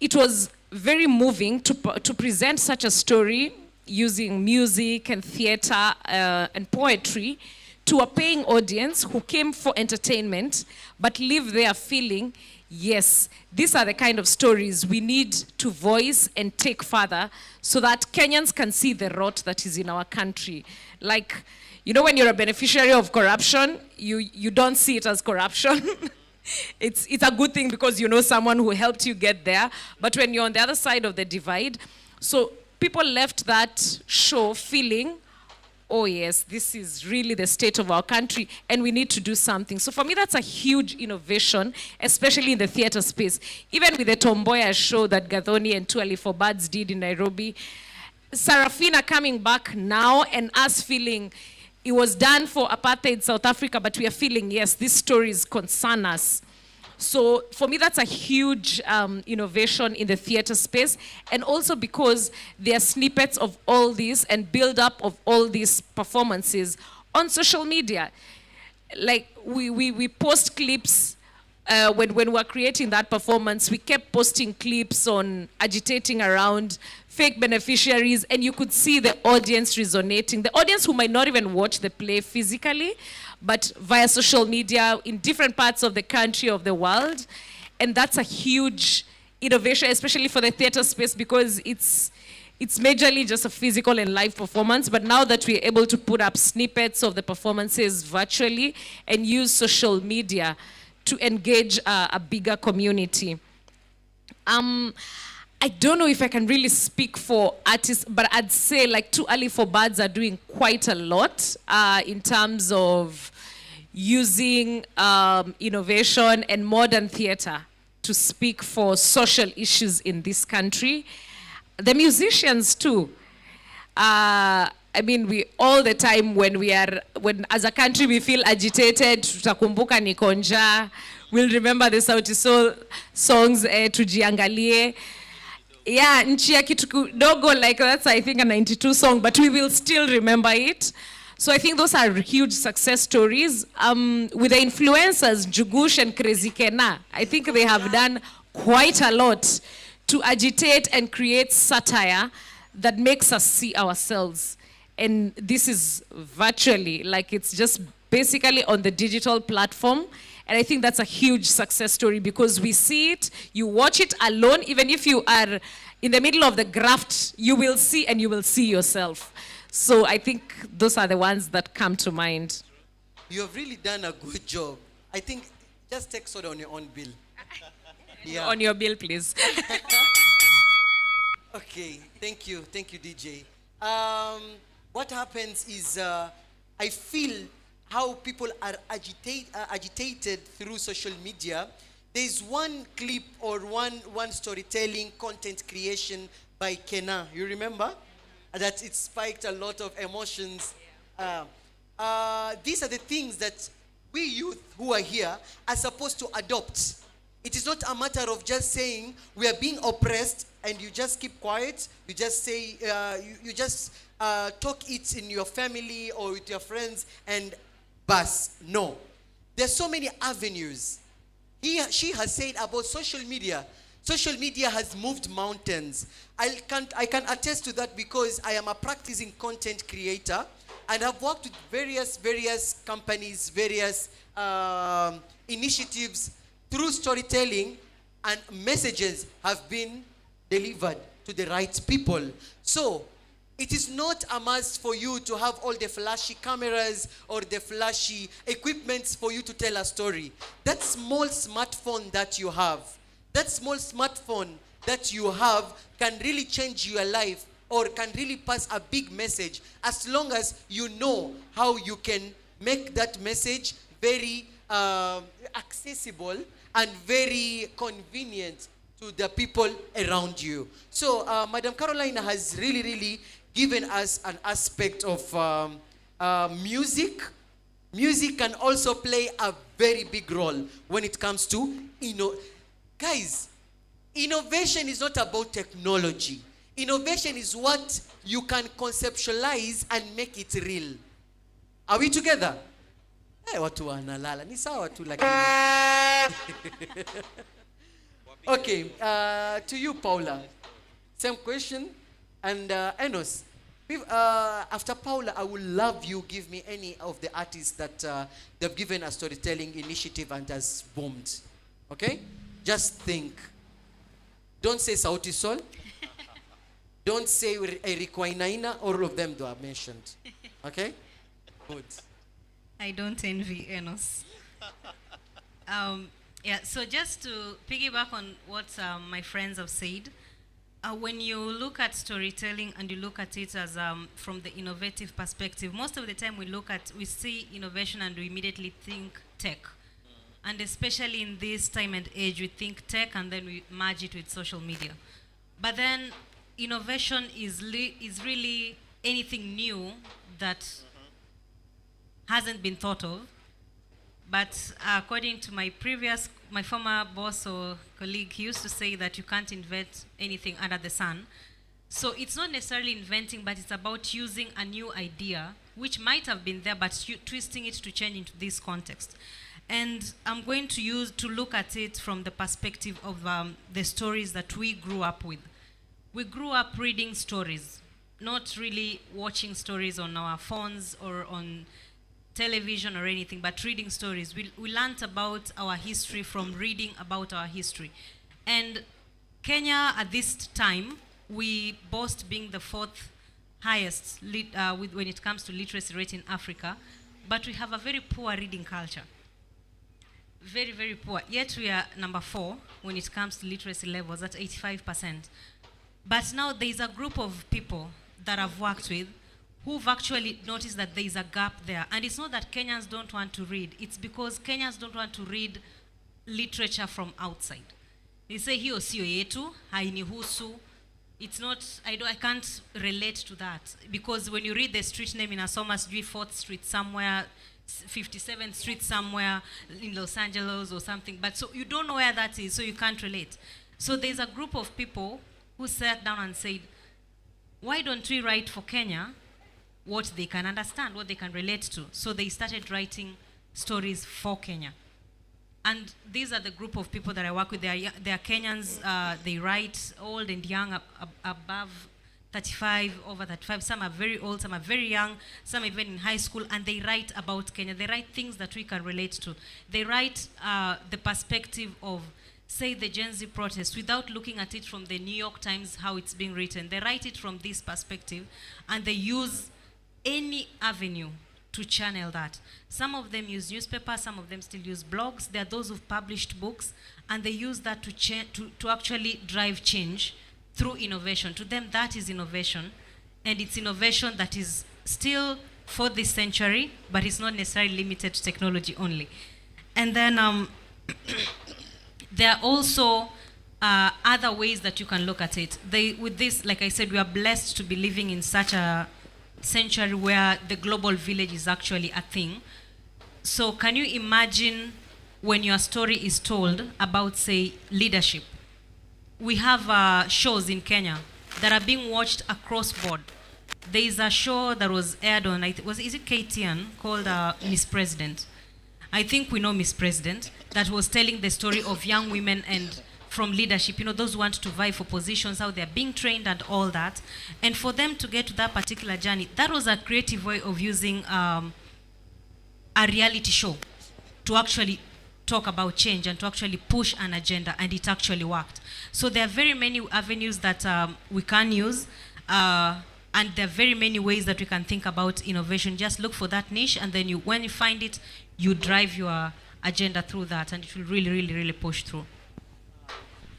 it was very moving to present such a story using music and theater and poetry to a paying audience who came for entertainment but leave there feeling, yes, these are the kind of stories we need to voice and take further so that Kenyans can see the rot that is in our country. Like, you know, when you're a beneficiary of corruption, you don't see it as corruption. It's a good thing because you know someone who helped you get there. But when you're on the other side of the divide, so people left that show feeling, oh yes, this is really the state of our country and we need to do something. So for me, that's a huge innovation, especially in the theater space. Even with the Tomboya show that Gathoni and Too Early for Birds did in Nairobi, Sarafina coming back now and us feeling it was done for apartheid South Africa, but we are feeling, yes, these stories concern us. So for me, that's a huge innovation in the theater space. And also because there are snippets of all this and build up of all these performances on social media. Like we post clips when we're creating that performance, we kept posting clips on agitating around fake beneficiaries, and you could see the audience resonating. The audience who might not even watch the play physically, but via social media in different parts of the country, of the world. And that's a huge innovation, especially for the theater space, because it's majorly just a physical and live performance. But now that we're able to put up snippets of the performances virtually and use social media to engage a bigger community. I don't know if I can really speak for artists, but I'd say like Too Early for Birds are doing quite a lot in terms of using innovation and modern theater to speak for social issues in this country. The musicians too. I mean, we all the time when as a country we feel agitated, tutakumbuka Nikonja, we'll remember the Sauti Sol songs, Tujiangalie. Yeah, nchi ya kitu kidogo, like that's I think a 92 song, but we will still remember it. So I think those are huge success stories. With the influencers, Jugush and Crazy Kena, I think they have done quite a lot to agitate and create satire that makes us see ourselves. And this is virtually, like it's just basically on the digital platform. And I think that's a huge success story because we see it, you watch it alone, even if you are in the middle of the graft, you will see and you will see yourself. So I think those are the ones that come to mind. You have really done a good job. I think just take soda on your own bill. Yeah. On your bill, please. Okay, thank you, DJ. What happens is I feel how people are agitated through social media. There's one clip or one storytelling content creation by Kena. You remember? That it spiked a lot of emotions. These are the things that we youth who are here are supposed to adopt. It is not a matter of just saying we are being oppressed and you just keep quiet. You just say, you just talk it in your family or with your friends and bus. No. There's so many avenues. She has said about social media. Social media has moved mountains. I can attest to that because I am a practicing content creator and I've worked with various companies, various initiatives through storytelling, and messages have been delivered to the right people. So it is not a must for you to have all the flashy cameras or the flashy equipments for you to tell a story. That small smartphone that you have, can really change your life or can really pass a big message as long as you know how you can make that message very accessible and very convenient to the people around you. So Madam Carolina has really given us an aspect of music. Music can also play a very big role when it comes to, guys, innovation is not about technology. Innovation is what you can conceptualize and make it real. Are we together? Watu wanalala. Ni sawa tu lakini. Okay, to you Paula. Same question. And Enos, after Paula, I would love you give me any of the artists that they've given a storytelling initiative and has boomed. Okay? Just think. Don't say Sauti Sol. Don't say Eric Wainaina. All of them are mentioned. Okay? Good. I don't envy Enos. Yeah, so just to piggyback on what my friends have said, when you look at storytelling and you look at it as from the innovative perspective, most of the time we see innovation and we immediately think tech. And especially in this time and age, we think tech and then we merge it with social media. But then innovation is really anything new that hasn't been thought of. But according to my former boss or colleague, he used to say that you can't invent anything under the sun. So it's not necessarily inventing, but it's about using a new idea, which might have been there, but twisting it to change into this context. And I'm going to look at it from the perspective of the stories that we grew up with. We grew up reading stories, not really watching stories on our phones or on television or anything, but reading stories. We learned about our history from reading about our history. And Kenya at this time, we boast being the 4th highest when it comes to literacy rate in Africa, but we have a very poor reading culture. Very, very poor. Yet we are number 4 when it comes to literacy levels at 85%. But now there is a group of people that I've worked with who've actually noticed that there is a gap there. And it's not that Kenyans don't want to read. It's because Kenyans don't want to read literature from outside. They say, hiyo sio yetu, hainihusu. It's not, I can't relate to that. Because when you read the street name in Asoma, 4th Street somewhere, 57th Street somewhere in Los Angeles or something. But so you don't know where that is, so you can't relate. So there's a group of people who sat down and said, why don't we write for Kenya what they can understand, what they can relate to? So they started writing stories for Kenya. And these are the group of people that I work with. They are Kenyans. They write old and young, above 35, over 35. Some are very old, some are very young, some even in high school, and they write about Kenya. They write things that we can relate to. They write the perspective of, say, the Gen Z protest without looking at it from the New York Times, how it's being written. They write it from this perspective, and they use any avenue to channel that. Some of them use newspapers, some of them still use blogs. There are those who've published books, and they use that to actually drive change through innovation. To them, that is innovation, and it's innovation that is still for this century, but it's not necessarily limited to technology only. And then there are also other ways that you can look at it. With this, like I said, we are blessed to be living in such a century where the global village is actually a thing. So can you imagine when your story is told about, say, leadership? We have shows in Kenya that are being watched across board. There is a show that was aired on, is it KTN, called Miss President. I think we know Miss President, that was telling the story of young women and from leadership, those who want to vie for positions, how they're being trained and all that. And for them to get to that particular journey, that was a creative way of using a reality show to actually talk about change and to actually push an agenda, and it actually worked. So there are very many avenues that we can use, and there are very many ways that we can think about innovation. Just look for that niche, and then when you find it, you drive your agenda through that, and it will really, really, really push through.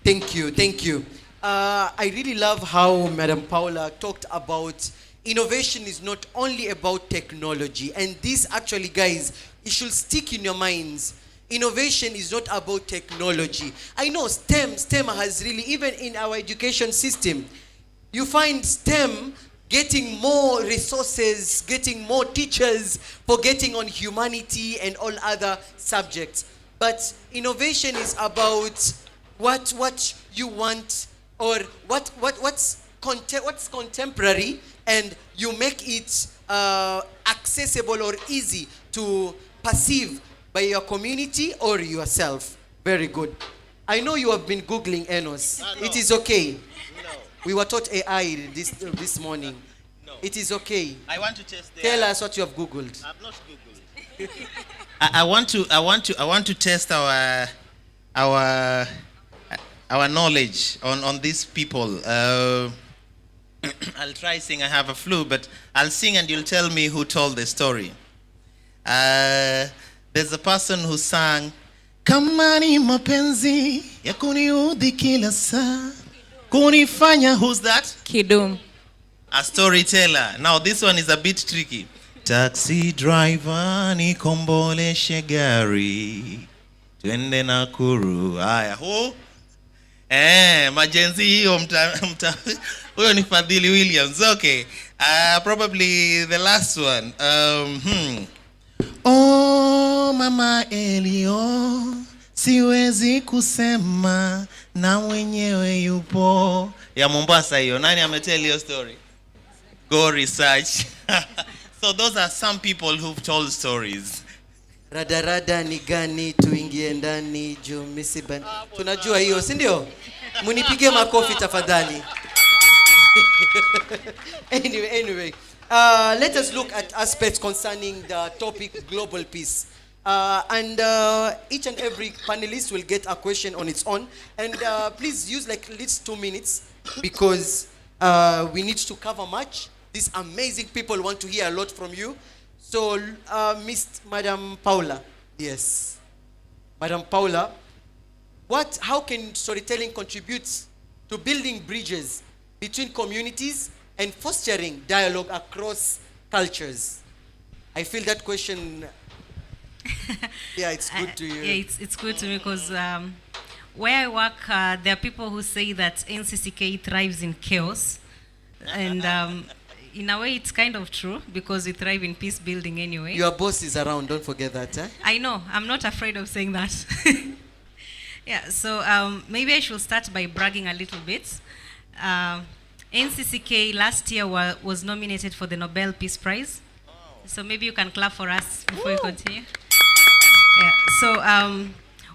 Thank you, thank you. I really love how Madam Paula talked about innovation is not only about technology. And this actually, guys, it should stick in your minds. Innovation is not about technology. I know STEM has really, even in our education system, you find STEM getting more resources, getting more teachers, focusing on humanity and all other subjects. But innovation is about what you want, or what's contemporary, and you make it accessible or easy to perceived by your community or yourself. Very good. I know you have been Googling Enos. No. It is okay. No. We were taught AI this morning. No. It is okay. I want to test the Tell us what you have Googled. I've not Googled. I want to test our knowledge on these people. I'll try sing. I have a flu, but I'll sing and you'll tell me who told the story. There's a person who sang, kama ni mapenzi ya kuniudhi kila saa kunifanya. Who's that? Kidum. A storyteller. Now this one is a bit tricky. Taxi driver nikomboleshe gari twende Nakuru. Haya, who? Majenzi hiyo huyo ni Fadhili Williams. Okay. Probably the last one. Oh mama Elio, siwezi kusema na mwenyewe yupo. Ya Mombasa hiyo. Nani ametell your story? Go research. So those are some people who've told stories. Radarada ni gani tuingie ndani juu misiban. Tunajua hiyo, si ndio? Munipige makofi tafadhali. Anyway, let us look at aspects concerning the topic global peace. And each and every panelist will get a question on its own. And please use like at least 2 minutes because we need to cover much. These amazing people want to hear a lot from you. So, Madam Paula, yes. Madam Paula, how can storytelling contribute to building bridges between communities and fostering dialogue across cultures? I feel that question, yeah, it's good to you. Yeah, it's good to me because where I work, there are people who say that NCCK thrives in chaos. And in a way, it's kind of true because we thrive in peace building anyway. Your boss is around, don't forget that. Eh? I know, I'm not afraid of saying that. Yeah, so maybe I should start by bragging a little bit. NCCK last year was nominated for the Nobel Peace Prize. So maybe you can clap for us before we continue. Yeah, so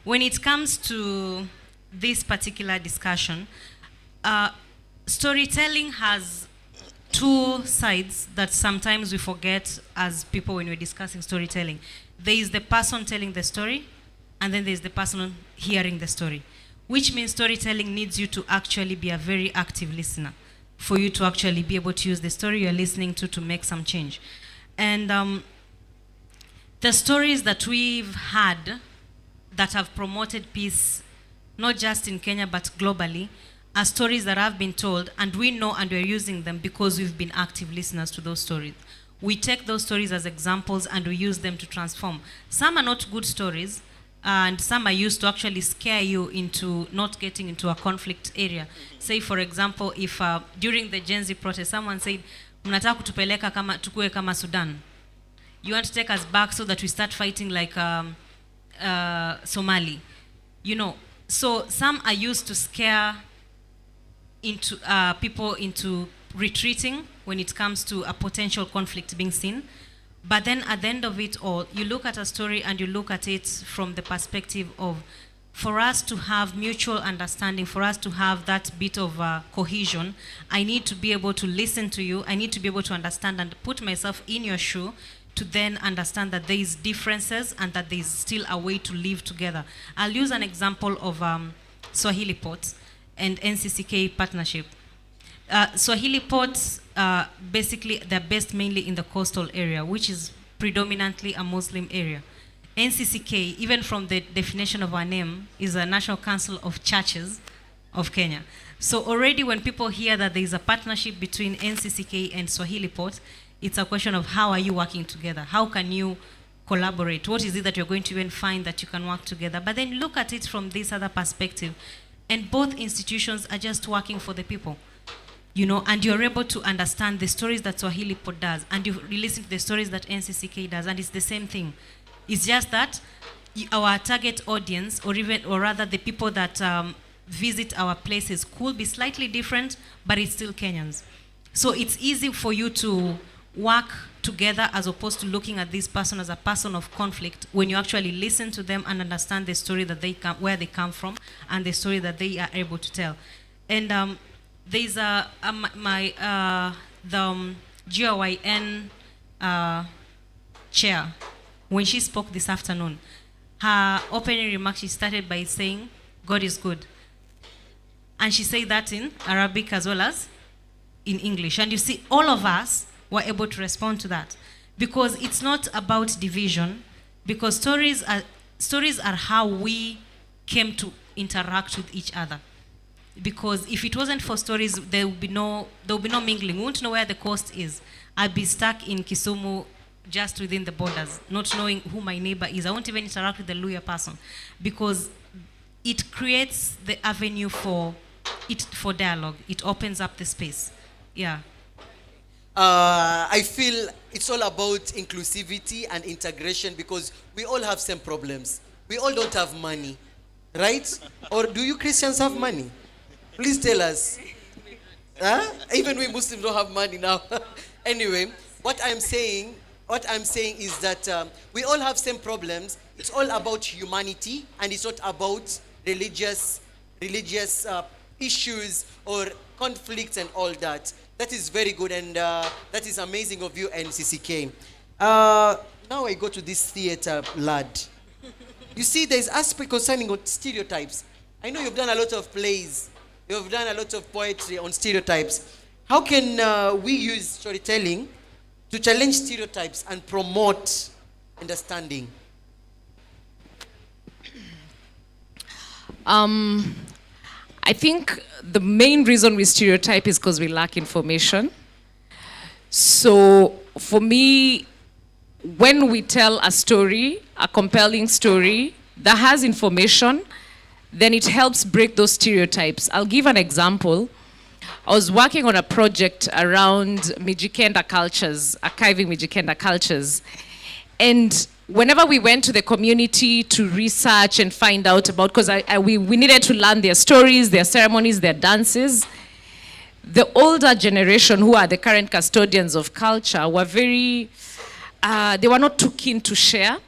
when it comes to this particular discussion, storytelling has 2 sides that sometimes we forget as people when we're discussing storytelling. There is the person telling the story, and then there's the person hearing the story, which means storytelling needs you to actually be a very active listener for you to actually be able to use the story you're listening to make some change. And the stories that we've had that have promoted peace, not just in Kenya but globally, are stories that have been told, and we know and we're using them because we've been active listeners to those stories. We take those stories as examples and we use them to transform. Some are not good stories, and some are used to actually scare you into not getting into a conflict area. Say, for example, if during the Gen Z protest, someone said, mnataka kutupeleka kama tukue kama Sudan. You want to take us back so that we start fighting like Somali. You know, so some are used to scare into people into retreating when it comes to a potential conflict being seen. But then at the end of it all, you look at a story and you look at it from the perspective of, for us to have mutual understanding, for us to have that bit of cohesion, I need to be able to listen to you, I need to be able to understand and put myself in your shoe to then understand that there is differences and that there is still a way to live together. I'll use an example of Swahili Port and NCCK partnership. Swahili Ports, basically, they're based mainly in the coastal area, which is predominantly a Muslim area. NCCK, even from the definition of our name, is a National Council of Churches of Kenya. So already when people hear that there is a partnership between NCCK and Swahili Port, it's a question of how are you working together? How can you collaborate? What is it that you're going to even find that you can work together? But then look at it from this other perspective. And both institutions are just working for the people. You know, and you're able to understand the stories that Swahili Port does, and you listen to the stories that NCCK does, and it's the same thing. It's just that our target audience, or rather the people that visit our places, could be slightly different, but it's still Kenyans. So it's easy for you to work together as opposed to looking at this person as a person of conflict, when you actually listen to them and understand the story that they come, where they come from, and the story that they are able to tell. And there's the GYN chair, when she spoke this afternoon, her opening remarks, she started by saying, God is good. And she said that in Arabic as well as in English. And you see, all of us were able to respond to that. Because it's not about division, because stories are how we came to interact with each other. Because if it wasn't for stories, there would be no mingling. We won't know where the coast is. I'd be stuck in Kisumu, just within the borders, not knowing who my neighbor is. I won't even interact with the Luya person, because it creates the avenue for dialogue. It opens up the space. Yeah. I feel it's all about inclusivity and integration, because we all have same problems. We all don't have money, right? Or do you Christians have money? Please tell us. Huh? Even we Muslims don't have money now. Anyway, what I'm saying is that we all have same problems. It's all about humanity, and it's not about religious issues or conflicts and all that. That is very good, and that is amazing of you and CCK. Now I go to this theater, lad. You see, there's aspect concerning stereotypes. I know you've done a lot of plays. You've done a lot of poetry on stereotypes. How can we use storytelling to challenge stereotypes and promote understanding? I think the main reason we stereotype is because we lack information. So for me, when we tell a story, a compelling story that has information, then it helps break those stereotypes. I'll give an example. I was working on a project around Mijikenda cultures, archiving Mijikenda cultures. And whenever we went to the community to research and find out about, because we needed to learn their stories, their ceremonies, their dances, the older generation, who are the current custodians of culture, were they were not too keen to share,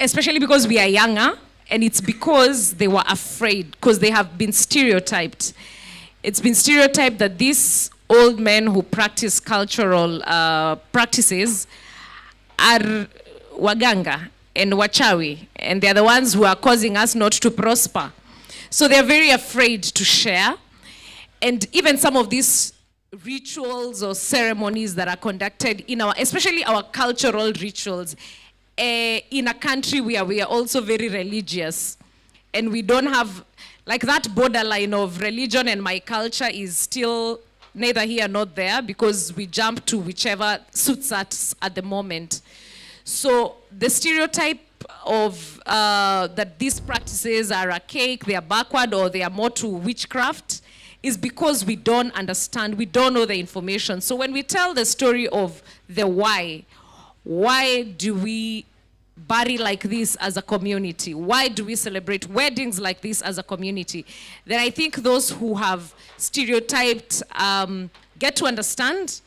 especially because we are younger, and it's because they were afraid, because they have been stereotyped. It's been stereotyped that these old men who practice cultural practices are waganga and wachawi, and they're the ones who are causing us not to prosper. So they're very afraid to share. And even some of these rituals or ceremonies that are conducted in especially our cultural rituals, in a country where we are also very religious, and we don't have, like, that borderline of religion and my culture is still neither here nor there, because we jump to whichever suits us at the moment. So the stereotype of that these practices are archaic, they are backward, or they are more to witchcraft, is because we don't understand, we don't know the information. So when we tell the story of the why do we bury like this as a community? Why do we celebrate weddings like this as a community? Then I think those who have stereotyped get to understand,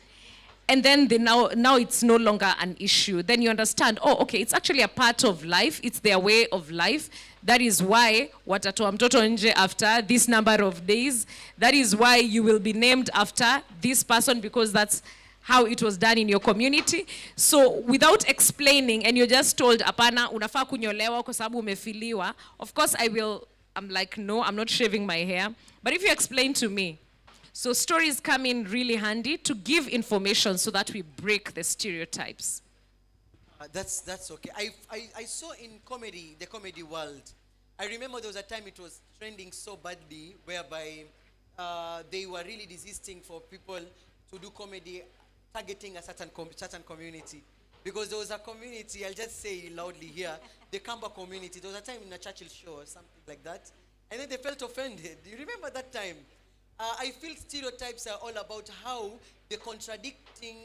and then now it's no longer an issue. Then you understand, oh, okay, it's actually a part of life. It's their way of life. That is why watatoa mtoto nje after this number of days. That is why you will be named after this person, because that's how it was done in your community. So without explaining, and you're just told, apana, unafaa kunyolewa kwa sababu umefiliwa, of course I'm like, no, I'm not shaving my hair. But if you explain to me, so stories come in really handy to give information so that we break the stereotypes. That's okay. I saw in comedy, the comedy world, I remember there was a time it was trending so badly, whereby they were really desisting for people to do comedy targeting a certain community. Because there was a community, I'll just say it loudly here, the Kamba community. There was a time in a Churchill show or something like that, and then they felt offended. Do you remember that time? I feel stereotypes are all about how the contradicting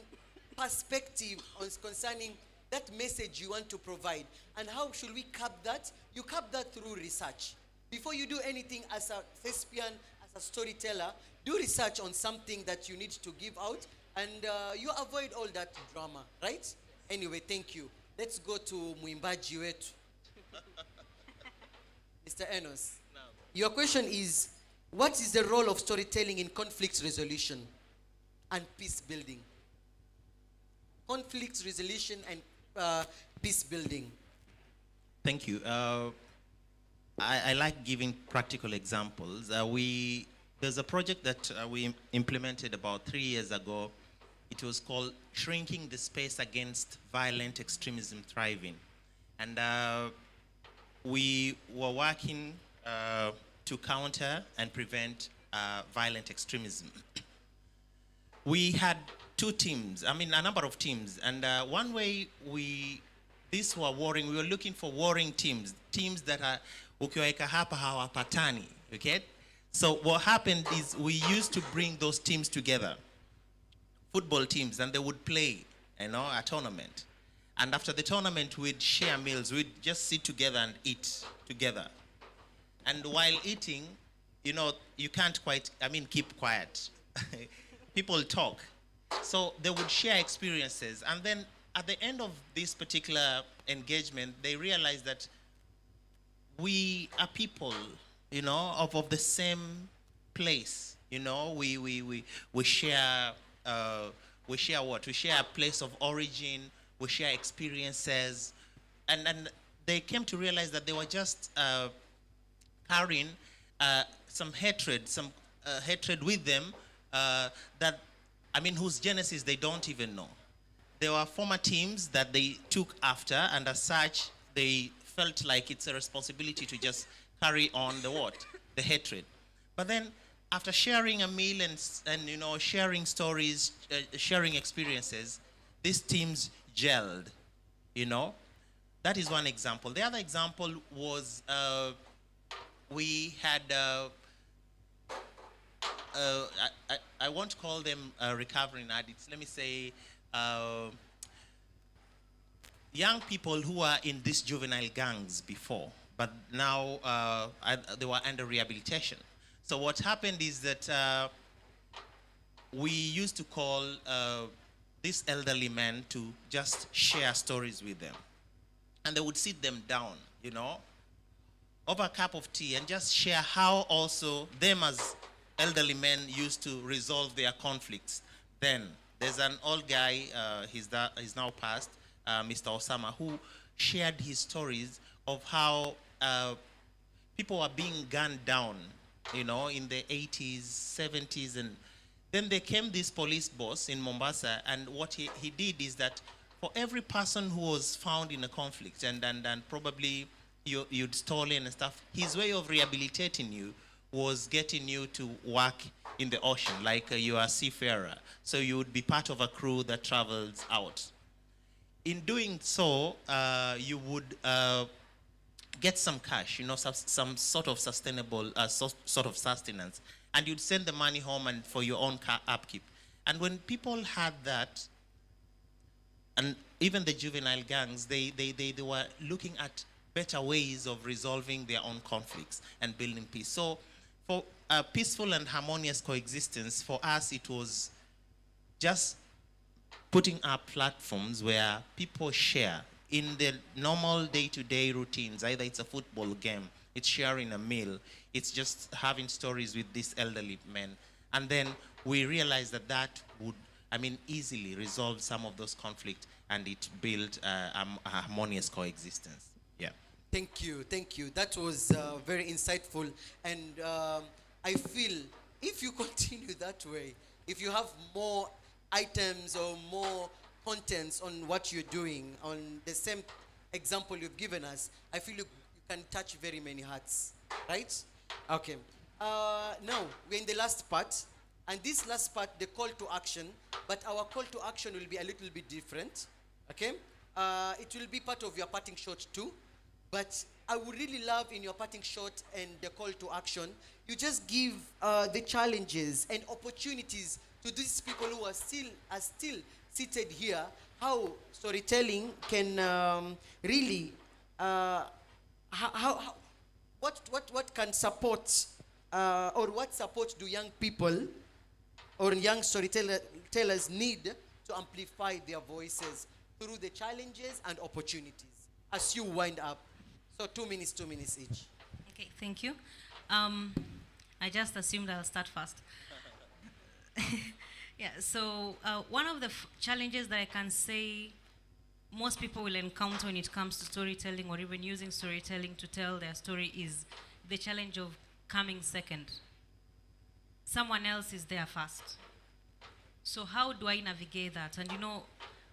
perspective concerning that message you want to provide. And how should we cap that? You cap that through research. Before you do anything as a thespian, as a storyteller, do research on something that you need to give out And you avoid all that drama, right? Anyway, thank you. Let's go to mwimbaji wetu. Mr. Enos. Your question is, what is the role of storytelling in conflict resolution and peace building? Conflict resolution and peace building. Thank you. I like giving practical examples. There's a project that we implemented about 3 years ago. It was called Shrinking the Space Against Violent Extremism Thriving. And we were working to counter and prevent violent extremism. We had a number of teams. And one way we were looking for warring teams that are ukiwaeka hapa hawapatani, okay? So what happened is we used to bring those teams together, football teams, and they would play, a tournament. And after the tournament, we'd share meals. We'd just sit together and eat together. And while eating, you can't keep quiet. People talk. So they would share experiences. And then at the end of this particular engagement, they realized that we are people, of the same place. We share what? We share a place of origin. We share experiences. And they came to realize that they were just carrying some hatred with them whose genesis they don't even know. There were former teams that they took after, and as such, they felt like it's a responsibility to just carry on the hatred. But then, after sharing a meal and sharing stories, sharing experiences, these teams gelled. That is one example. The other example was we had. I won't call them recovering addicts. Let me say. Young people who were in these juvenile gangs before, but now they were under rehabilitation. So what happened is that we used to call these elderly men to just share stories with them. And they would sit them down, over a cup of tea and just share how also them as elderly men used to resolve their conflicts. Then there's an old guy, he's now passed, Mr. Osama, who shared his stories of how people were being gunned down, in the 80s, 70s. And then there came this police boss in Mombasa, and what he did is that for every person who was found in a conflict and probably you'd stolen and stuff, his way of rehabilitating you was getting you to work in the ocean, like you are a seafarer. So you would be part of a crew that travels out. In doing so, you would get some cash, some sort of sustainable, sort of sustenance. And you'd send the money home and for your own car upkeep. And when people had that, and even the juvenile gangs, they were looking at better ways of resolving their own conflicts and building peace. So for a peaceful and harmonious coexistence, for us it was just putting up platforms where people share in the normal day-to-day routines. Either it's a football game, it's sharing a meal, it's just having stories with these elderly men. And then we realized that would, easily resolve some of those conflicts, and it built a harmonious coexistence. Yeah. Thank you. That was very insightful. And I feel if you continue that way, if you have more items or more contents on what you're doing, on the same example you've given us, I feel you can touch very many hearts, right? Okay. Now, we're in the last part. And this last part, the call to action, but our call to action will be a little bit different, okay? It will be part of your parting shot too, but I would really love in your parting shot and the call to action, you just give the challenges and opportunities to these people who are still seated here, how storytelling can really, what can support, or what support do young people or young storytellers need to amplify their voices through the challenges and opportunities as you wind up? So 2 minutes each. Okay, thank you. I just assumed I'll start fast. Yeah, so one of the challenges that I can say most people will encounter when it comes to storytelling or even using storytelling to tell their story is the challenge of coming second. Someone else is there first. So how do I navigate that? And you know,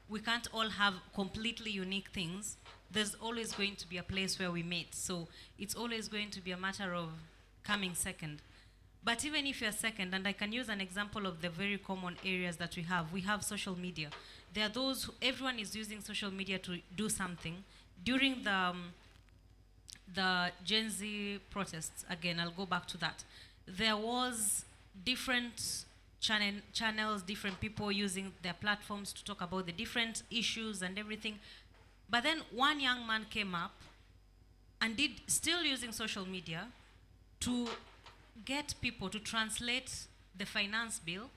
we can't all have completely unique things. There's always going to be a place where we meet. So it's always going to be a matter of coming second. But even if you're second, and I can use an example of the very common areas that we have social media. There are those, everyone is using social media to do something. During the Gen Z protests, again, I'll go back to that. There was different channels, different people using their platforms to talk about the different issues and everything. But then one young man came up and still using social media to get people to translate the finance bill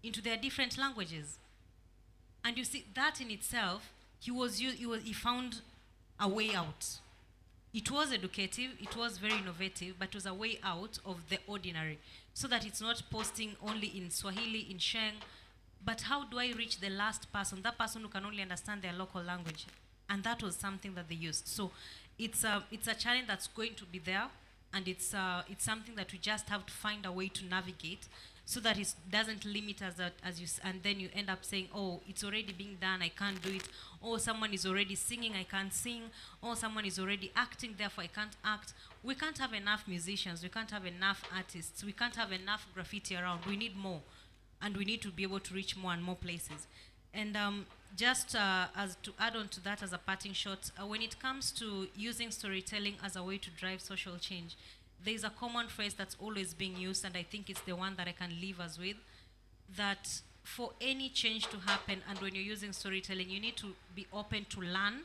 into their different languages. And you see, that in itself, he found a way out. It was educative, it was very innovative, but it was a way out of the ordinary, so that it's not posting only in Swahili, in Sheng, but how do I reach the last person, that person who can only understand their local language? And that was something that they used. So it's a challenge that's going to be there, and it's something that we just have to find a way to navigate so that it doesn't limit us and then you end up saying, oh, it's already being done, I can't do it. Or someone is already singing, I can't sing. Or someone is already acting, therefore I can't act. We can't have enough musicians, we can't have enough artists, we can't have enough graffiti around. We need more, and we need to be able to reach more and more places. And just as to add on to that as a parting shot, when it comes to using storytelling as a way to drive social change, there's a common phrase that's always being used, and I think it's the one that I can leave us with, that for any change to happen, and when you're using storytelling, you need to be open to learn,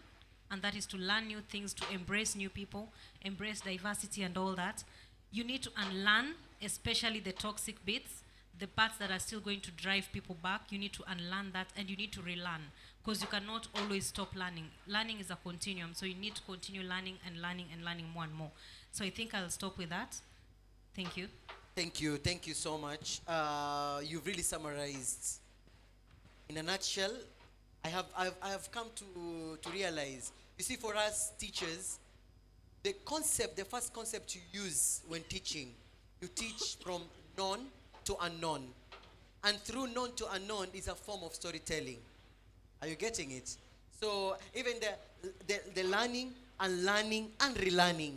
and that is to learn new things, to embrace new people, embrace diversity and all that. You need to unlearn, especially the toxic bits, the parts that are still going to drive people back. You need to unlearn that, and you need to relearn, because you cannot always stop learning. Learning is a continuum, so you need to continue learning and learning and learning more and more. So I think I'll stop with that. Thank you. Thank you so much. You've really summarized. In a nutshell, I have come to realize, you see, for us teachers, the first concept you use when teaching, you teach from known to unknown. And through known to unknown is a form of storytelling. Are you getting it? So even the learning, unlearning, and relearning.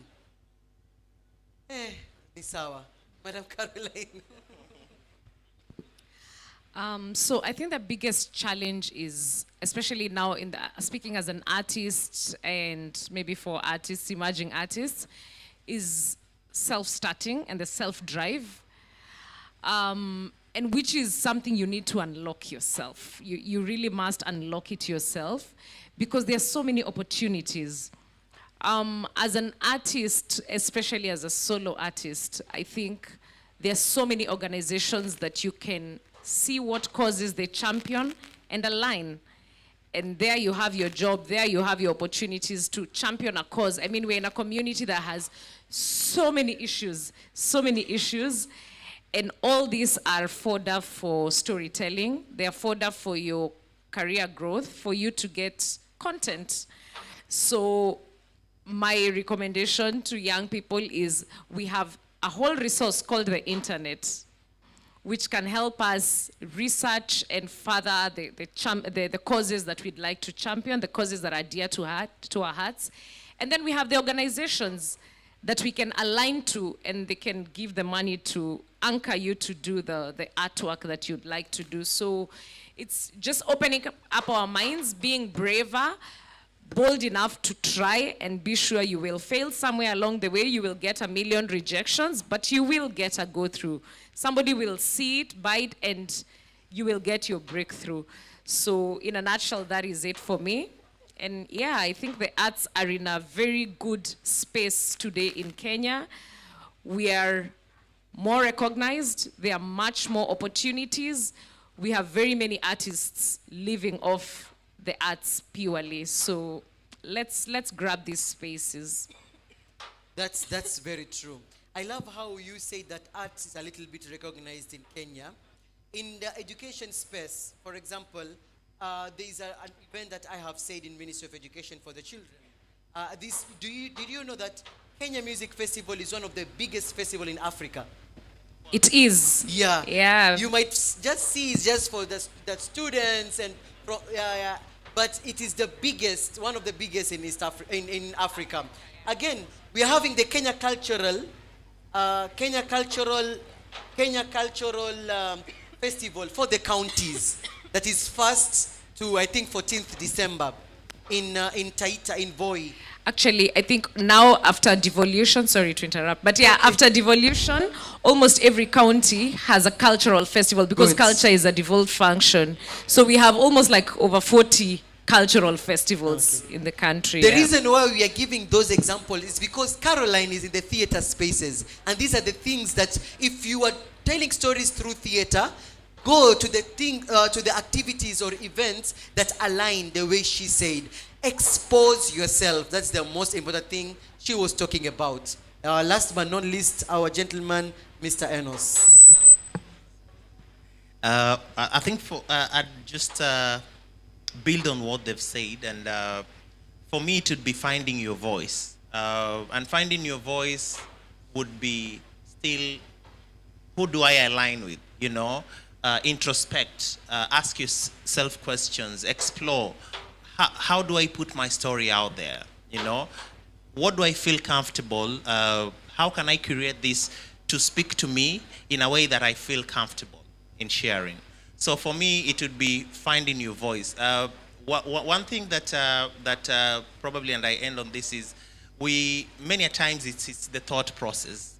Ni sawa. Madam Caroline. So I think the biggest challenge is, especially now speaking as an artist, and maybe for artists, emerging artists, is self-starting and the self-drive. And which is something you need to unlock yourself. You really must unlock it yourself, because there are so many opportunities. As an artist, especially as a solo artist, I think there are so many organizations that you can see what causes they champion and align. And there you have your job, there you have your opportunities to champion a cause. I mean, we're in a community that has so many issues, and all these are fodder for storytelling. They are fodder for your career growth, for you to get content. So my recommendation to young people is we have a whole resource called the internet, which can help us research and further the causes that we'd like to champion, the causes that are dear to our hearts. And then we have the organizations that we can align to, and they can give the money to anchor you to do the artwork that you'd like to do. So it's just opening up our minds, being braver, bold enough to try, and be sure you will fail somewhere along the way. You will get a million rejections, but you will get a go through. Somebody will see it, bite, and you will get your breakthrough. So in a nutshell, that is it for me. And yeah, I think the arts are in a very good space today in Kenya. We are more recognized. There are much more opportunities. We have very many artists living off the arts purely. So let's grab these spaces. That's very true. I love how you say that arts is a little bit recognized in Kenya. In the education space, for example, there is an event that I have said in Ministry of Education for the children. Did you know that Kenya Music Festival is one of the biggest festival in Africa? It is. Yeah. Yeah. You might just see it's just for the students and but it is the biggest, one of the biggest in in Africa. Again, we are having the Kenya Cultural Festival for the counties. That is 1st to I think 14th December in Taita in Voi. Actually, I think now after devolution, sorry to interrupt, but yeah, after devolution, almost every county has a cultural festival because culture is a devolved function. So we have almost like over 40 cultural festivals in the country. The reason why we are giving those examples is because Caroline is in the theater spaces. And these are the things that if you are telling stories through theater, go to the activities or events that align the way she said. Expose yourself. That's the most important thing she was talking about. Last but not least, our gentleman, Mr. Enos. I think I'd just build on what they've said, and for me it would be finding your voice. And finding your voice would be still, who do I align with? You know, introspect, ask yourself questions, explore. How do I put my story out there? You know, what do I feel comfortable? How can I create this to speak to me in a way that I feel comfortable in sharing? So for me, it would be finding your voice. One thing that probably, and I end on this, is many a times it's the thought process.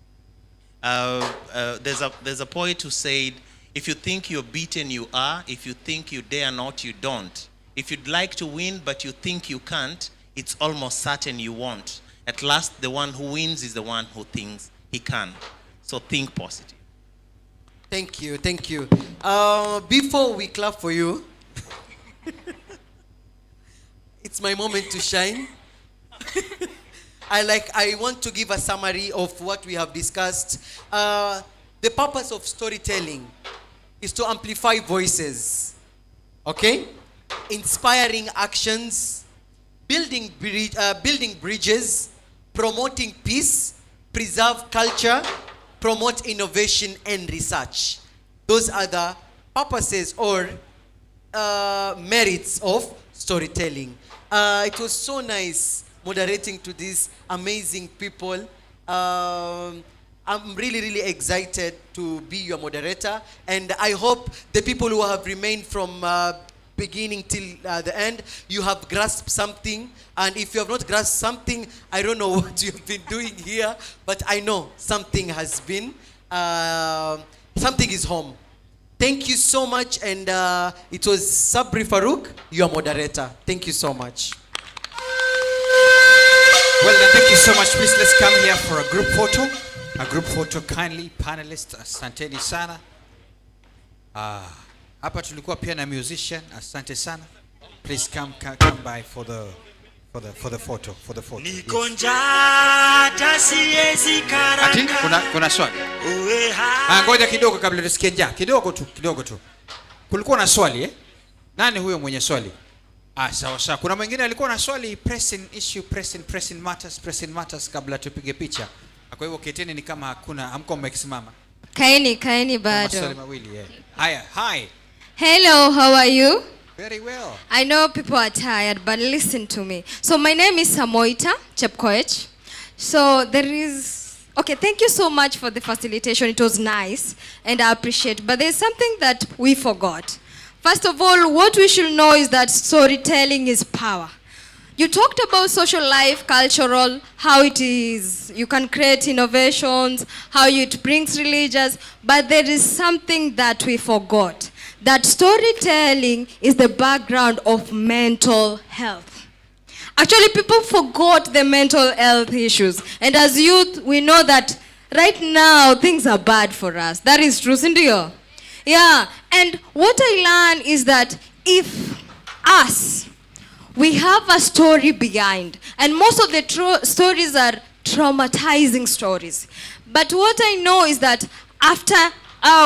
There's a poet who said, if you think you're beaten, you are. If you think you dare not, you don't. If you'd like to win, but you think you can't, it's almost certain you won't. At last, the one who wins is the one who thinks he can. So think positive. Thank you, thank you. Before we clap for you, it's my moment to shine. I want to give a summary of what we have discussed. The purpose of storytelling is to amplify voices, okay? Inspiring actions, building bridges, promoting peace, preserve culture, promote innovation and research. Those are the purposes or merits of storytelling. It was so nice moderating to these amazing people. I'm really, really excited to be your moderator, and I hope the people who have remained from beginning till the end, you have grasped something. And if you have not grasped something, I don't know what you've been doing here, but I know something has been, something is home. Thank you so much, and it was Sabri Farouk, your moderator. Thank you so much. Well, then, thank you so much. Please, let's come here for a group photo. A group photo, kindly, panelists, asanteni sana. Hapa tulikuwa pia na musician, asante sana. Please come by for the photo, Niko njaa siwezi karanga. Ati kuna swali? Ngoja kidogo kabla tusikie njaa. Kidogo tu. Kulikuwa na swali eh? Nani huyo mwenye swali? Sawa. Kuna mwingine alikuwa na swali, pressing issue, pressing matters kabla tupige picha. Kwa hivyo keteni ni kama hamko mmekisimama. Kaeni bado. Maswali mawili Haya, hi. Hello, how are you? Very well. I know people are tired, but listen to me. So my name is Samoita Chepkoech. So okay, thank you so much for the facilitation. It was nice, and I appreciate. But there's something that we forgot. First of all, what we should know is that storytelling is power. You talked about social life, cultural, how it is, you can create innovations, how it brings religious, but there is something that we forgot. That storytelling is the background of mental health. Actually, people forgot the mental health issues. And as youth, we know that right now things are bad for us. That is true, sindio? Yeah, and what I learned is that if us, we have a story behind, and most of the stories are traumatizing stories. But what I know is that after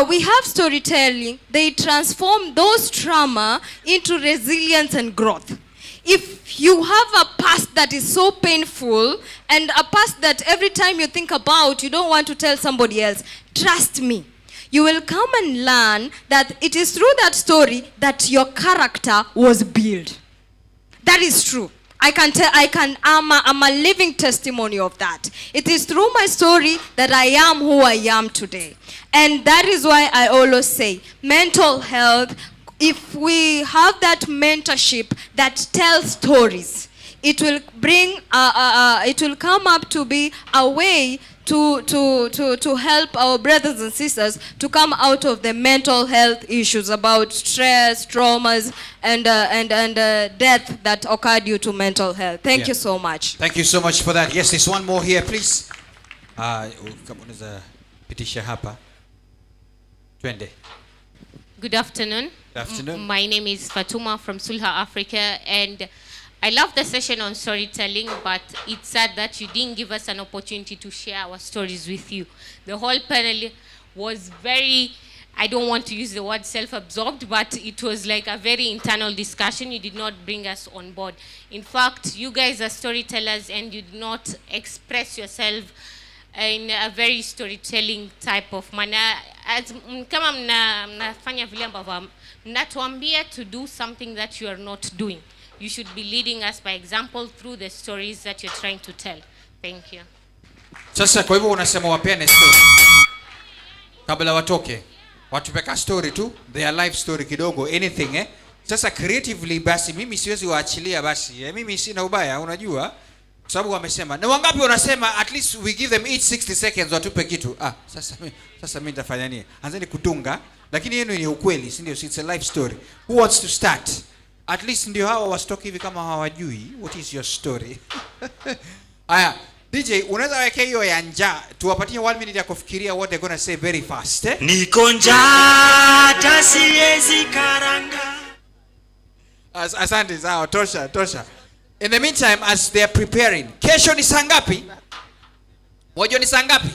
we have storytelling, they transform those trauma into resilience and growth. If you have a past that is so painful, and a past that every time you think about, you don't want to tell somebody else, trust me, you will come and learn that it is through that story that your character was built. That is true. I'm a living testimony of that. It is through my story that I am who I am today. And that is why I always say, mental health, if we have that mentorship that tells stories, it will bring, it will come up to be a way to help our brothers and sisters to come out of the mental health issues about stress, traumas, and death that occurred due to mental health. Thank you so much. Thank you so much for that. Yes, there's one more here, please. Kama unaweza pitisha hapa. Twende. Good afternoon. Good afternoon. My name is Fatuma from Sulha, Africa, and I love the session on storytelling, but it's sad that you didn't give us an opportunity to share our stories with you. The whole panel was very, I don't want to use the word self-absorbed, but it was like a very internal discussion. You did not bring us on board. In fact, you guys are storytellers and you did not express yourself in a very storytelling type of manner. As kama mnafanya vile ambavyo mnatuambia to do something that you are not doing. You should be leading us by example through the stories that you're trying to tell. Thank you. Sasa kwa hivyo unasema wapeane story kabla watoke, watupeka story tu, their life story kidogo, anything Sasa creatively basi mimi siwezi waachilia basi. Mimi sina ubaya, unajua? Kwa sababu wamesema. Na wangapi wanasema at least we give them each 60 seconds watupe kitu. Sasa mimi nitafanya nini? Anzeni kutunga, lakini yenu ni ukweli, si ndio? It's a life story. Who wants to start? At least ndio hawa wastoki hivi kama hawajui. What is your story? Aya, DJ, unaweza weka hiyo ya njaa. Tuwapatie 1 minute ya kufikiria what they're going to say very fast. Niko njaa tasiezi karanga. Asante sawa, tosha. In the meantime, as they are preparing, kesho ni saa ngapi? Wajua ni saa ngapi?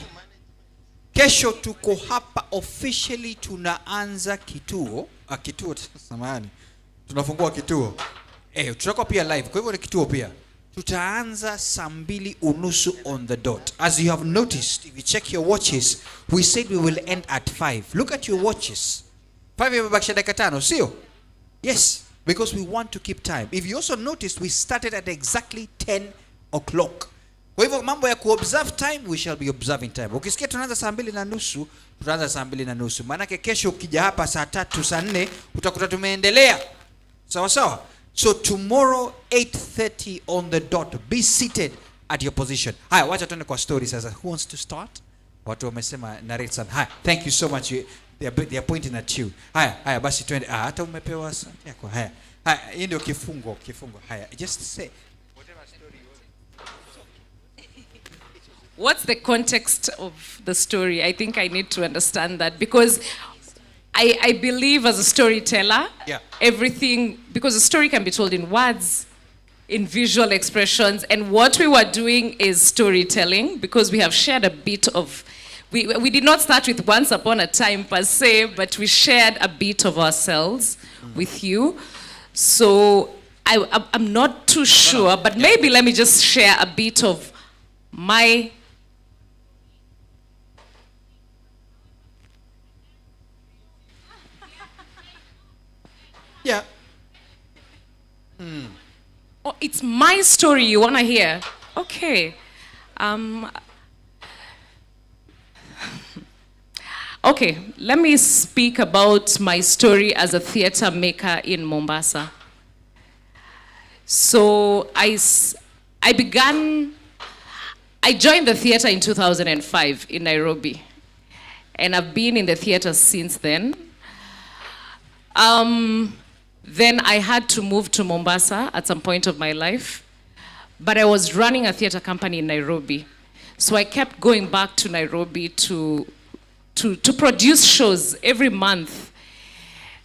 Kesho tuko hapa officially tunaanza kituo. Samahani. Tunafungua kituo. Tutakuwa pia live. Kwa hivyo ni kituo pia. Tutaanza saa 2:30 on the dot. As you have noticed, if you check your watches, we said we will end at 5. Look at your watches. 5 imebakisha dakika 5, sio? Yes, because we want to keep time. If you also noticed, we started at exactly 10 o'clock. Kwa hivyo mambo ya kuobserve time, we shall be observing time. Ukisikia tunaanza saa 2:30, tutaanza saa 2:30. Maana kesho ukija hapa saa 3, saa 4, utakuta tumeendelea. Sawa? So tomorrow 8:30 on the dot. Be seated at your position. Haya, wacha tuende kwa story sasa. Who wants to start? Watu wamesema narrate sana. Haya, thank you so much. They are pointing at you. Haya basi twende. Hata umepewa asante yako. Haya, hii ndio kifungo. Haya, just say whatever story you want. What's the context of the story? I think I need to understand that because I believe as a storyteller, everything, because a story can be told in words, in visual expressions, and what we were doing is storytelling because we have shared a bit of, we did not start with once upon a time per se, but we shared a bit of ourselves with you. So I'm not too sure, but maybe let me just share a bit of my Oh, it's my story you want to hear? Okay. Okay, let me speak about my story as a theater maker in Mombasa. So I joined the theater in 2005 in Nairobi. And I've been in the theater since then. Then I had to move to Mombasa at some point of my life. But I was running a theater company in Nairobi. So I kept going back to Nairobi to produce shows every month.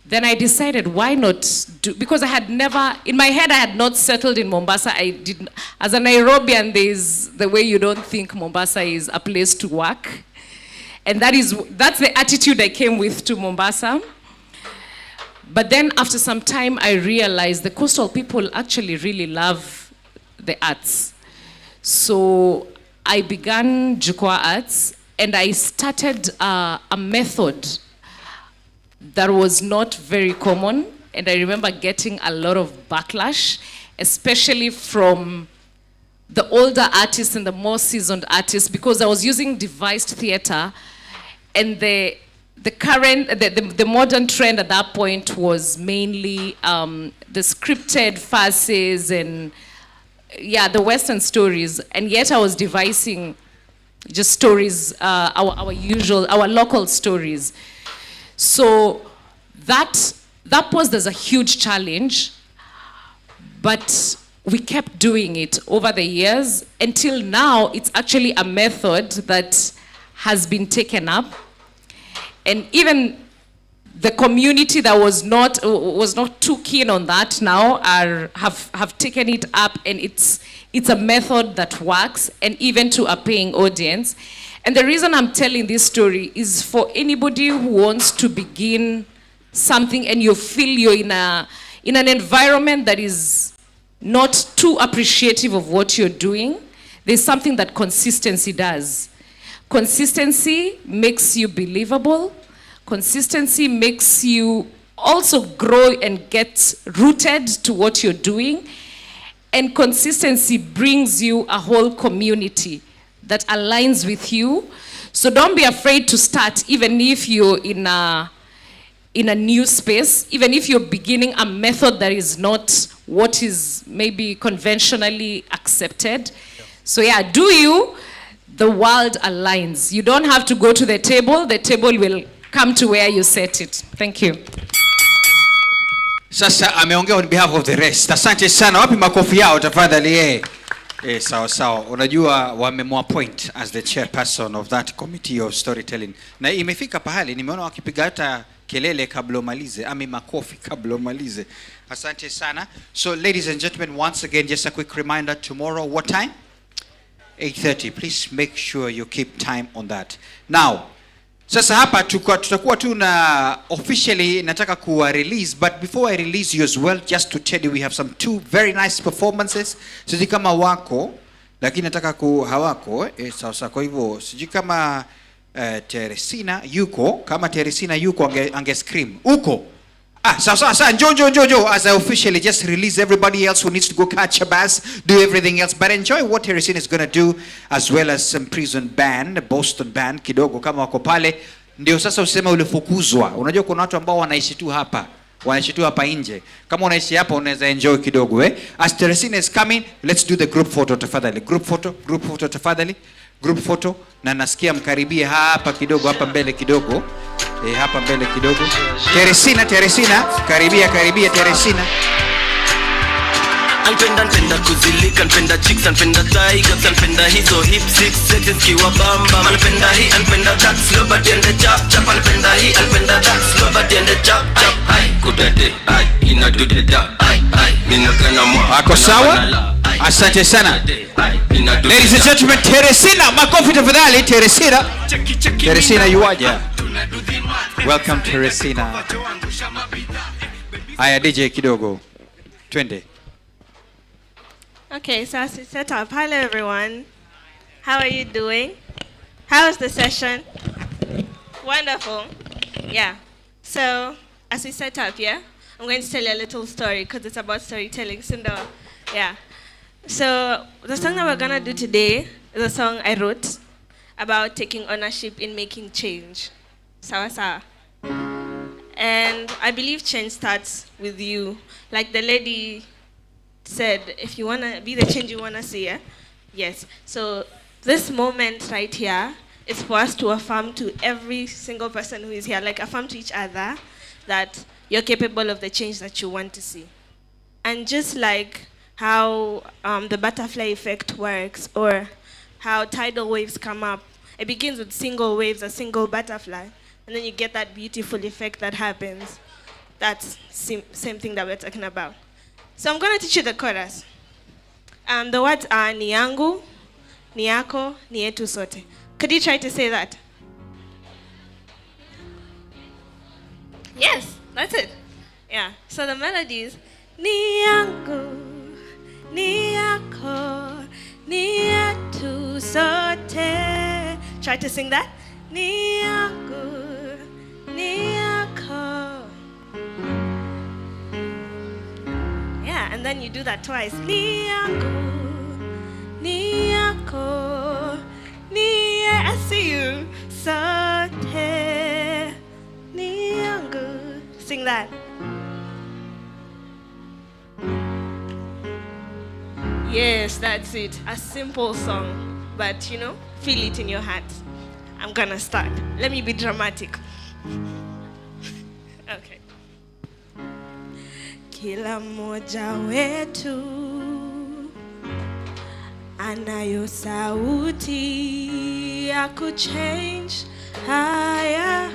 Then I decided, why not do, because I had never, in my head I had not settled in Mombasa. I didn't, as a Nairobian, there's the way you don't think Mombasa is a place to work. And that's the attitude I came with to Mombasa. But then after some time, I realized the coastal people actually really love the arts. So I began Jukwaa Arts, and I started a method that was not very common. And I remember getting a lot of backlash, especially from the older artists and the more seasoned artists, because I was using devised theater, and the modern trend at that point was mainly the scripted farces and the Western stories, and yet I was devising just stories, our local stories. So that posed as a huge challenge, but we kept doing it over the years until now. It's actually a method that has been taken up, and even the community that was not too keen on that now have taken it up, and it's a method that works, and even to a paying audience. And the reason I'm telling this story is for anybody who wants to begin something and you feel you're in an environment that is not too appreciative of what you're doing. There's something that consistency does. Consistency makes you believable. Consistency makes you also grow and get rooted to what you're doing. And consistency brings you a whole community that aligns with you. So don't be afraid to start, even if you're in a new space, even if you're beginning a method that is not what is maybe conventionally accepted. So do you, the world aligns. You don't have to go to the table will come to where you set it. Thank you. Sasa ameongea on behalf of the rest. Asante sana. Wapi makofi yao tafadhali? Sawa sawa. Unajua wamemwappoint as the chairperson of that committee of storytelling. Na imefika pahali nimeona wakipiga hata kelele kabla umalize, makofi kabla umalize. Asante sana. So ladies and gentlemen, once again, just a quick reminder, tomorrow what time? 8:30. Please make sure you keep time on that. Now, sasa hapa tutakuwa tu na officially nataka kuwa release, but before I release you as well, just to tell you we have some two very nice performances. Sijui kama wako, lakini nataka hawako. Sasa kwa hivyo sijui kama Teresina yuko, kama Teresina yuko ange scream. Uko. Sasa njoo as I officially just release everybody else who needs to go catch a bus, do everything else, but enjoy what Teresina is going to do, as well as some prison band, Boston band kidogo kama wako pale. Ndio sasa useme ulifukuzwa. Unajua kuna watu ambao wanaishi tu hapa nje. Kama unaishi hapa unaweza enjoy kidogo As Teresina is coming, let's do the group photo tafadhali. Group photo tafadhali. Group photo, na nasikia mkaribie hapa kidogo, hapa mbele kidogo. Hapa mbele kidogo. Teresina, karibia Teresina. Anpenda kuzilika, anpenda chicks, anpenda tigers, anpenda hizo hip six sexes kiwa bamba. Anpenda hii, anpenda that slow but and the chap chap. Anpenda hii, anpenda that slow but and the chap chap. Ai kudade, ai ina do the da. Ai mina kana mwa. Ako sawa? Asante sana. Ladies and gentlemen, Teresina, makofi tafadhali. Teresina yuaja. Welcome Teresina. Haya DJ kidogo. Twende. Okay, so as we set up, hello everyone. How are you doing? How was the session? Wonderful. Yeah. So as we set up, I'm going to tell you a little story because it's about storytelling. So the song that we're gonna do today is a song I wrote about taking ownership in making change. Sawa sawa. And I believe change starts with you. Like the lady said, if you wanna be the change you wanna see, Yes. So this moment right here is for us to affirm to every single person who is here, like affirm to each other that you're capable of the change that you want to see. And just like how the butterfly effect works, or how tidal waves come up. It begins with single waves, a single butterfly, and then you get that beautiful effect that happens. That's same thing that we're talking about. So I'm going to teach you the chorus. The words are ni yangu, ni yako, ni yetu sote. Could you try to say that? Yes, that's it. Yeah. So the melody is ni yangu, ni yako, ni yetu sote. Try to sing that. Ni yangu, ni yako. Yeah, and then you do that twice. Ni yangu, ni yako, ni I see you sote. Ni yangu. Sing that. Yes, that's it. A simple song, but you know, feel it in your heart. I'm gonna start. Let me be dramatic. Okay. Kila mmoja wetu anayo sauti ya kuchange haya,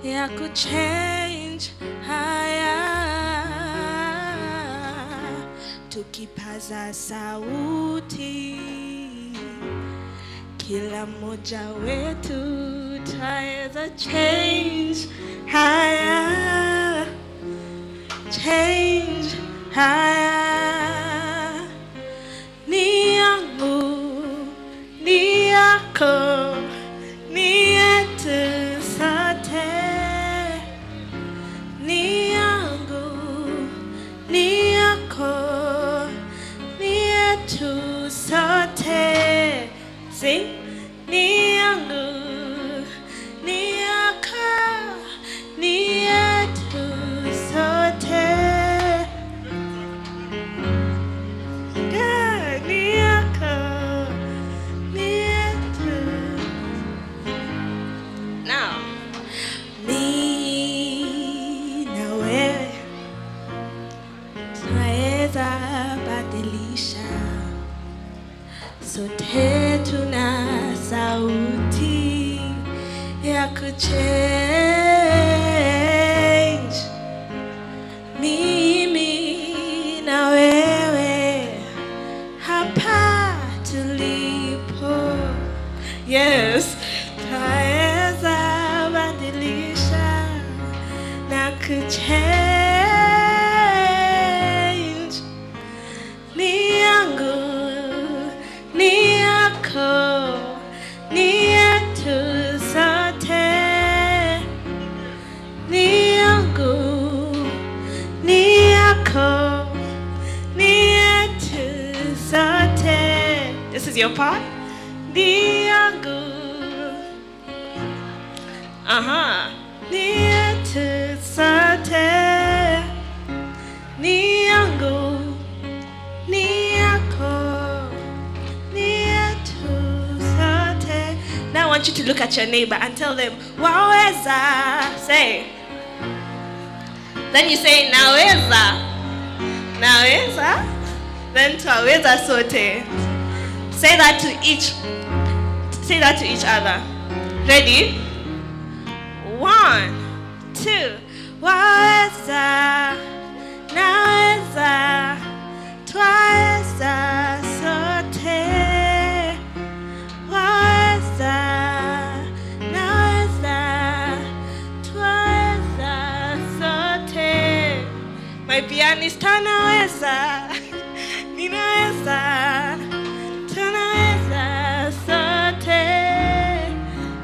ya kuchange haya. Tukipaza sauti, kila mmoja wetu taweza change haya, change haya. Ni yangu, ni yako, ni yetu sote. Ni yangu, ni yako, ni yetu sote. Sing. Ni yangu, ni yako, ni yetu sote. Yeah, ni yako, ni yetu. Now, mi na wewe tunaweza badilisha. Sote tuna sauti ya kuchange. Mimi na wewe hapa tulipo. Yes, twaweza badilisha na kuchange. Ni yangu, ni yako, ni yetu sote. Ni yangu, ni yako, ni yetu sote. This is your part. Ni yangu, ni yetu sote. Ni yangu, ni yako, ni yetu sote. Now I want you to look at your neighbor and tell them, waweza. Say. Then you say, naweza. Naweza. Then twaweza sote. Say that to each. Say that to each other. Ready? 1, 2. Waweza. Naweza. Twaweza sote. Waweza. Naweza. Twaweza sote. My pianist anaweza. Ninaweza. Tunaweza sote.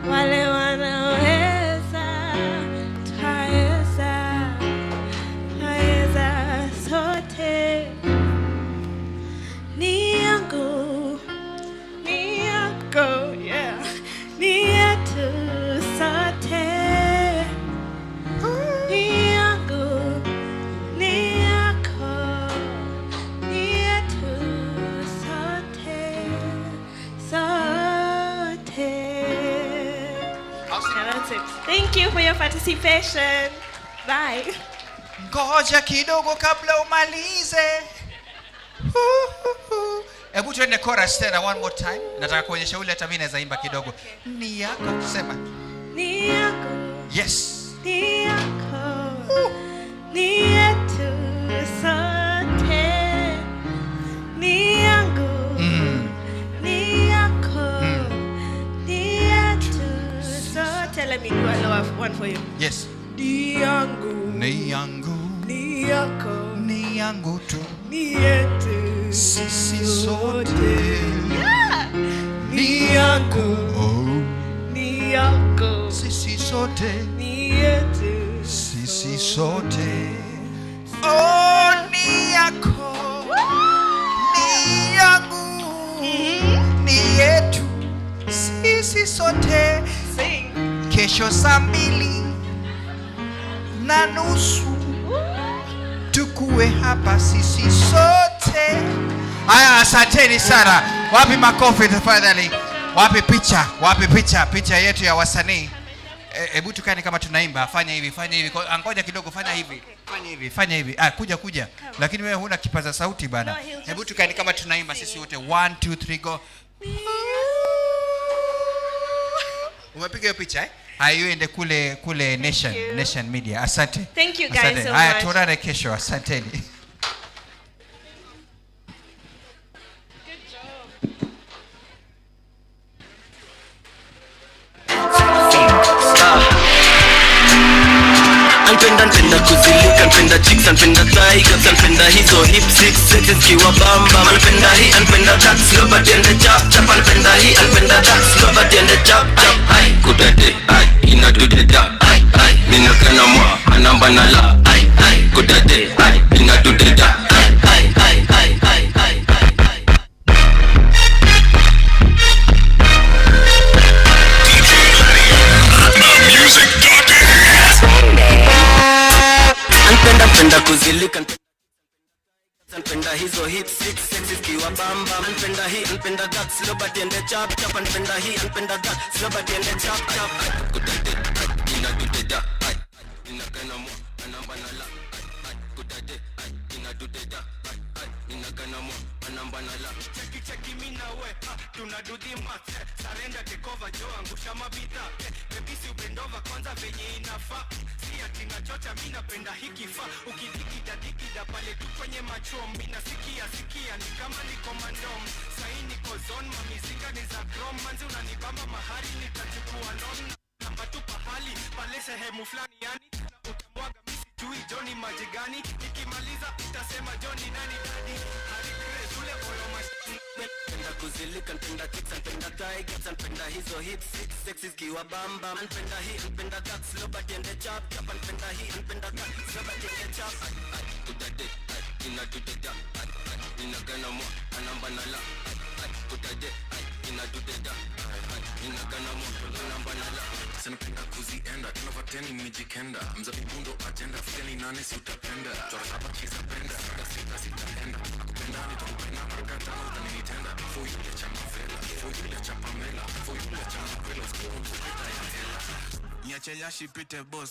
Wale wanaweza. Twaweza. Twaweza sote. Ni yangu, ni yako, yeah. Ni yetu sote. Ni yangu, ni yako, ni yetu sote. Sote. Yeah, that's it. Thank you for your participation. Bye. Ngoja kidogo kabla umalize. Hebu tuende chorus tena one more time. Nataka kuonyesha ule hata mimi naweza imba kidogo. Ni yako sema. Ni yako. Yes. Ni yako. Ni yetu sote. Ni yangu. Ni yako. Ni yetu sote. Let me do a lower one for you. Yes. Ni yangu. Ni yangu. Ni yako. Ni yangu tu. Ni yetu sisi sote. Yeah. Ni yangu. Ni yako. Sisi sote. Ni yetu sisi sote. Oh, ni yako. Ni yangu. Ni yetu sisi sote. Sing. Kesho saa 2:30 tukue hapa sisi sote. Haya, asanteni sana. Wapi makofi tafadhali? Wapi picha? Wapi picha? Picha yetu ya wasanii. Hebu tukani kama tunaimba. Fanya hivi, fanya hivi. Ngoja kidogo, fanya hivi. Fanya hivi, fanya hivi. Kuja. Lakini wewe huna kipaza sauti bana. Hebu tukani kama tunaimba sisi wote. 1 2 3 go. Umepiga hiyo picha Hayo ende kule Nation Media. Asante. Thank you guys asante. so much. Haya, tuonane kesho. Asanteni. Anpenda kuzilika, anpenda chicks, anpenda tigers, anpenda hizo hip six sexes kiwa bamba. Anpenda hii, anpenda that slow but in the chop chop. Anpenda hii, anpenda that slow but in the chop chop. Ay, kudade, ay, ina do the da. Ay, ay, mina kana mwa, anamba na la. Ay, ay, kudade, ay, ina do the da. Ay, ay, ay, ay, ay, ay, ay, ay. Music Doctor. Anpenda kuzilika, anpenda hizo hip six sexes kiwa bamba. Anpenda hii, anpenda that slow but in the chop chop. Anpenda hii, anpenda that slow but in the chop chop. Kudade, ina do the da. Ina kana mo, anamba na la. Kudade, ina do the da. Ina kana mo, anamba na la. Cheki mimi na we, tuna do the math. Surrender take over, jo angusha mabita. Baby si ubendova kwanza venye inafaa. Tina chocha mimi napenda hiki fa. Ukidikida pale tu kwenye machom. Mimi nasikia ni kama niko mandom. Sahi niko zone, mamizinga ni za grom. Manzi unanibamba mahali nitachukua loan. Namba tu pahali pale sehemu fulani yani. Utamwaga mimi sijui Johnny maji gani. Nikimaliza utasema Johnny nani daddy. Hari Grace ule boyo machine. Anpenda kuzilika, anpenda chicks, anpenda tigers, anpenda hizo hip six sexes kiwa bamba. Anpenda hii, anpenda that slow but in the chop chop. Anpenda hii, anpenda that slow but in the chop. Kudade, ina do the da. Ina kana mo, anamba na la. Kudade, ina do the da. Ina kana mo, anamba na la. Sanapenda kuzienda, tunavateni mijikenda. Mzabibundo agenda, fiteni nane si utapenda. Chora saba chisa penda, sita sitaenda. Akupenda nitakupenda, marakata utanitenda. For you le chama vela, for you le chapa mela, for you le chama vela. Niache yashi pite boss.